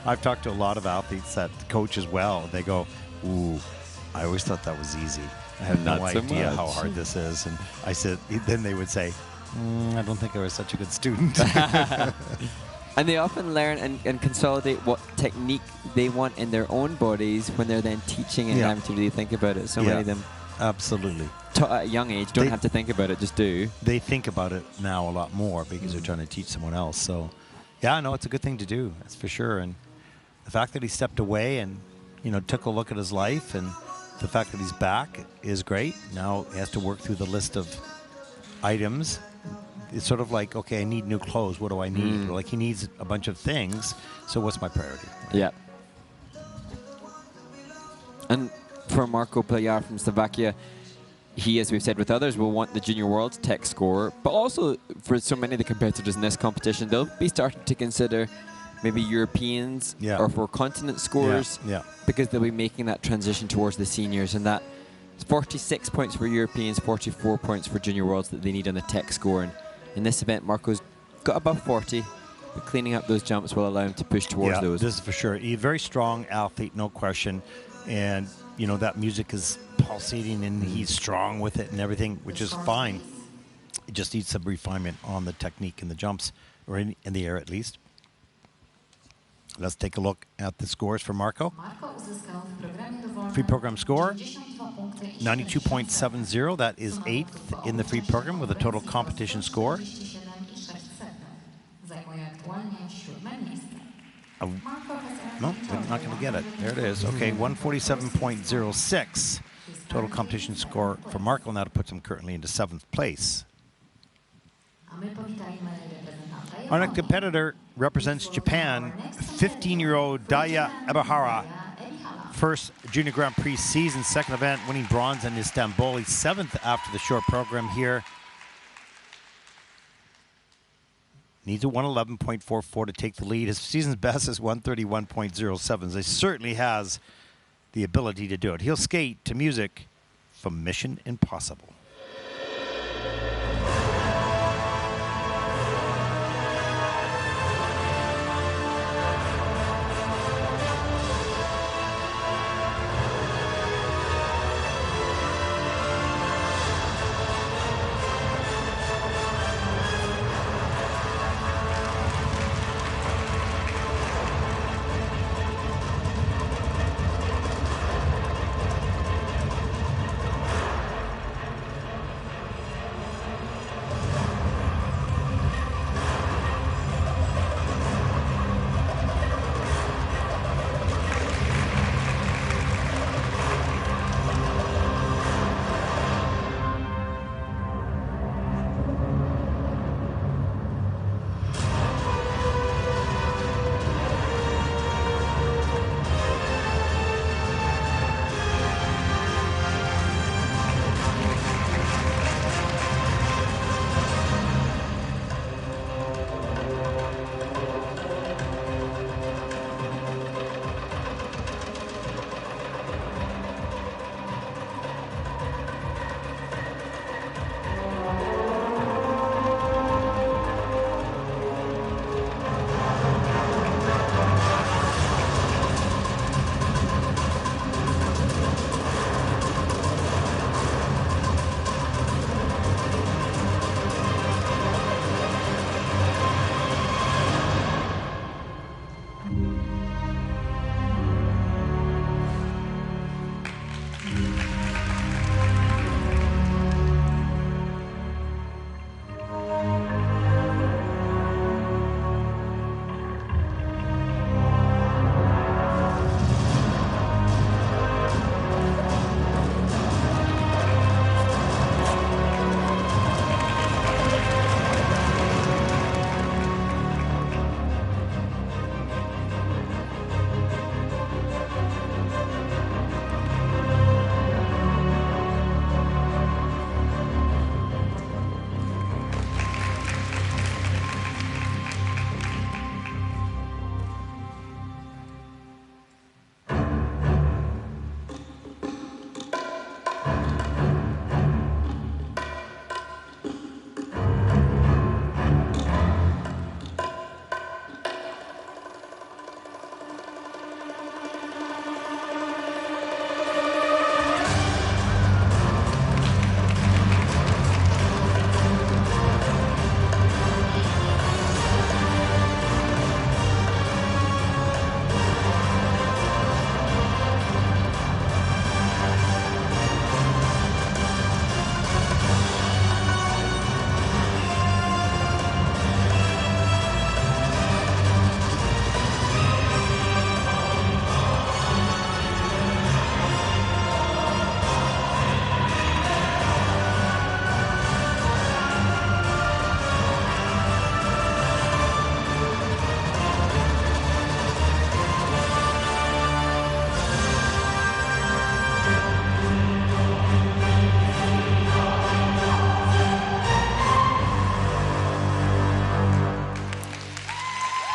Speaker 2: I've talked to a lot of athletes that coach as well. They go, ooh, I always thought that was easy. I had no idea how hard this is. And I said, then they would say, I don't think I was such a good student.
Speaker 3: And they often learn and consolidate what technique they want in their own bodies when they're then teaching and having to really think about it. So many of them
Speaker 2: absolutely
Speaker 3: taught at a young age don't have to think about it, just do.
Speaker 2: They think about it now a lot more because they're trying to teach someone else. So yeah, no, it's a good thing to do, that's for sure. And the fact that he stepped away and took a look at his life, and the fact that he's back is great. Now he has to work through the list of items. It's sort of like, okay, I need new clothes. What do I need? Like, he needs a bunch of things. So what's my priority?
Speaker 3: Yeah. And for Marko Piljar from Slovakia, he, as we've said with others, will want the Junior World Tech score. But also, for so many of the competitors in this competition, they'll be starting to consider maybe Europeans or for continent scores because they'll be making that transition towards the seniors. And that 46 points for Europeans, 44 points for Junior Worlds that they need on the tech score. And in this event, Marko's got above 40, but cleaning up those jumps will allow him to push towards those.
Speaker 2: This is for sure. He's a very strong athlete, no question. And, that music is pulsating and he's strong with it and everything, which is fine. It just needs some refinement on the technique and the jumps, or in the air at least. Let's take a look at the scores for Marko. Free program score, 92.70. That is 8th in the free program with a total competition score. No, we're not going to get it. There it is. Okay, 147.06 total competition score for Marko, and that puts him currently into 7th place. Our next competitor represents Japan, 15-year-old Daya Ebahara. First Junior Grand Prix season, second event, winning bronze in Istanbul. He's 7th after the short program here. Needs a 111.44 to take the lead. His season's best is 131.07. So he certainly has the ability to do it. He'll skate to music from Mission Impossible.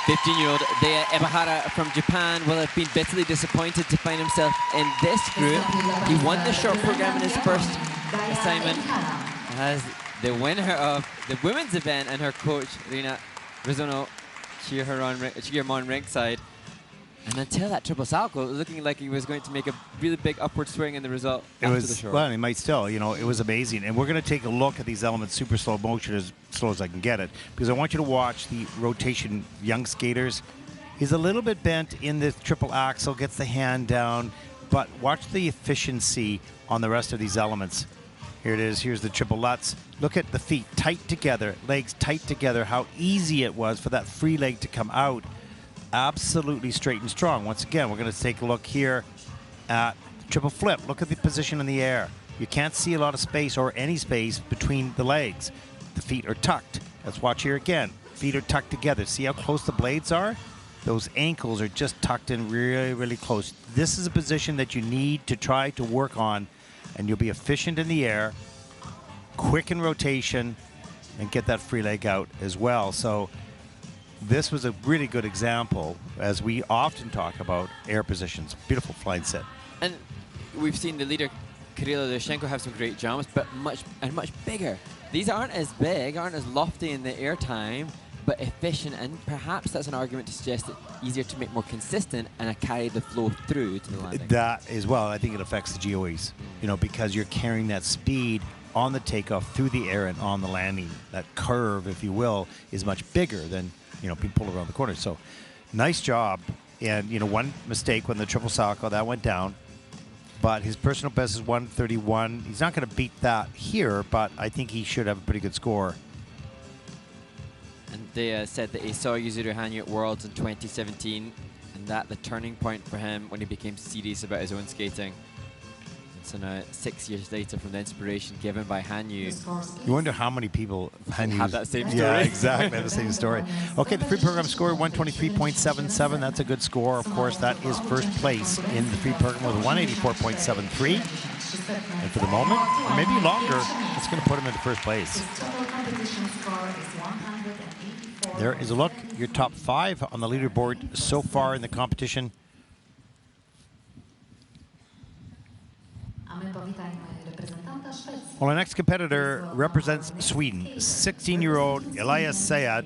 Speaker 3: 15-year-old Dea Ebahara from Japan will have been bitterly disappointed to find himself in this group. He won the short program in his first assignment as the winner of the women's event, and her coach, Rina Rizzono, cheer him on ringside. And until that triple salto, it was looking like he was going to make a really big upward swing in the result after the short.
Speaker 2: Well, he might still. You know, it was amazing. And we're going to take a look at these elements super slow motion, as slow as I can get it, because I want you to watch the rotation. Young skaters. He's a little bit bent in the triple axel, gets the hand down, but watch the efficiency on the rest of these elements. Here it is. Here's the triple lutz. Look at the feet tight together, legs tight together, how easy it was for that free leg to come out. Absolutely straight and strong. Once again, we're going to take a look here at triple flip. Look at the position in the air. You can't see a lot of space or any space between the legs. The feet are tucked. Let's watch here again. Feet are tucked together. See how close the blades are? Those ankles are just tucked in really, really close. This is a position that you need to try to work on, and you'll be efficient in the air, quick in rotation, and get that free leg out as well. So this was a really good example, as we often talk about air positions. Beautiful flying set.
Speaker 3: And we've seen the leader, Kirilo Lushenko, have some great jumps, but much bigger. These aren't as big, aren't as lofty in the air time, but efficient, and perhaps that's an argument to suggest it easier to make more consistent and carry the flow through to the landing.
Speaker 2: That as well, I think it affects the GOEs, you know, because you're carrying that speed on the takeoff, through the air, and on the landing. That curve, if you will, is much bigger than, you know, being pulled around the corner. So nice job. And, you know, one mistake when the triple salto, that went down. But his personal best is 131. He's not going to beat that here, but I think he should have a pretty good score.
Speaker 3: And they said that he saw Yuzuru Hanyu at Worlds in 2017, and that the turning point for him when he became serious about his own skating. So now, 6 years later, from the inspiration given by Hanyu.
Speaker 2: You wonder how many people
Speaker 3: have that same story.
Speaker 2: Yeah, exactly, the same story. Okay, the free program score 123.77. That's a good score. Of course, that is first place in the free program with 184.73. And for the moment, or maybe longer, it's going to put him into first place. There is a look. Your top 5 on the leaderboard so far in the competition. Well, our next competitor represents Sweden. 16-year-old Elias Sayad,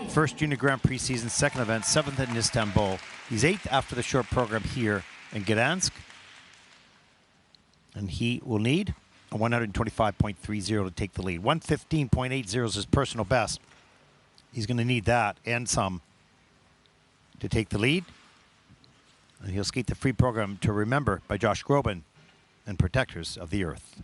Speaker 2: first Junior Grand Prix season, second event, 7th in Istanbul. He's 8th after the short program here in Gdansk. And he will need a 125.30 to take the lead. 115.80 is his personal best. He's going to need that and some to take the lead. And he'll skate the free program to Remember by Josh Groban and Protectors of the Earth.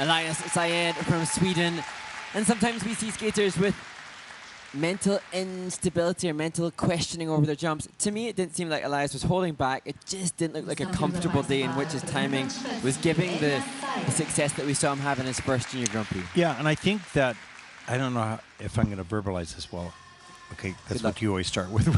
Speaker 3: Elias Syed from Sweden. And sometimes we see skaters with mental instability or mental questioning over their jumps. To me, it didn't seem like Elias was holding back. It just didn't look like a comfortable day in which his timing was giving the success that we saw him have in his first Junior Grand Prix.
Speaker 2: Yeah, and I think that, I don't know if I'm going to verbalize this well. Okay, that's what you always start with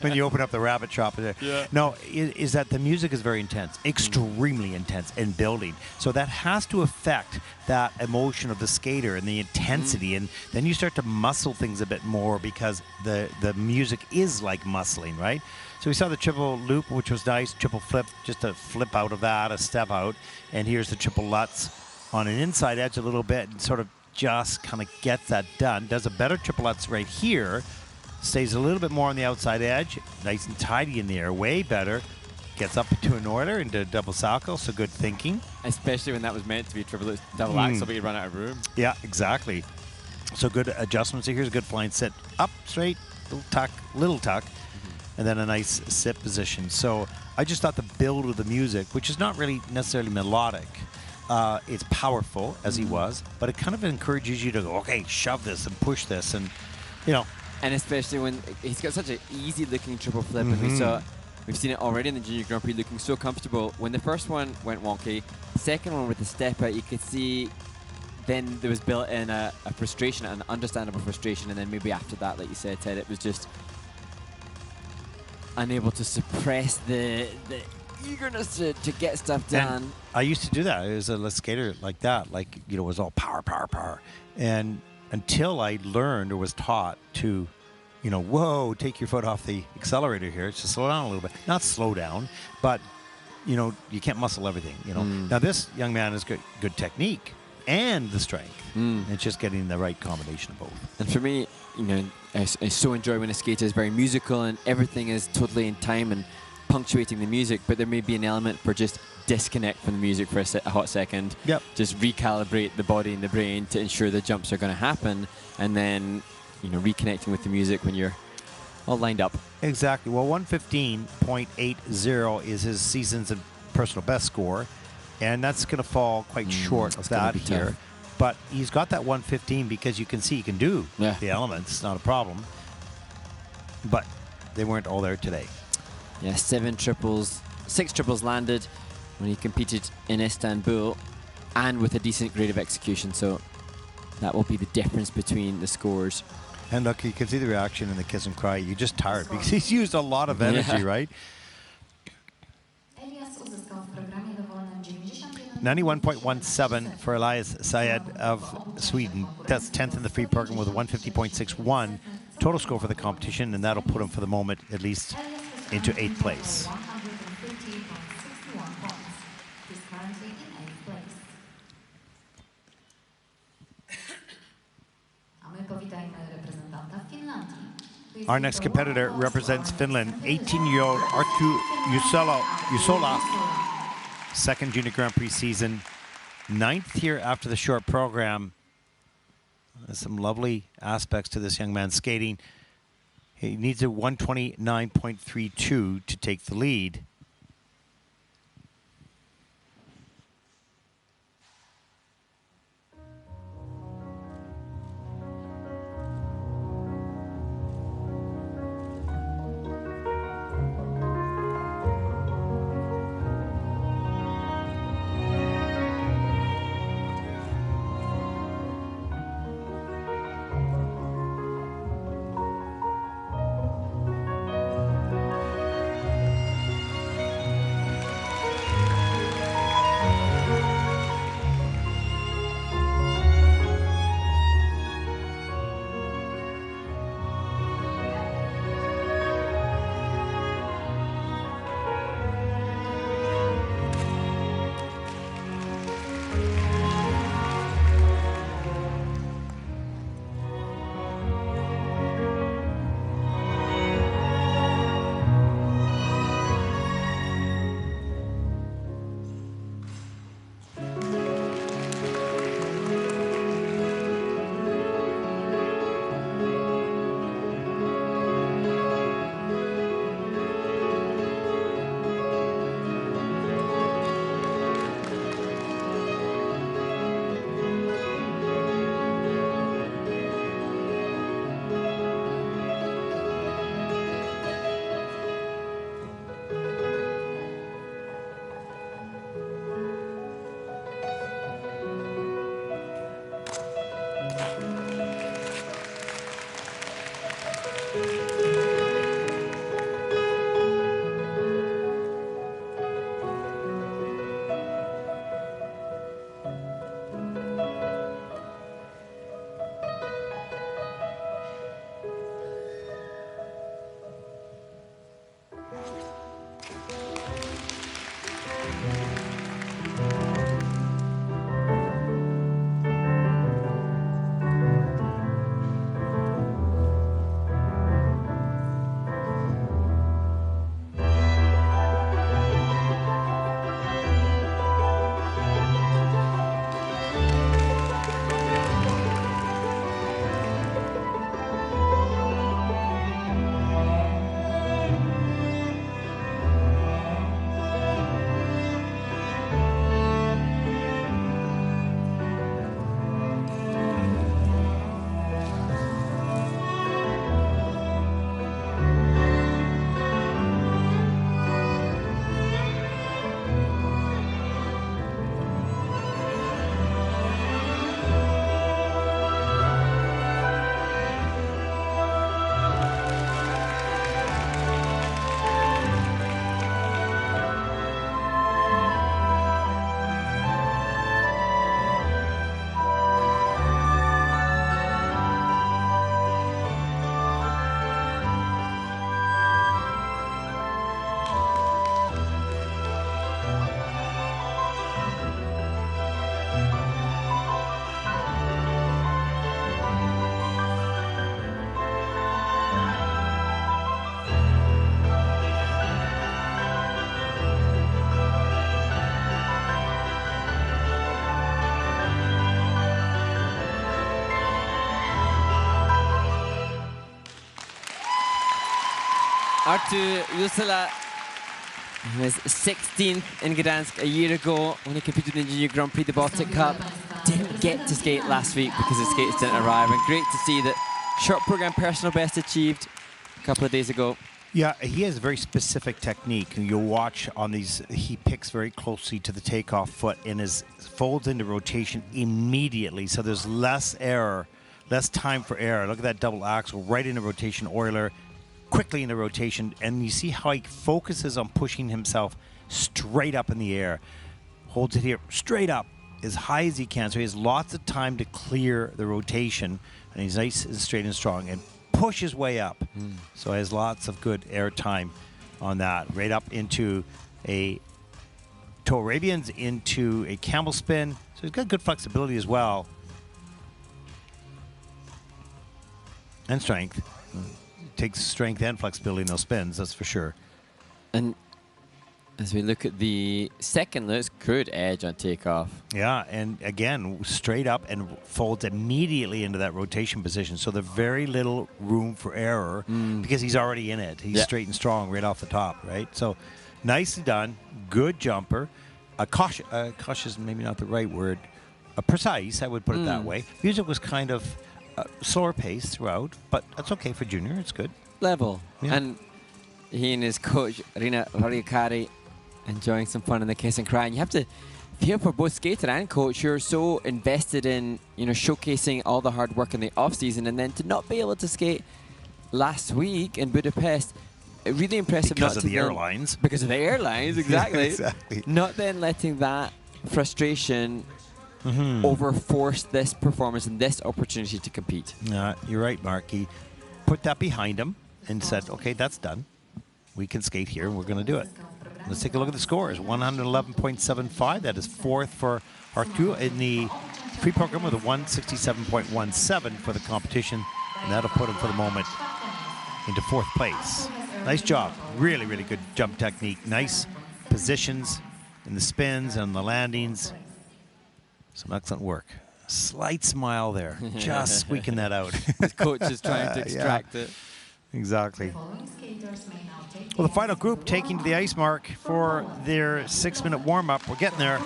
Speaker 2: when you open up the rabbit shop.
Speaker 3: Yeah.
Speaker 2: No, is that the music is very intense, extremely intense and building. So that has to affect that emotion of the skater and the intensity. And then you start to muscle things a bit more because the music is like muscling, right? So we saw the triple loop, which was nice, triple flip, just a flip out of that, a step out. And here's the triple Lutz on an inside edge a little bit and sort of just kind of gets that done. Does a better triple Lutz right here. Stays a little bit more on the outside edge. Nice and tidy in the air. Way better. Gets up to an order into double salchow, so good thinking.
Speaker 3: Especially when that was meant to be triple double axel, but you run out of room.
Speaker 2: Yeah, exactly. So good adjustments. So here's a good flying sit. Up, straight, little tuck, and then a nice sit position. So I just thought the build of the music, which is not really necessarily melodic, it's powerful, as he was, but it kind of encourages you to go, okay, shove this and push this, and, you know.
Speaker 3: And especially when he's got such an easy-looking triple flip, and we've seen it already in the Junior Grand Prix, looking so comfortable. When the first one went wonky, second one with the step out, you could see then there was built in a frustration, an understandable frustration, and then maybe after that, like you said, Ted, it was just unable to suppress the eagerness to get stuff done.
Speaker 2: And I used to do that. I was a skater like that. Like, you know, it was all power, power, power. And until I learned or was taught to, you know, whoa, take your foot off the accelerator here. It's just slow down a little bit. Not slow down, but, you know, you can't muscle everything, you know. Now, this young man has good technique and the strength. It's just getting the right combination of both.
Speaker 3: And for me, you know, I so enjoy when a skater is very musical and everything is totally in time and punctuating the music, but there may be an element for just disconnect from the music for a hot second.
Speaker 2: Yep.
Speaker 3: Just recalibrate the body and the brain to ensure the jumps are going to happen, and then, you know, reconnecting with the music when you're all lined up.
Speaker 2: Exactly. Well, 115.80 is his season's personal best score, and that's going to fall quite short of that here.
Speaker 3: Tough.
Speaker 2: But he's got that 115 because you can see he can do the elements, not a problem. But they weren't all there today.
Speaker 3: Yeah, 6 triples landed when he competed in Istanbul, and with a decent grade of execution. So that will be the difference between the scores.
Speaker 2: And look, you can see the reaction in the kiss and cry. You're just tired because he's used a lot of energy, right? 91.17 for Elias Syed of Sweden. That's 10th in the free program with a 150.61 total score for the competition, and that'll put him for the moment at least into 8th place. Our next competitor represents Finland, 18-year-old Arttu Jusola, second Junior Grand Prix season, 9th here after the short program. There's some lovely aspects to this young man's skating. He needs a 129.32 to take the lead.
Speaker 3: Artur Jussila was 16th in Gdansk a year ago when he competed in the Junior Grand Prix, the Baltic Cup. Didn't get to skate last week because his skates didn't arrive. And great to see that short program personal best achieved a couple of days ago.
Speaker 2: Yeah, he has a very specific technique. You'll watch on these, he picks very closely to the takeoff foot and folds into rotation immediately. So there's less error, less time for error. Look at that double axel right into rotation, Euler, quickly into rotation. And you see how he focuses on pushing himself straight up in the air. Holds it here straight up as high as he can. So he has lots of time to clear the rotation. And he's nice and straight and strong. And push his way up. So he has lots of good air time on that. Right up into a toe Arabians, into a camel spin. So he's got good flexibility as well. And strength. It takes strength and flexibility in those spins, that's for sure.
Speaker 3: And as we look at the second looks, good edge on takeoff.
Speaker 2: Yeah, and again, straight up and folds immediately into that rotation position. So there's very little room for error because he's already in it. He's straight and strong right off the top, right? So nicely done. Good jumper. Cautious, maybe not the right word. Precise, I would put it that way. Music was kind of slower pace throughout, but that's okay for junior. It's good.
Speaker 3: Level.
Speaker 2: Yeah.
Speaker 3: And he and his coach, Rina Variakari, enjoying some fun in the kiss and cry. And you have to feel for both skater and coach. You're so invested in, you know, showcasing all the hard work in the off season, and then to not be able to skate last week in Budapest, really impressive.
Speaker 2: Because of the airlines.
Speaker 3: Because of the airlines, exactly.
Speaker 2: Exactly.
Speaker 3: Not then letting that frustration overforce this performance and this opportunity to compete.
Speaker 2: You're right, Mark. He put that behind him and said, okay, that's done. We can skate here and we're going to do it. Let's take a look at the scores. 111.75. That is fourth for Artur in the free program with a 167.17 for the competition. And that'll put him for the moment into fourth place. Nice job. Really, really good jump technique. Nice positions in the spins and the landings. Some excellent work. Slight smile there. Just squeaking that out.
Speaker 3: His coach is trying to extract it.
Speaker 2: Exactly. Well, the final group taking to the ice mark for their 6-minute warm-up. We're getting there.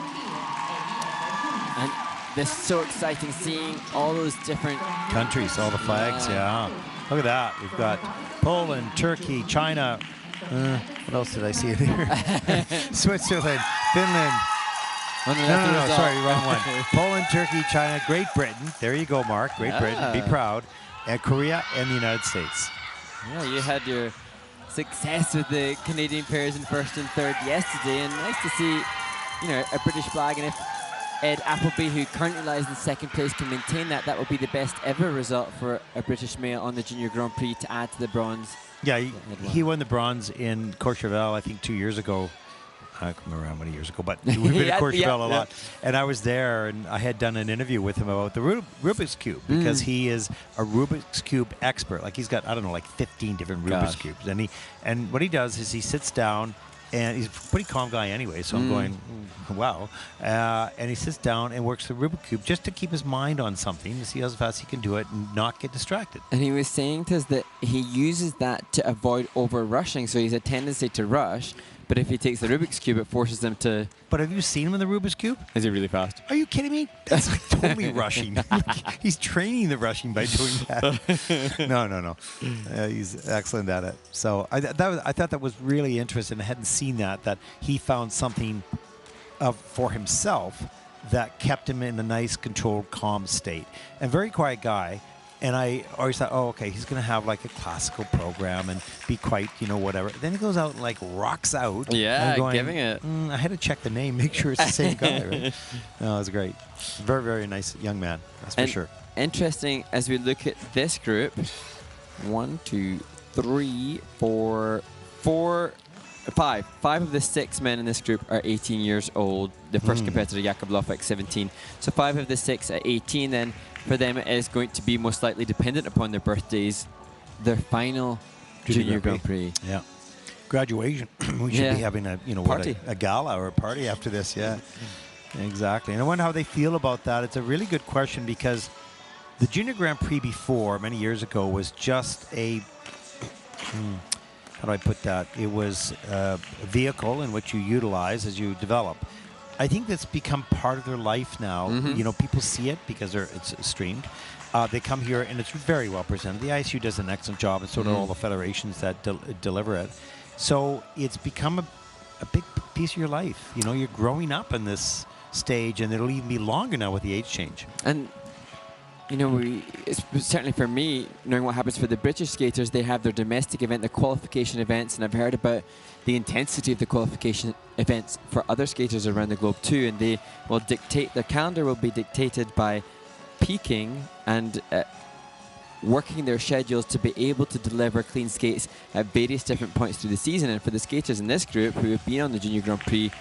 Speaker 3: And this is so exciting, seeing all those different
Speaker 2: countries, all the flags, yeah. Look at that. We've got Poland, Turkey, China. What else did I see in here? Switzerland, Finland. No, sorry, wrong one. Poland, Turkey, China, Great Britain. There you go, Mark. Great Britain. Be proud. And Korea and the United States.
Speaker 3: Yeah, you had your success with the Canadian pairs in first and third yesterday, and nice to see, you know, a British flag. And if Ed Appleby, who currently lies in second place, can maintain that, that will be the best ever result for a British male on the Junior Grand Prix to add to the bronze.
Speaker 2: Yeah, he won the bronze in Courchevel, I think 2 years ago. I can't remember how many years ago, but we've been at Courchevel a lot. And I was there, and I had done an interview with him about the Rubik's Cube, because he is a Rubik's Cube expert. Like, he's got, I don't know, like 15 different Rubik's Cubes. And what he does is he sits down, and he's a pretty calm guy anyway, so I'm going, wow. And he sits down and works the Rubik's Cube just to keep his mind on something, to see how fast he can do it and not get distracted.
Speaker 3: And he was saying to us that he uses that to avoid over-rushing, so he has a tendency to rush, but if he takes the Rubik's Cube, it forces him to...
Speaker 2: But have you seen him in the Rubik's Cube?
Speaker 3: Is he really fast?
Speaker 2: Are you kidding me? That's like totally rushing. He's training the rushing by doing that. No. He's excellent at it. So I thought that was really interesting. I hadn't seen that he found something for himself that kept him in a nice, controlled, calm state. And very quiet guy. And I always thought, oh, okay, he's going to have like a classical program and be quite, you know, whatever. Then he goes out and like rocks out.
Speaker 3: Yeah,
Speaker 2: going,
Speaker 3: giving it.
Speaker 2: I had to check the name, make sure it's the same guy, right? No, it was great. Very, very nice young man, that's for sure.
Speaker 3: Interesting, as we look at this group, 1, 2, 3, 4, 5. 5 of the 6 men in this group are 18 years old. The first competitor, Jakub Lofek, 17. So 5 of the 6 at 18, then for them it is going to be most likely dependent upon their birthdays, their final Junior Grand Prix.
Speaker 2: Yeah. Graduation. We should be having a, you know,
Speaker 3: party.
Speaker 2: A gala or a party after this, yeah. Exactly. And I wonder how they feel about that. It's a really good question, because the Junior Grand Prix before, many years ago, was just a... how do I put that? It was a vehicle in which you utilize as you develop. I think that's become part of their life now. You know, people see it because it's streamed. They come here, and it's very well presented. The ISU does an excellent job, and so do all the federations that deliver it. So it's become a big piece of your life. You know, you're growing up in this stage, and it'll even be longer now with the age change.
Speaker 3: And you know, it's certainly for me, knowing what happens for the British skaters, they have their domestic event, their qualification events, and I've heard about the intensity of the qualification events for other skaters around the globe too, and they will dictate, their calendar will be dictated by peaking and working their schedules to be able to deliver clean skates at various different points through the season. And for the skaters in this group who have been on the Junior Grand Prix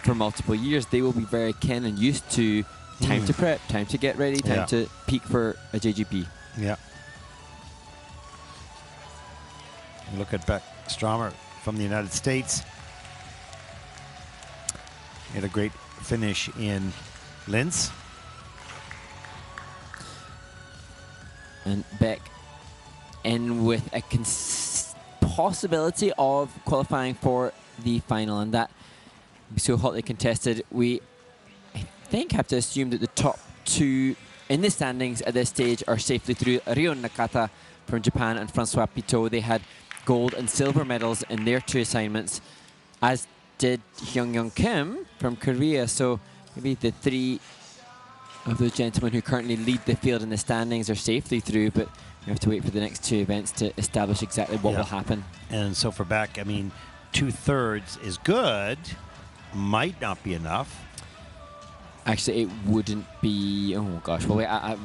Speaker 3: for multiple years, they will be very keen and used to time to prep, time to get ready, time to peak for a JGP.
Speaker 2: Yeah. Look at Beck Stromer from the United States. He had a great finish in Linz.
Speaker 3: And Beck in with a possibility of qualifying for the final, and that will be so hotly contested. We, I think, have to assume that the top 2 in the standings at this stage are safely through. Ryo Nakata from Japan and Francois Pitot, they had gold and silver medals in their 2 assignments, as did Hyung-Young Kim from Korea. So maybe the 3 of those gentlemen who currently lead the field in the standings are safely through, but we have to wait for the next 2 events to establish exactly what will happen.
Speaker 2: And so for Beck, I mean, 2/3 is good, might not be enough.
Speaker 3: Actually, it wouldn't be. Oh gosh! Well, wait, I'm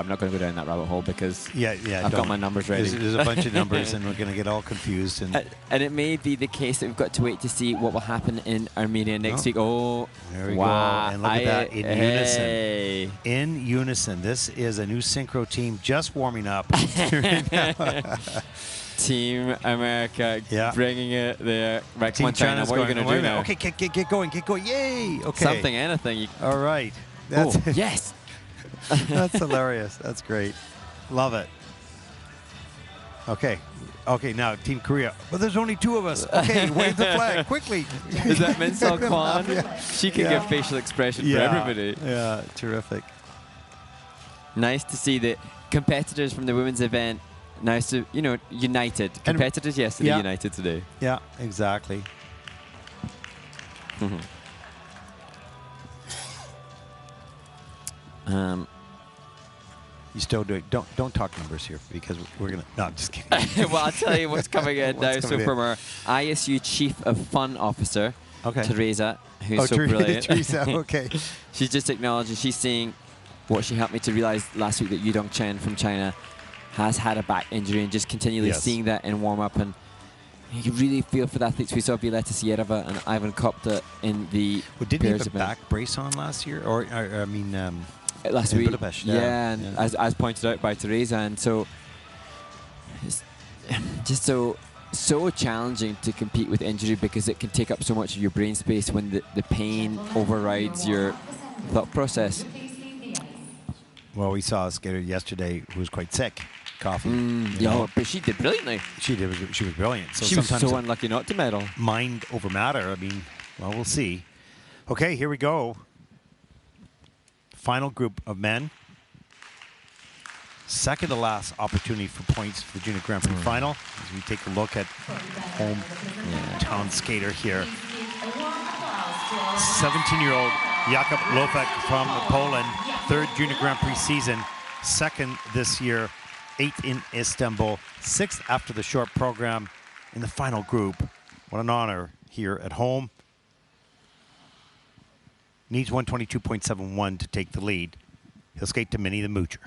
Speaker 3: not going to go down that rabbit hole because I've got my numbers ready.
Speaker 2: There's a bunch of numbers, and we're going to get all confused.
Speaker 3: And it may be the case that we've got to wait to see what will happen in Armenia next week. Oh,
Speaker 2: there we go! And look at that in unison. In unison, this is a new synchro team just warming up.
Speaker 3: Team America bringing it there. Right, come on, China. What are you going to do now?
Speaker 2: Okay, get going. Yay! Okay.
Speaker 3: Something, anything.
Speaker 2: All right. That's
Speaker 3: yes.
Speaker 2: That's hilarious. That's great. Love it. Okay. Now Team Korea. Well, there's only 2 of us. Okay, wave the flag quickly.
Speaker 3: Is that Minsol Kwan? She can give facial expression for everybody.
Speaker 2: Yeah, terrific.
Speaker 3: Nice to see the competitors from the women's event. Nice to, you know, united. Competitors yesterday, united today.
Speaker 2: Yeah, exactly. You still do it. Don't talk numbers here because we're gonna. No, I'm just kidding.
Speaker 3: Well, I'll tell you what's coming in now.
Speaker 2: What's
Speaker 3: So
Speaker 2: coming
Speaker 3: from our ISU Chief of Fun Officer,
Speaker 2: Okay.
Speaker 3: Teresa, who's so brilliant.
Speaker 2: Teresa, okay.
Speaker 3: She's just acknowledging, she's saying what she helped me to realize last week, that Yudong Chen from China has had a back injury, and just continually seeing that in warm-up. And you really feel for the athletes. We saw Violeta Sierrava and Ivan Kopta in the
Speaker 2: Didn't he
Speaker 3: pairs
Speaker 2: have a
Speaker 3: event.
Speaker 2: back brace on last year? Or I mean,
Speaker 3: last
Speaker 2: in
Speaker 3: week,
Speaker 2: Budapest.
Speaker 3: and as pointed out by Teresa, and so it's just so challenging to compete with injury, because it can take up so much of your brain space when the pain overrides your thought process.
Speaker 2: Well, we saw a skater yesterday who was quite sick, coughing.
Speaker 3: But she did brilliantly.
Speaker 2: She was brilliant. So
Speaker 3: she was
Speaker 2: sometimes
Speaker 3: so unlucky not to medal.
Speaker 2: Mind over matter. I mean, well, we'll see. Okay, here we go. Final group of men. Second to last opportunity for points for the Junior Grand Prix final. As we take a look at hometown skater here. 17-year-old Jakub Lofek from Poland. Third Junior Grand Prix season. Second this year. 8th in Istanbul. 6th after the short program in the final group. What an honor here at home. Needs 122.71 to take the lead. He'll skate to Minnie the Moocher.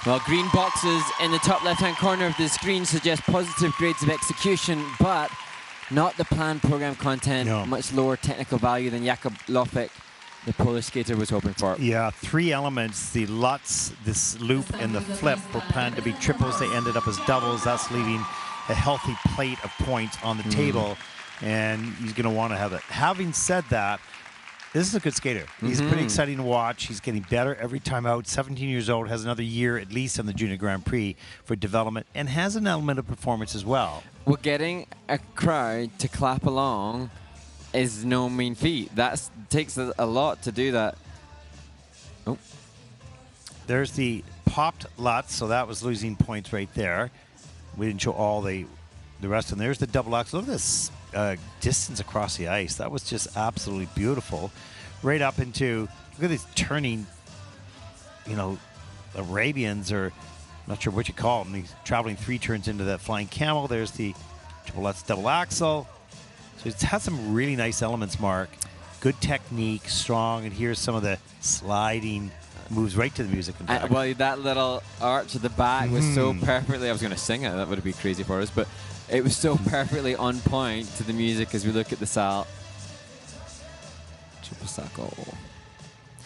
Speaker 3: Well, green boxes in the top left-hand corner of the screen suggest positive grades of execution, but not the planned program content.
Speaker 2: No.
Speaker 3: Much lower technical value than Jakub Lofik, the Polish skater, was hoping for.
Speaker 2: Yeah, 3 elements, the Lutz, this loop, and the flip were planned to be triples. They ended up as doubles. That's leaving a healthy plate of points on the table, and he's going to want to have it. Having said that, this is a good skater. He's pretty exciting to watch. He's getting better every time out. 17 years old, has another year at least on the Junior Grand Prix for development, and has an element of performance as well.
Speaker 3: Well, getting a crowd to clap along is no mean feat. That takes a lot to do that. Oh.
Speaker 2: There's the popped Lutz, so that was losing points right there. We didn't show all the rest, and there's the double X. Look at this distance across the ice. That was just absolutely beautiful. Right up into, look at these turning, you know, Arabians, or I'm not sure what you call them. He's traveling 3 turns into that flying camel. There's the triple Lutz double axel. So it's had some really nice elements, Mark. Good technique, strong, and here's some of the sliding moves right to the music.
Speaker 3: Well, that little arch at the back was so perfectly, I was going to sing it, that would have been crazy for us, but it was so perfectly on point to the music as we look at the salt. Triple sacco.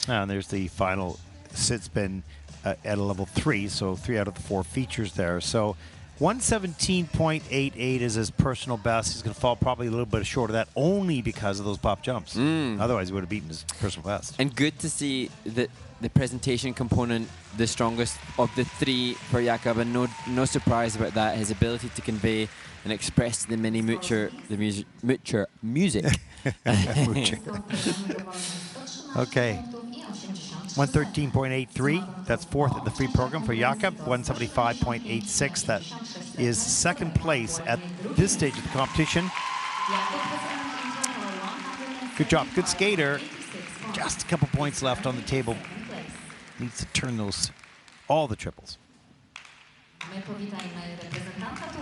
Speaker 2: And there's the final sit spin at a level 3, so 3 out of the 4 features there. So 117.88 is his personal best. He's going to fall probably a little bit short of that only because of those pop jumps. Otherwise, he would have beaten his personal best.
Speaker 3: And good to see that the presentation component, the strongest of the 3 for Jakub, and no surprise about that. His ability to convey and express the mini moocher, the music.
Speaker 2: Okay. 113.83. That's 4th in the free program for Jakub. 175.86. That is 2nd place at this stage of the competition. Good job. Good skater. Just a couple points left on the table. Needs to turn those, all the triples.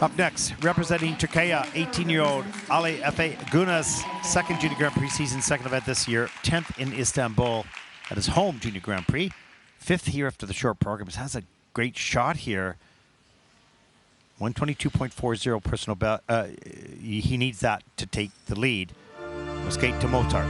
Speaker 2: Up next, representing Turkey, 18-year-old Ali Efe Gunas, 2nd Junior Grand Prix season, 2nd event this year, 10th in Istanbul at his home Junior Grand Prix. 5th here after the short program. He has a great shot here. 122.40 personal best. He needs that to take the lead. We'll skate to Mozart.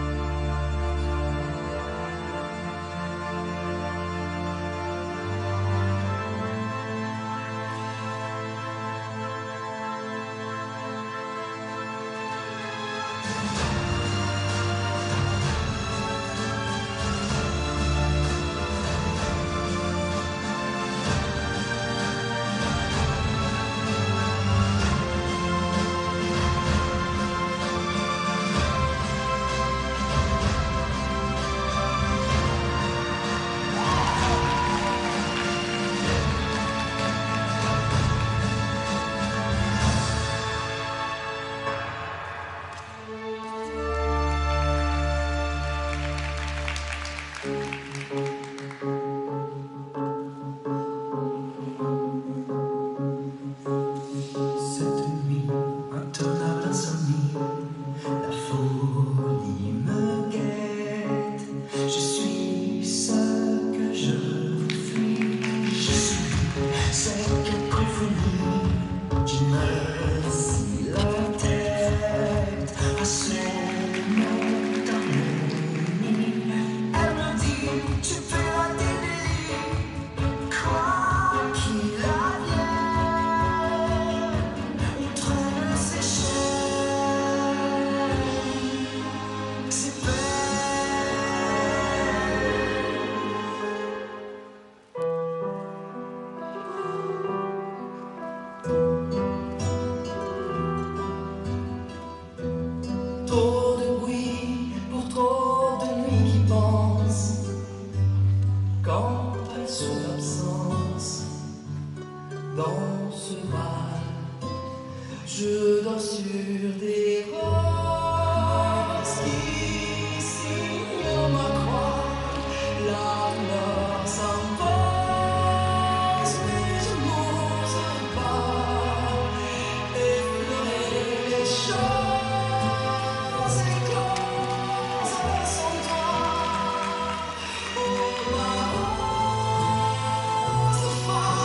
Speaker 5: Far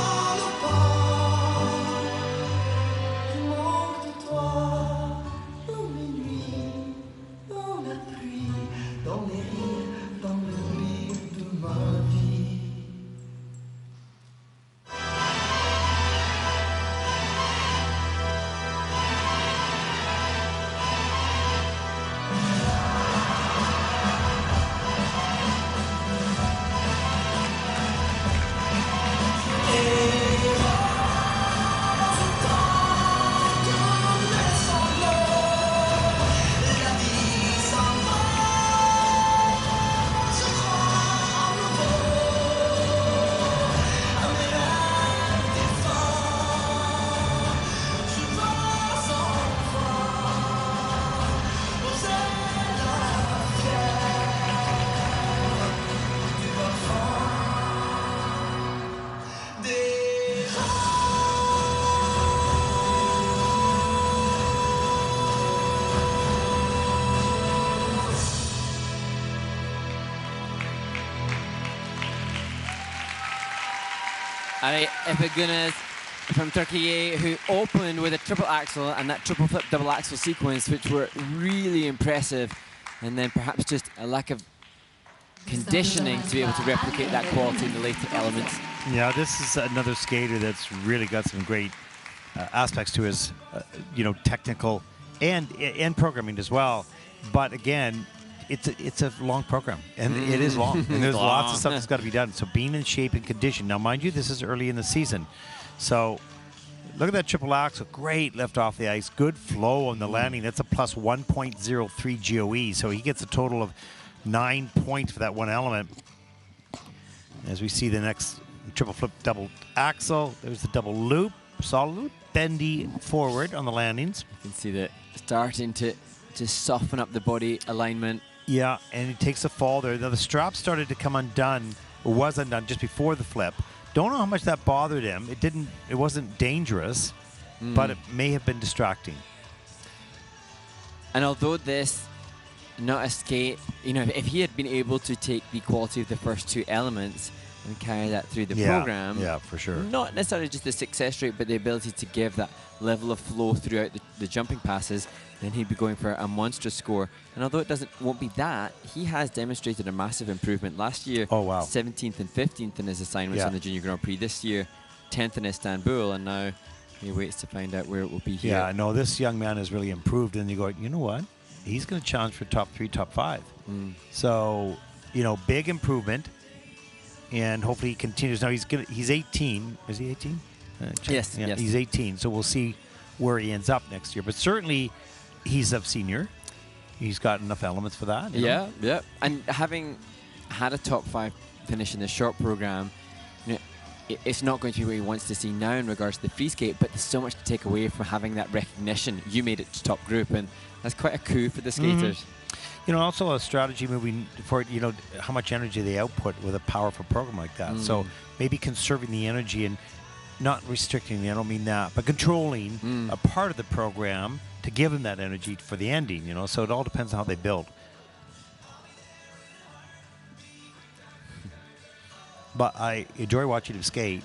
Speaker 3: All right, Epigonas from Turkey, who opened with a triple axel and that triple flip double axel sequence, which were really impressive, and then perhaps just a lack of conditioning to be able to replicate that quality in the later elements.
Speaker 2: Yeah, this is another skater that's really got some great aspects to his, technical and programming as well. But again, it's a long program, and it is long, and there's lots of stuff that's got to be done. So being in shape and condition. Now, mind you, this is early in the season, so look at that triple axel. Great lift off the ice, good flow on the landing. That's a plus 1.03 GOE, so he gets a total of 9 points for that one element. As we see the next triple flip double axel, there's the double loop, solid loop, bendy forward on the landings.
Speaker 3: You can see that starting to soften up the body alignment.
Speaker 2: Yeah, and he takes a fall there. Now the strap started to come undone, or was undone just before the flip. Don't know how much that bothered him. It wasn't dangerous, but it may have been distracting.
Speaker 3: And although this, not a skate, if he had been able to take the quality of the first two elements and carry that through the program.
Speaker 2: Yeah, for sure.
Speaker 3: Not necessarily just the success rate, but the ability to give that level of flow throughout the jumping passes, then he'd be going for a monstrous score. And although won't be that, he has demonstrated a massive improvement. Last year, 17th and 15th in his assignments on the Junior Grand Prix. This year, 10th in Istanbul, and now he waits to find out where it will be here.
Speaker 2: Yeah, no, this young man has really improved, and you go, you know what? He's going to challenge for top 3, top 5. So, big improvement. And hopefully he continues. Now he's 18. Is he 18?
Speaker 3: Yes,
Speaker 2: yeah,
Speaker 3: yes.
Speaker 2: He's 18. So we'll see where he ends up next year. But certainly he's a senior. He's got enough elements for that.
Speaker 3: Yeah. And having had a top 5 finish in the short program, it's not going to be what he wants to see now in regards to the free skate, but there's so much to take away from having that recognition. You made it to top group, and that's quite a coup for the skaters.
Speaker 2: Also a strategy moving forward, how much energy they output with a powerful program like that. So maybe conserving the energy and not restricting I don't mean that, but controlling a part of the program to give them that energy for the ending, So it all depends on how they build. But I enjoy watching him skate.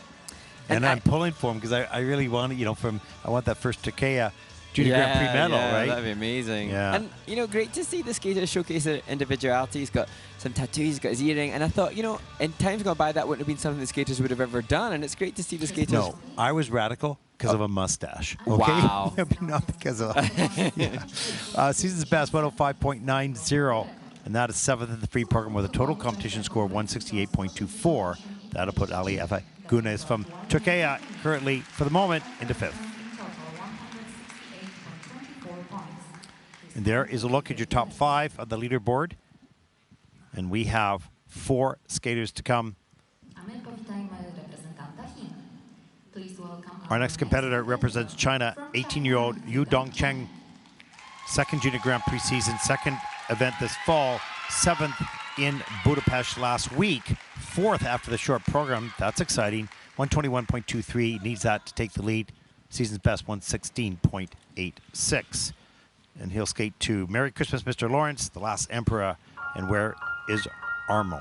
Speaker 2: And I'm pulling for him because I really want to, I want that first Turkey Junior Grand Prix medal, right?
Speaker 3: That'd be amazing.
Speaker 2: Yeah.
Speaker 3: And, great to see the skater showcase their individuality. He's got some tattoos, he's got his earring, and I thought, in times gone by, that wouldn't have been something the skaters would have ever done, and it's great to see the skaters.
Speaker 2: No, I was radical because of a mustache. Okay?
Speaker 3: Wow.
Speaker 2: Not because of season's best, 105.90, and that is 7th in the free program with a total competition score of 168.24. That'll put Ali Epigonas from Turkey currently, for the moment, into 5th. And there is a look at your top 5 of the leaderboard. And we have 4 skaters to come. Our next competitor represents China, 18-year-old Yu Dongcheng. Second Junior Grand Prix season, second event this fall, 7th in Budapest last week, 4th after the short program. That's exciting. 121.23, needs that to take the lead. Season's best, 116.86. And he'll skate to Merry Christmas, Mr. Lawrence, The Last Emperor, and Where is Armo?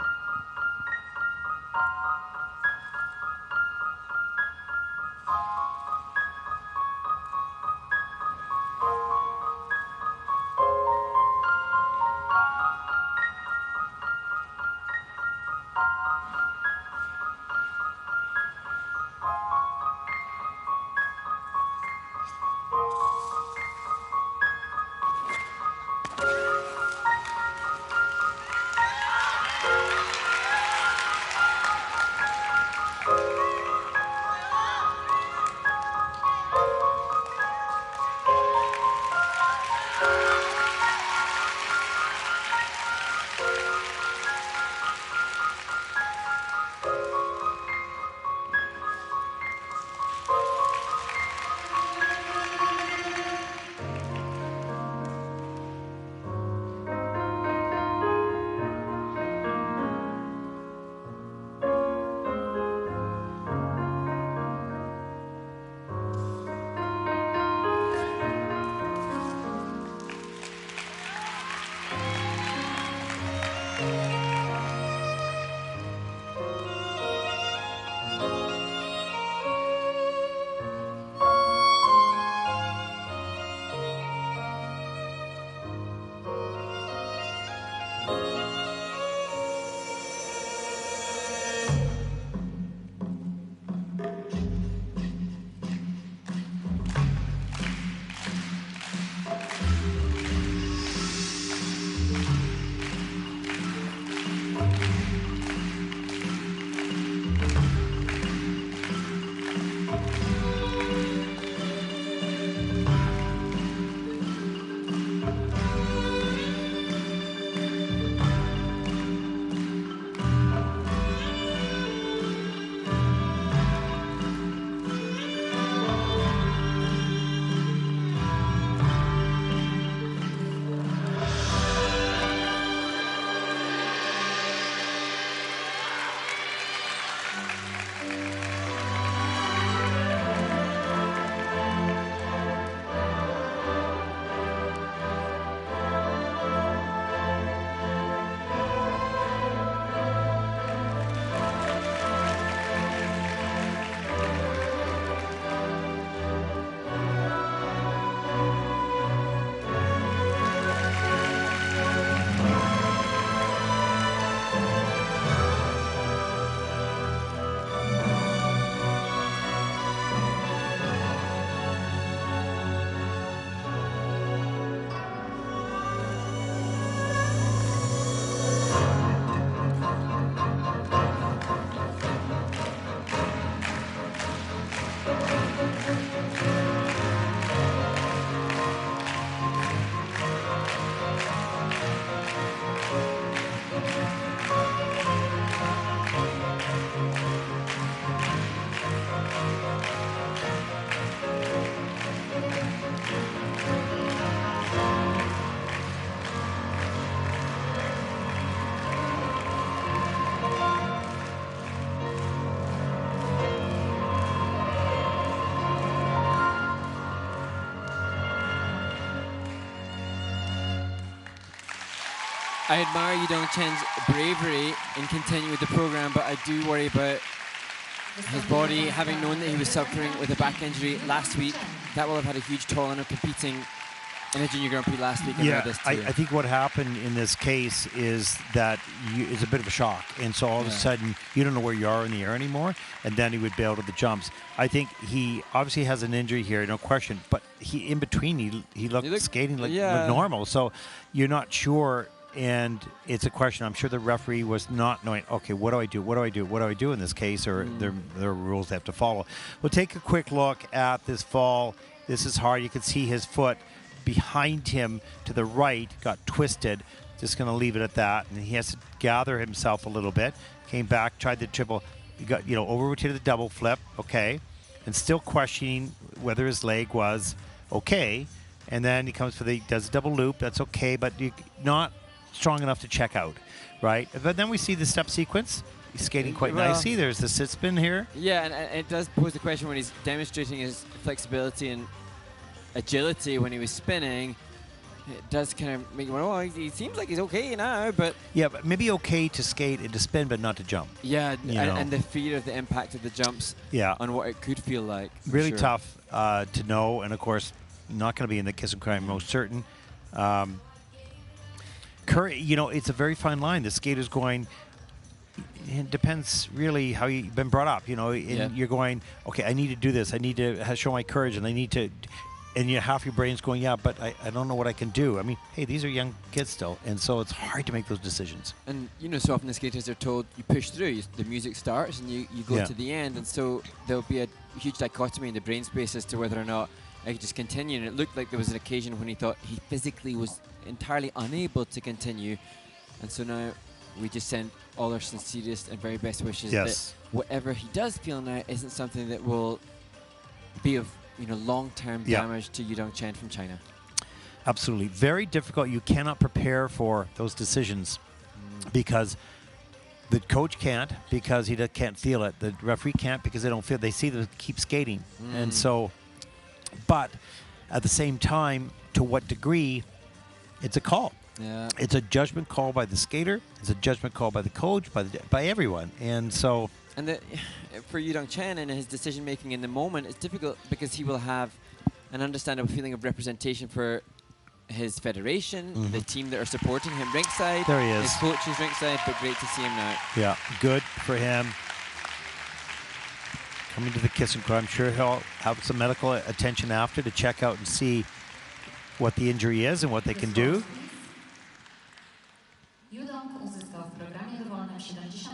Speaker 3: I admire Yudong Chen's bravery in continuing with the program, but I do worry about his body, having known that he was suffering with a back injury last week. That will have had a huge toll on him competing in a Junior Grand Prix last week.
Speaker 2: Yeah, I think what happened in this case is that it's a bit of a shock. And so all of a sudden, you don't know where you are in the air anymore. And then he would bail to the jumps. I think he obviously has an injury here, no question. But in between, he looked skating like normal. So you're not sure. And it's a question. I'm sure the referee was not knowing, okay, what do I do? What do I do? What do I do in this case? Or there are rules they have to follow. We'll take a quick look at this fall. This is hard. You can see his foot behind him to the right got twisted. Just going to leave it at that. And he has to gather himself a little bit. Came back, tried the triple. He got, over-rotated the double flip. Okay. And still questioning whether his leg was okay. And then he comes for does a double loop. That's okay. But not strong enough to check out, right? But then we see the step sequence. He's skating quite nicely. There's the sit spin here.
Speaker 3: Yeah, and it does pose the question when he's demonstrating his flexibility and agility when he was spinning. It does kind of make you wonder, oh, he seems like he's okay now, but...
Speaker 2: Yeah, but maybe okay to skate and to spin, but not to jump.
Speaker 3: Yeah, and the fear of the impact of the jumps on what it could feel like.
Speaker 2: Really tough to know, and of course, not going to be in the kiss and cry, most certain. It's a very fine line. The skater's going... It depends really how you've been brought up, and you're going, okay, I need to do this. I need to show my courage, and I need to... And half your brain's going, yeah, but I don't know what I can do. I mean, hey, these are young kids still, and so it's hard to make those decisions.
Speaker 3: And, so often the skaters are told you push through. The music starts, and you go to the end, and so there'll be a huge dichotomy in the brain space as to whether or not I could just continue. And it looked like there was an occasion when he thought he physically was entirely unable to continue. And so now we just send all our sincerest and very best wishes that whatever he does feel now isn't something that will be of long-term damage to Yudong Chen from China.
Speaker 2: Absolutely. Very difficult. You cannot prepare for those decisions because the coach can't, because he can't feel it. The referee can't because they don't feel it. They see them keep skating. And so, but at the same time, to what degree, it's a call.
Speaker 3: Yeah.
Speaker 2: It's a judgment call by the skater. It's a judgment call by the coach, by everyone. And so...
Speaker 3: And for Yudong Chen and his decision-making in the moment, it's difficult because he will have an understandable feeling of representation for his federation, the team that are supporting him ringside.
Speaker 2: There he is.
Speaker 3: His coaches ringside, but great to see him now.
Speaker 2: Yeah, good for him. Coming to the kiss and cry. I'm sure he'll have some medical attention after to check out and see what the injury is and what they can do.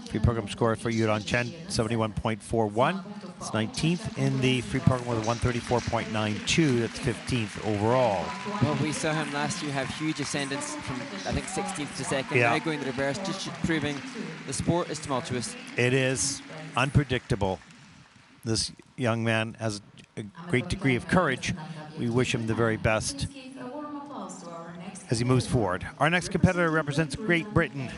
Speaker 2: Free program score for Yudong Chen, 71.41. It's 19th in the free program with a 134.92. That's 15th overall.
Speaker 3: Well, we saw him last year have huge ascendance from, I think, 16th to 2nd. Now going the reverse, just proving the sport is tumultuous.
Speaker 2: It is unpredictable. This young man has a great degree of courage. We wish him the very best as he moves forward. Our next competitor represents Great Britain.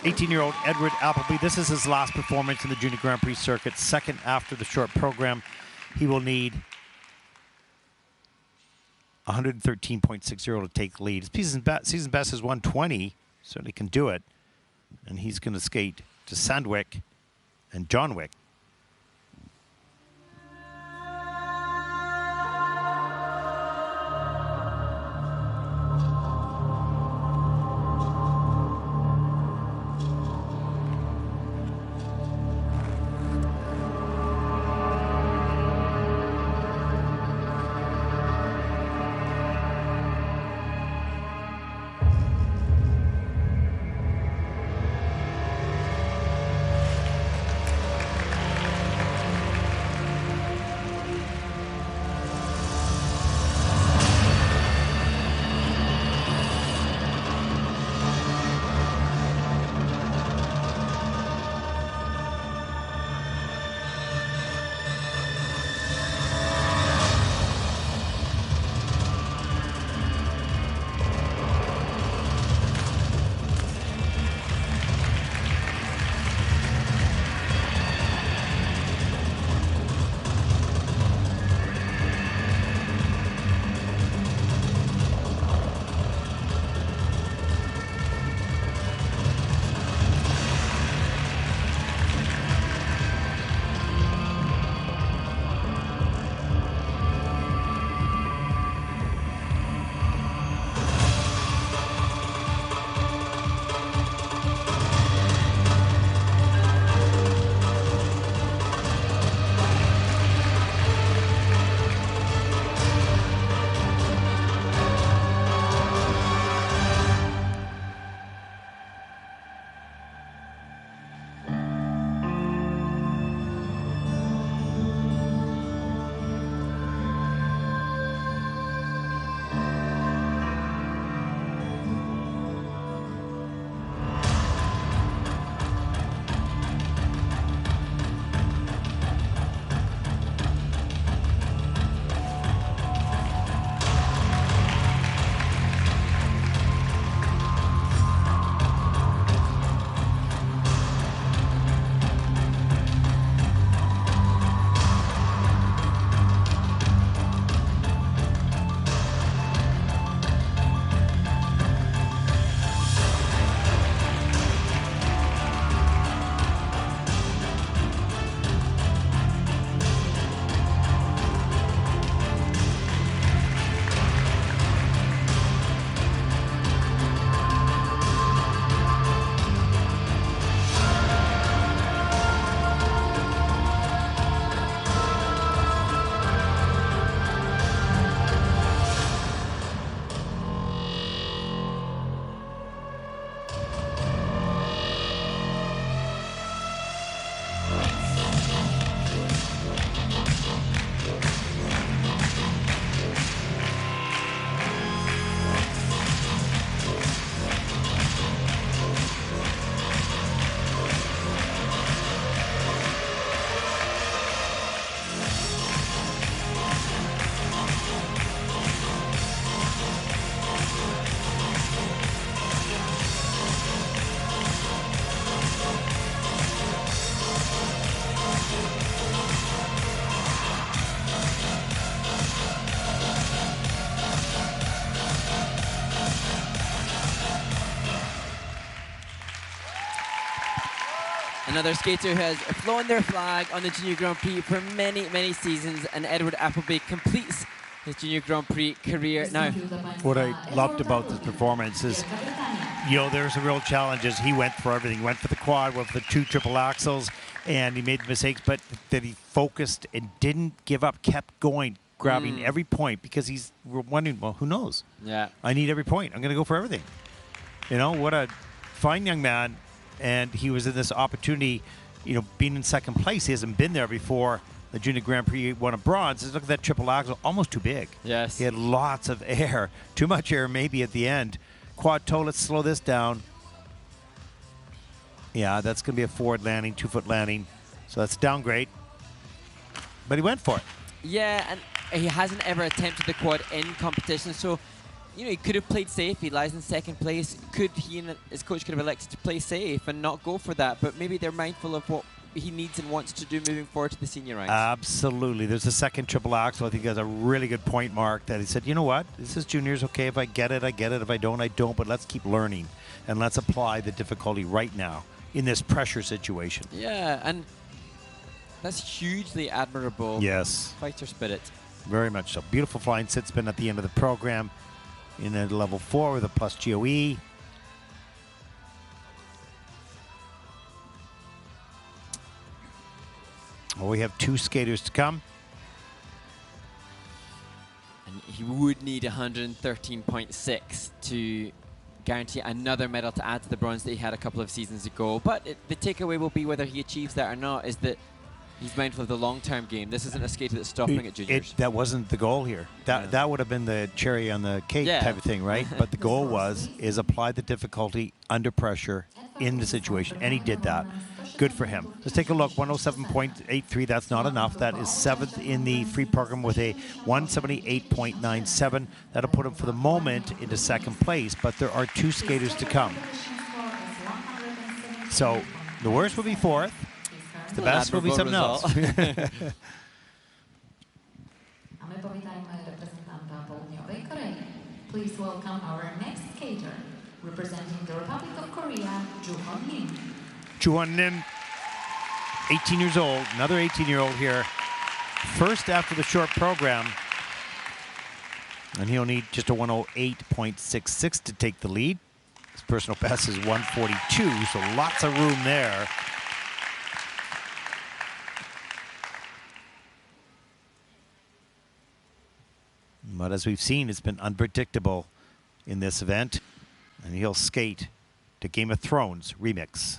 Speaker 2: 18-year-old Edward Appleby. This is his last performance in the Junior Grand Prix circuit, second after the short program. He will need 113.60 to take the lead. His season best is 120. Certainly can do it. And he's going to skate to Sandwick and John Wick.
Speaker 3: Another skater who has flown their flag on the Junior Grand Prix for many, many seasons, and Edward Appleby completes his Junior Grand Prix career now.
Speaker 2: What I loved about this performance is, you know, there's some real challenges. He went for everything. He went for the quad, went for the 2 triple axels, and he made mistakes, but that he focused and didn't give up, kept going, grabbing every point, because he's wondering, well, who knows?
Speaker 3: Yeah.
Speaker 2: I need every point. I'm going to go for everything. You know, what a fine young man. And he was in this opportunity, you know, being in second place. He hasn't been there before. The Junior Grand Prix won a bronze. Look at that triple axel, almost too big.
Speaker 3: Yes.
Speaker 2: He had lots of air. Too much air maybe at the end. Quad toe, let's slow this down. Yeah, that's going to be a forward landing, 2-foot landing. So that's downgrade. But he went for it.
Speaker 3: Yeah, and he hasn't ever attempted the quad in competition, so you know, he could have played safe. He lies in second place. He and his coach could have elected to play safe and not go for that, but maybe they're mindful of what he needs and wants to do moving forward to the senior ranks.
Speaker 2: Absolutely. There's a second triple axel. I think that's a really good point, Mark, that he said, you know what, this is juniors. Okay, if I get it, I get it. If I don't, I don't. But let's keep learning, and let's apply the difficulty right now in this pressure situation.
Speaker 3: Yeah, and that's hugely admirable.
Speaker 2: Yes.
Speaker 3: Fighter spirit.
Speaker 2: Very much so. Beautiful flying sit spin at the end of the program in a level 4 with a plus GOE. Well, we have 2 skaters to come.
Speaker 3: And he would need 113.6 to guarantee another medal to add to the bronze that he had a couple of seasons ago. But the takeaway will be, whether he achieves that or not, is that he's mindful of the long-term game. This isn't a skater that's stopping at juniors.
Speaker 2: That wasn't the goal here. That would have been the cherry on the cake type of thing, right? But the goal is apply the difficulty under pressure in the situation, and he did that. Good for him. Let's take a look. 107.83. That's not enough. That is 7th in the free program with a 178.97. That'll put him for the moment into second place, but there are 2 skaters to come. So the worst will be 4th. The best will be something else.
Speaker 1: Please welcome our next skater, representing the Republic of Korea, Joo-Hwan Lim.
Speaker 2: Joo-Hwan Lim, 18 years old, another 18-year-old here. First after the short program. And he'll need just a 108.66 to take the lead. His personal best is 142, so lots of room there. But as we've seen, it's been unpredictable in this event. And he'll skate to Game of Thrones remix.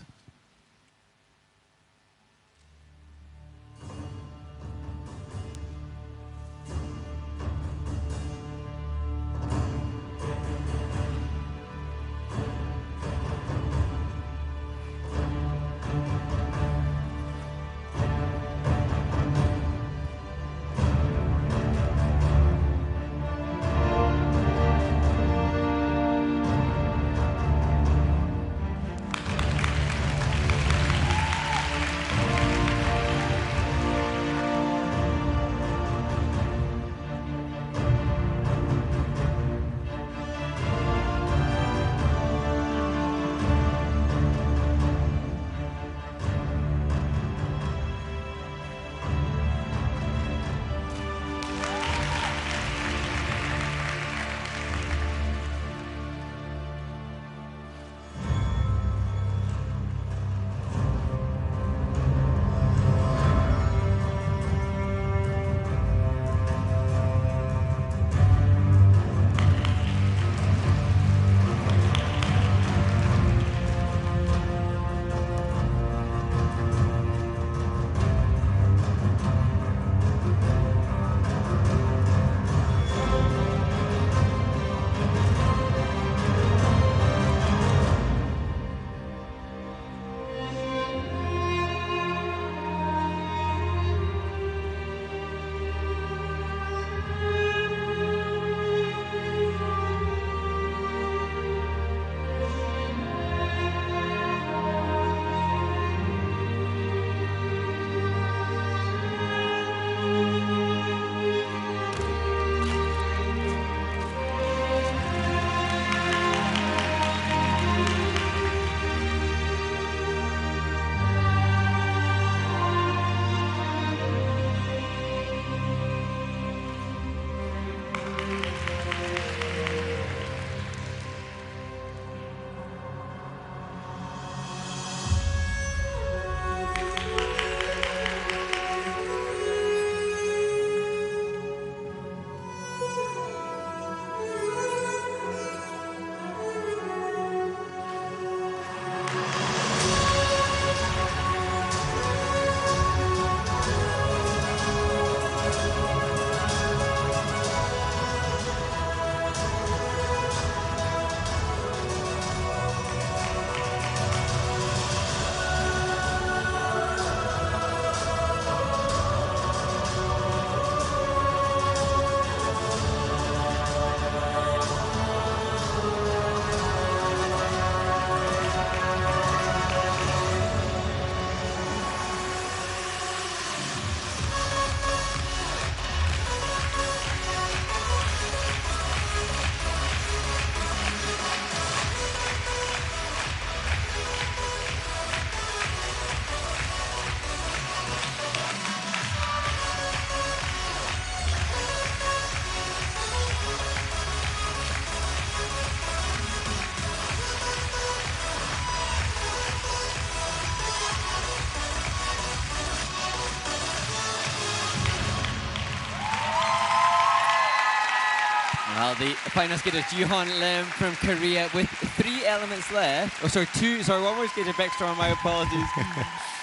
Speaker 3: Well, the final skater is Johan Lim from Korea with 3 elements left. Oh, sorry, 2. Sorry, one more skater, Beckstrom. My apologies.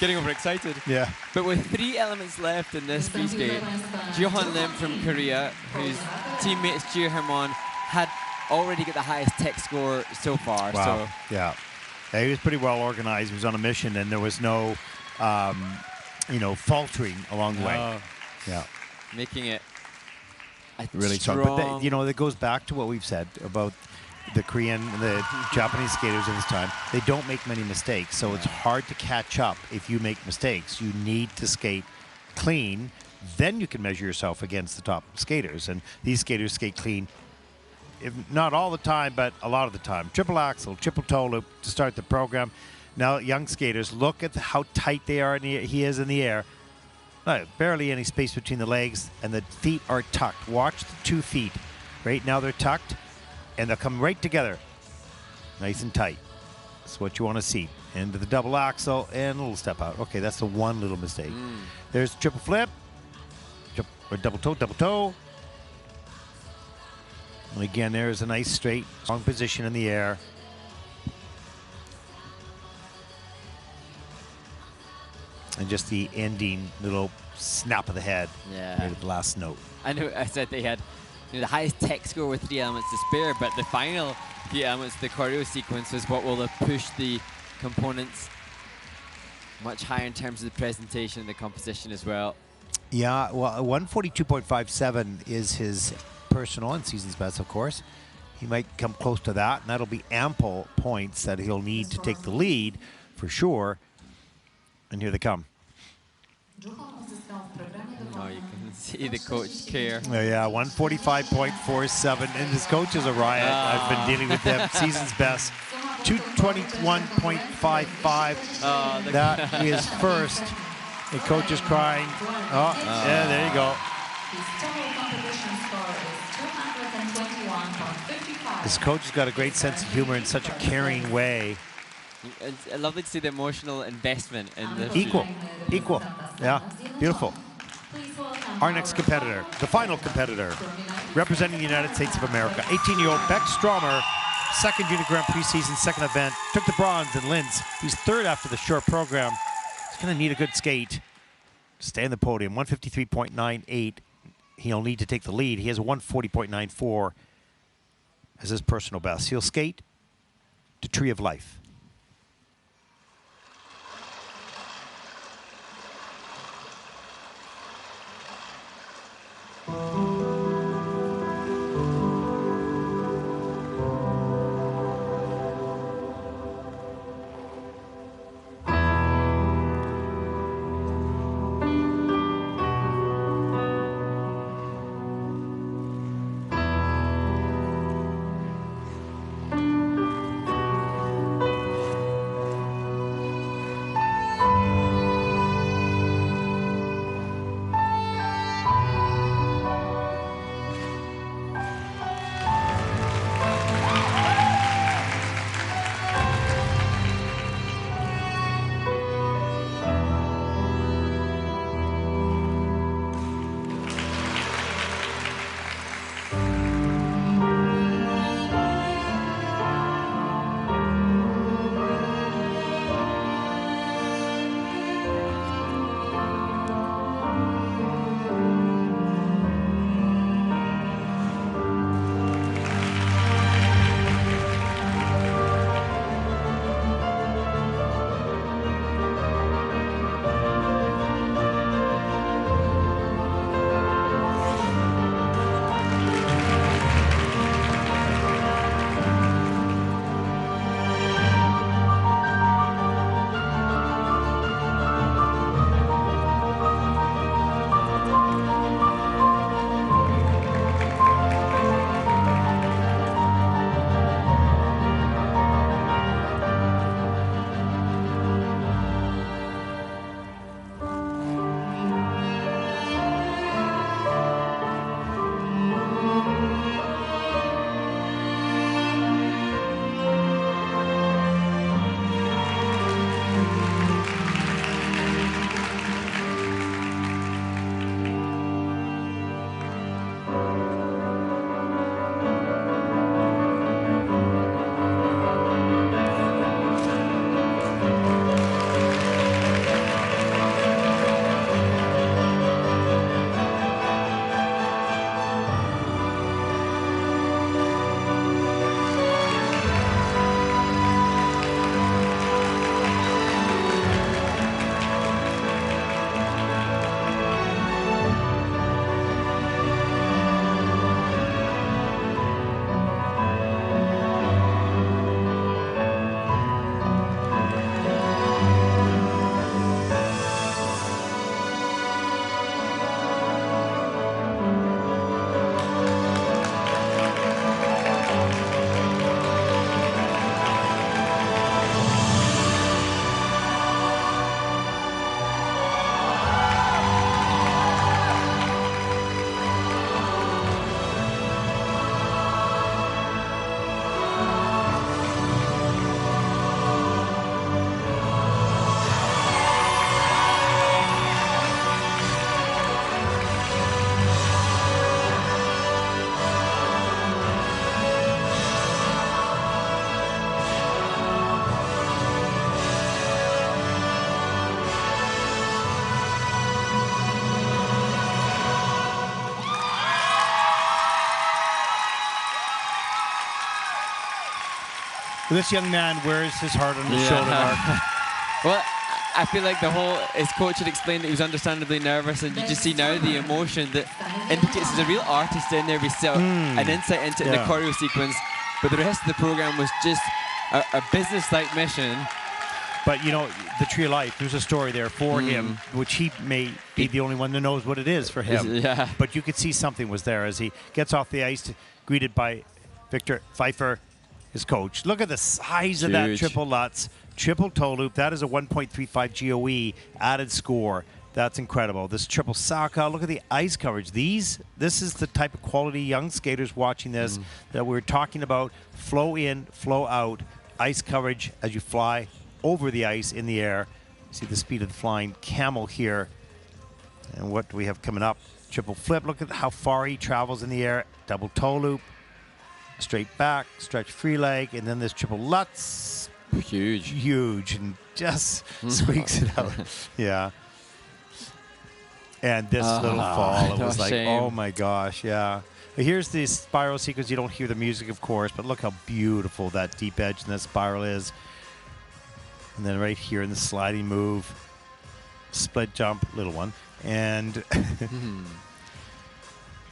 Speaker 3: Getting overexcited.
Speaker 2: Yeah.
Speaker 3: But with 3 elements left in this free skate, Johan Lim from Korea, whose teammates Jir Hermon had already got the highest tech score so far.
Speaker 2: Wow.
Speaker 3: So
Speaker 2: Yeah, he was pretty well organized. He was on a mission, and there was no, faltering along the way. Yeah.
Speaker 3: Making it
Speaker 2: really strong. But that goes back to what we've said about the Korean and the Japanese skaters of this time. They don't make many mistakes, so it's hard to catch up if you make mistakes. You need to skate clean, then you can measure yourself against the top skaters. And these skaters skate clean, if not all the time, but a lot of the time. Triple axel, triple toe loop to start the program. Now, young skaters, look at how tight they are. He is in the air. Barely any space between the legs, and the feet are tucked. Watch the 2 feet. Right now they're tucked, and they'll come right together. Nice and tight. That's what you want to see. Into the double axel, and a little step out. Okay, that's the one little mistake. There's triple flip, or double toe. And again, there's a nice straight, strong position in the air. And just the ending little snap of the head.
Speaker 3: Yeah.
Speaker 2: Right at the last note.
Speaker 3: I know I said they had the highest tech score with 3 elements to spare, but the final 3 elements, the choreo sequence, is what will have pushed the components much higher in terms of the presentation and the composition as well.
Speaker 2: Yeah, well, 142.57 is his personal and season's best, of course. He might come close to that, and that'll be ample points that he'll need to take the lead for sure. And here they come.
Speaker 3: Oh, you can see the coach care.
Speaker 2: Oh, yeah, 145.47, and his coach is a riot. I've been dealing with them. Season's best, 221.55. That is first. The coach is crying. Yeah, there you go. His coach has got a great sense of humor in such a caring way.
Speaker 3: It's lovely to see the emotional investment in the
Speaker 2: Equal. Yeah, beautiful. Our next competitor, the final competitor, representing the United States of America, 18-year-old Beck Stromer, second Junior Grand Prix season, second event, took the bronze in Linz. He's third after the short program. He's going to need a good skate to stay on the podium. 153.98. He'll need to take the lead. He has a 140.94 as his personal best. He'll skate to Tree of Life. This young man wears his heart on his shoulder, Mark.
Speaker 3: Well, I feel like his coach had explained that he was understandably nervous, and you just see now the emotion that indicates he's a real artist in there. We saw an insight into the choreo sequence, but the rest of the program was just a business-like mission.
Speaker 2: But, you know, the Tree of Life, there's a story there for him, which he may be the only one that knows what it is for him. But you could see something was there as he gets off the ice, greeted by Victor Pfeiffer, his coach. Look at the size of that triple Lutz, triple toe loop. That is a 1.35 GOE added score. That's incredible. This triple Saka, look at the ice coverage. This is the type of quality young skaters watching this that we're talking about. Flow in, flow out, ice coverage as you fly over the ice in the air. See the speed of the flying camel here. And what do we have coming up? Triple flip. Look at how far he travels in the air. Double toe loop. Straight back, stretch free leg, and then this triple Lutz. Huge, and just squeaks it out. Yeah. And this little fall, it was like, oh my gosh, yeah. But here's the spiral sequence. You don't hear the music, of course, but look how beautiful that deep edge and that spiral is. And then right here in the sliding move, split jump, little one, and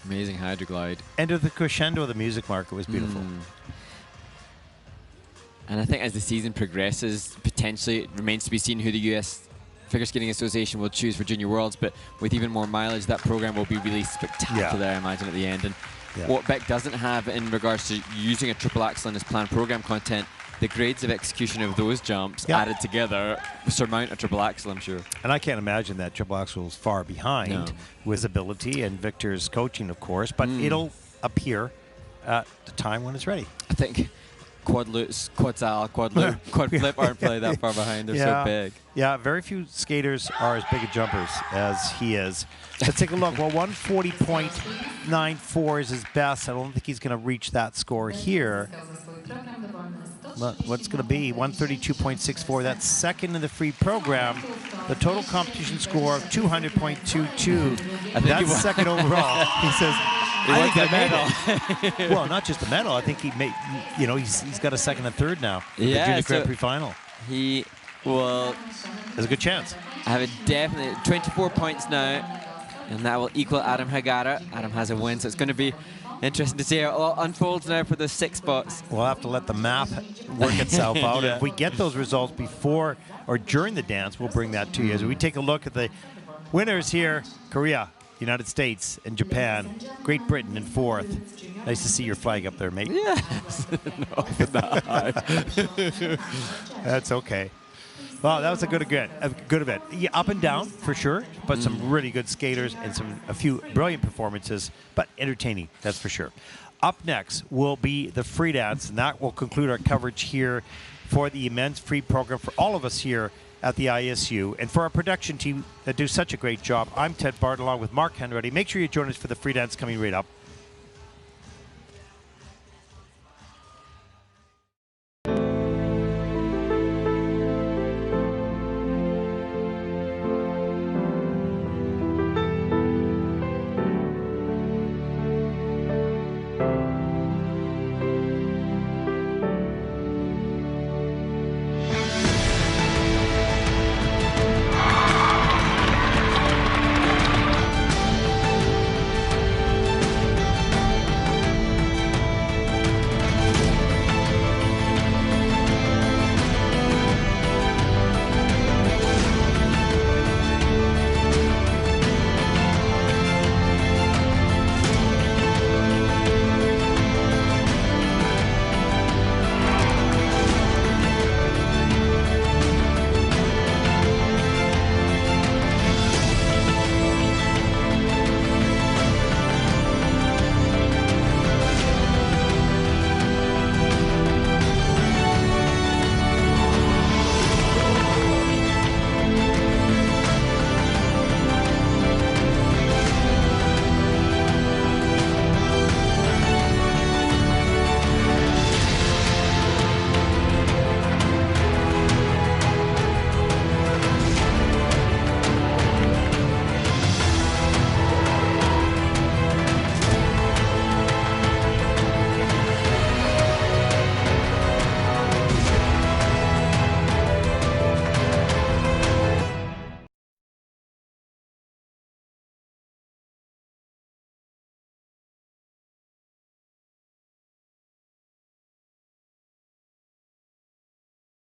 Speaker 3: amazing hydroglide.
Speaker 2: And with the crescendo of the music mark, it was beautiful.
Speaker 3: And I think as the season progresses, potentially it remains to be seen who the US Figure Skating Association will choose for Junior Worlds, but with even more mileage, that program will be really spectacular, I imagine, at the end. And what Beck doesn't have in regards to using a triple axel in his planned program content, the grades of execution of those jumps added together surmount a triple axel, I'm sure.
Speaker 2: And I can't imagine that triple axel is far behind with ability and Victor's coaching, of course, but it'll appear at the time when it's ready.
Speaker 3: I think quad loops, quad sal, quad loop, quad flip aren't probably that far behind. They're so big.
Speaker 2: Yeah, very few skaters are as big a jumpers as he is. Let's take a look. Well, 140.94 is his best. I don't think he's going to reach that score here. What's going to be 132.64. That's second in the free program. The total competition score of 200.22. That's second overall. He says, I think I made it. Well, not just a medal. I think he made. You know, he's got a second and third now.
Speaker 3: Yeah,
Speaker 2: the Junior Grand Prix final.
Speaker 3: He will.
Speaker 2: There's a good chance.
Speaker 3: I have a definite 24 points now, and that will equal Adam Hagara. Adam has a win, so it's going to be interesting to see how it all unfolds now for those 6 spots.
Speaker 2: We'll have to let the math work itself out. If we get those results before or during the dance, we'll bring that to you. As we take a look at the winners here, Korea, United States, and Japan. Great Britain in 4th. Nice to see your flag up there, mate.
Speaker 3: Yes. No,
Speaker 2: that's okay. Well, that was a good event. Yeah, up and down for sure, but some really good skaters and a few brilliant performances, but entertaining, that's for sure. Up next will be the free dance, and that will conclude our coverage here for the immense free program for all of us here at the ISU. And for our production team that do such a great job, I'm Ted Bart along with Mark Henready. Make sure you join us for the free dance coming right up.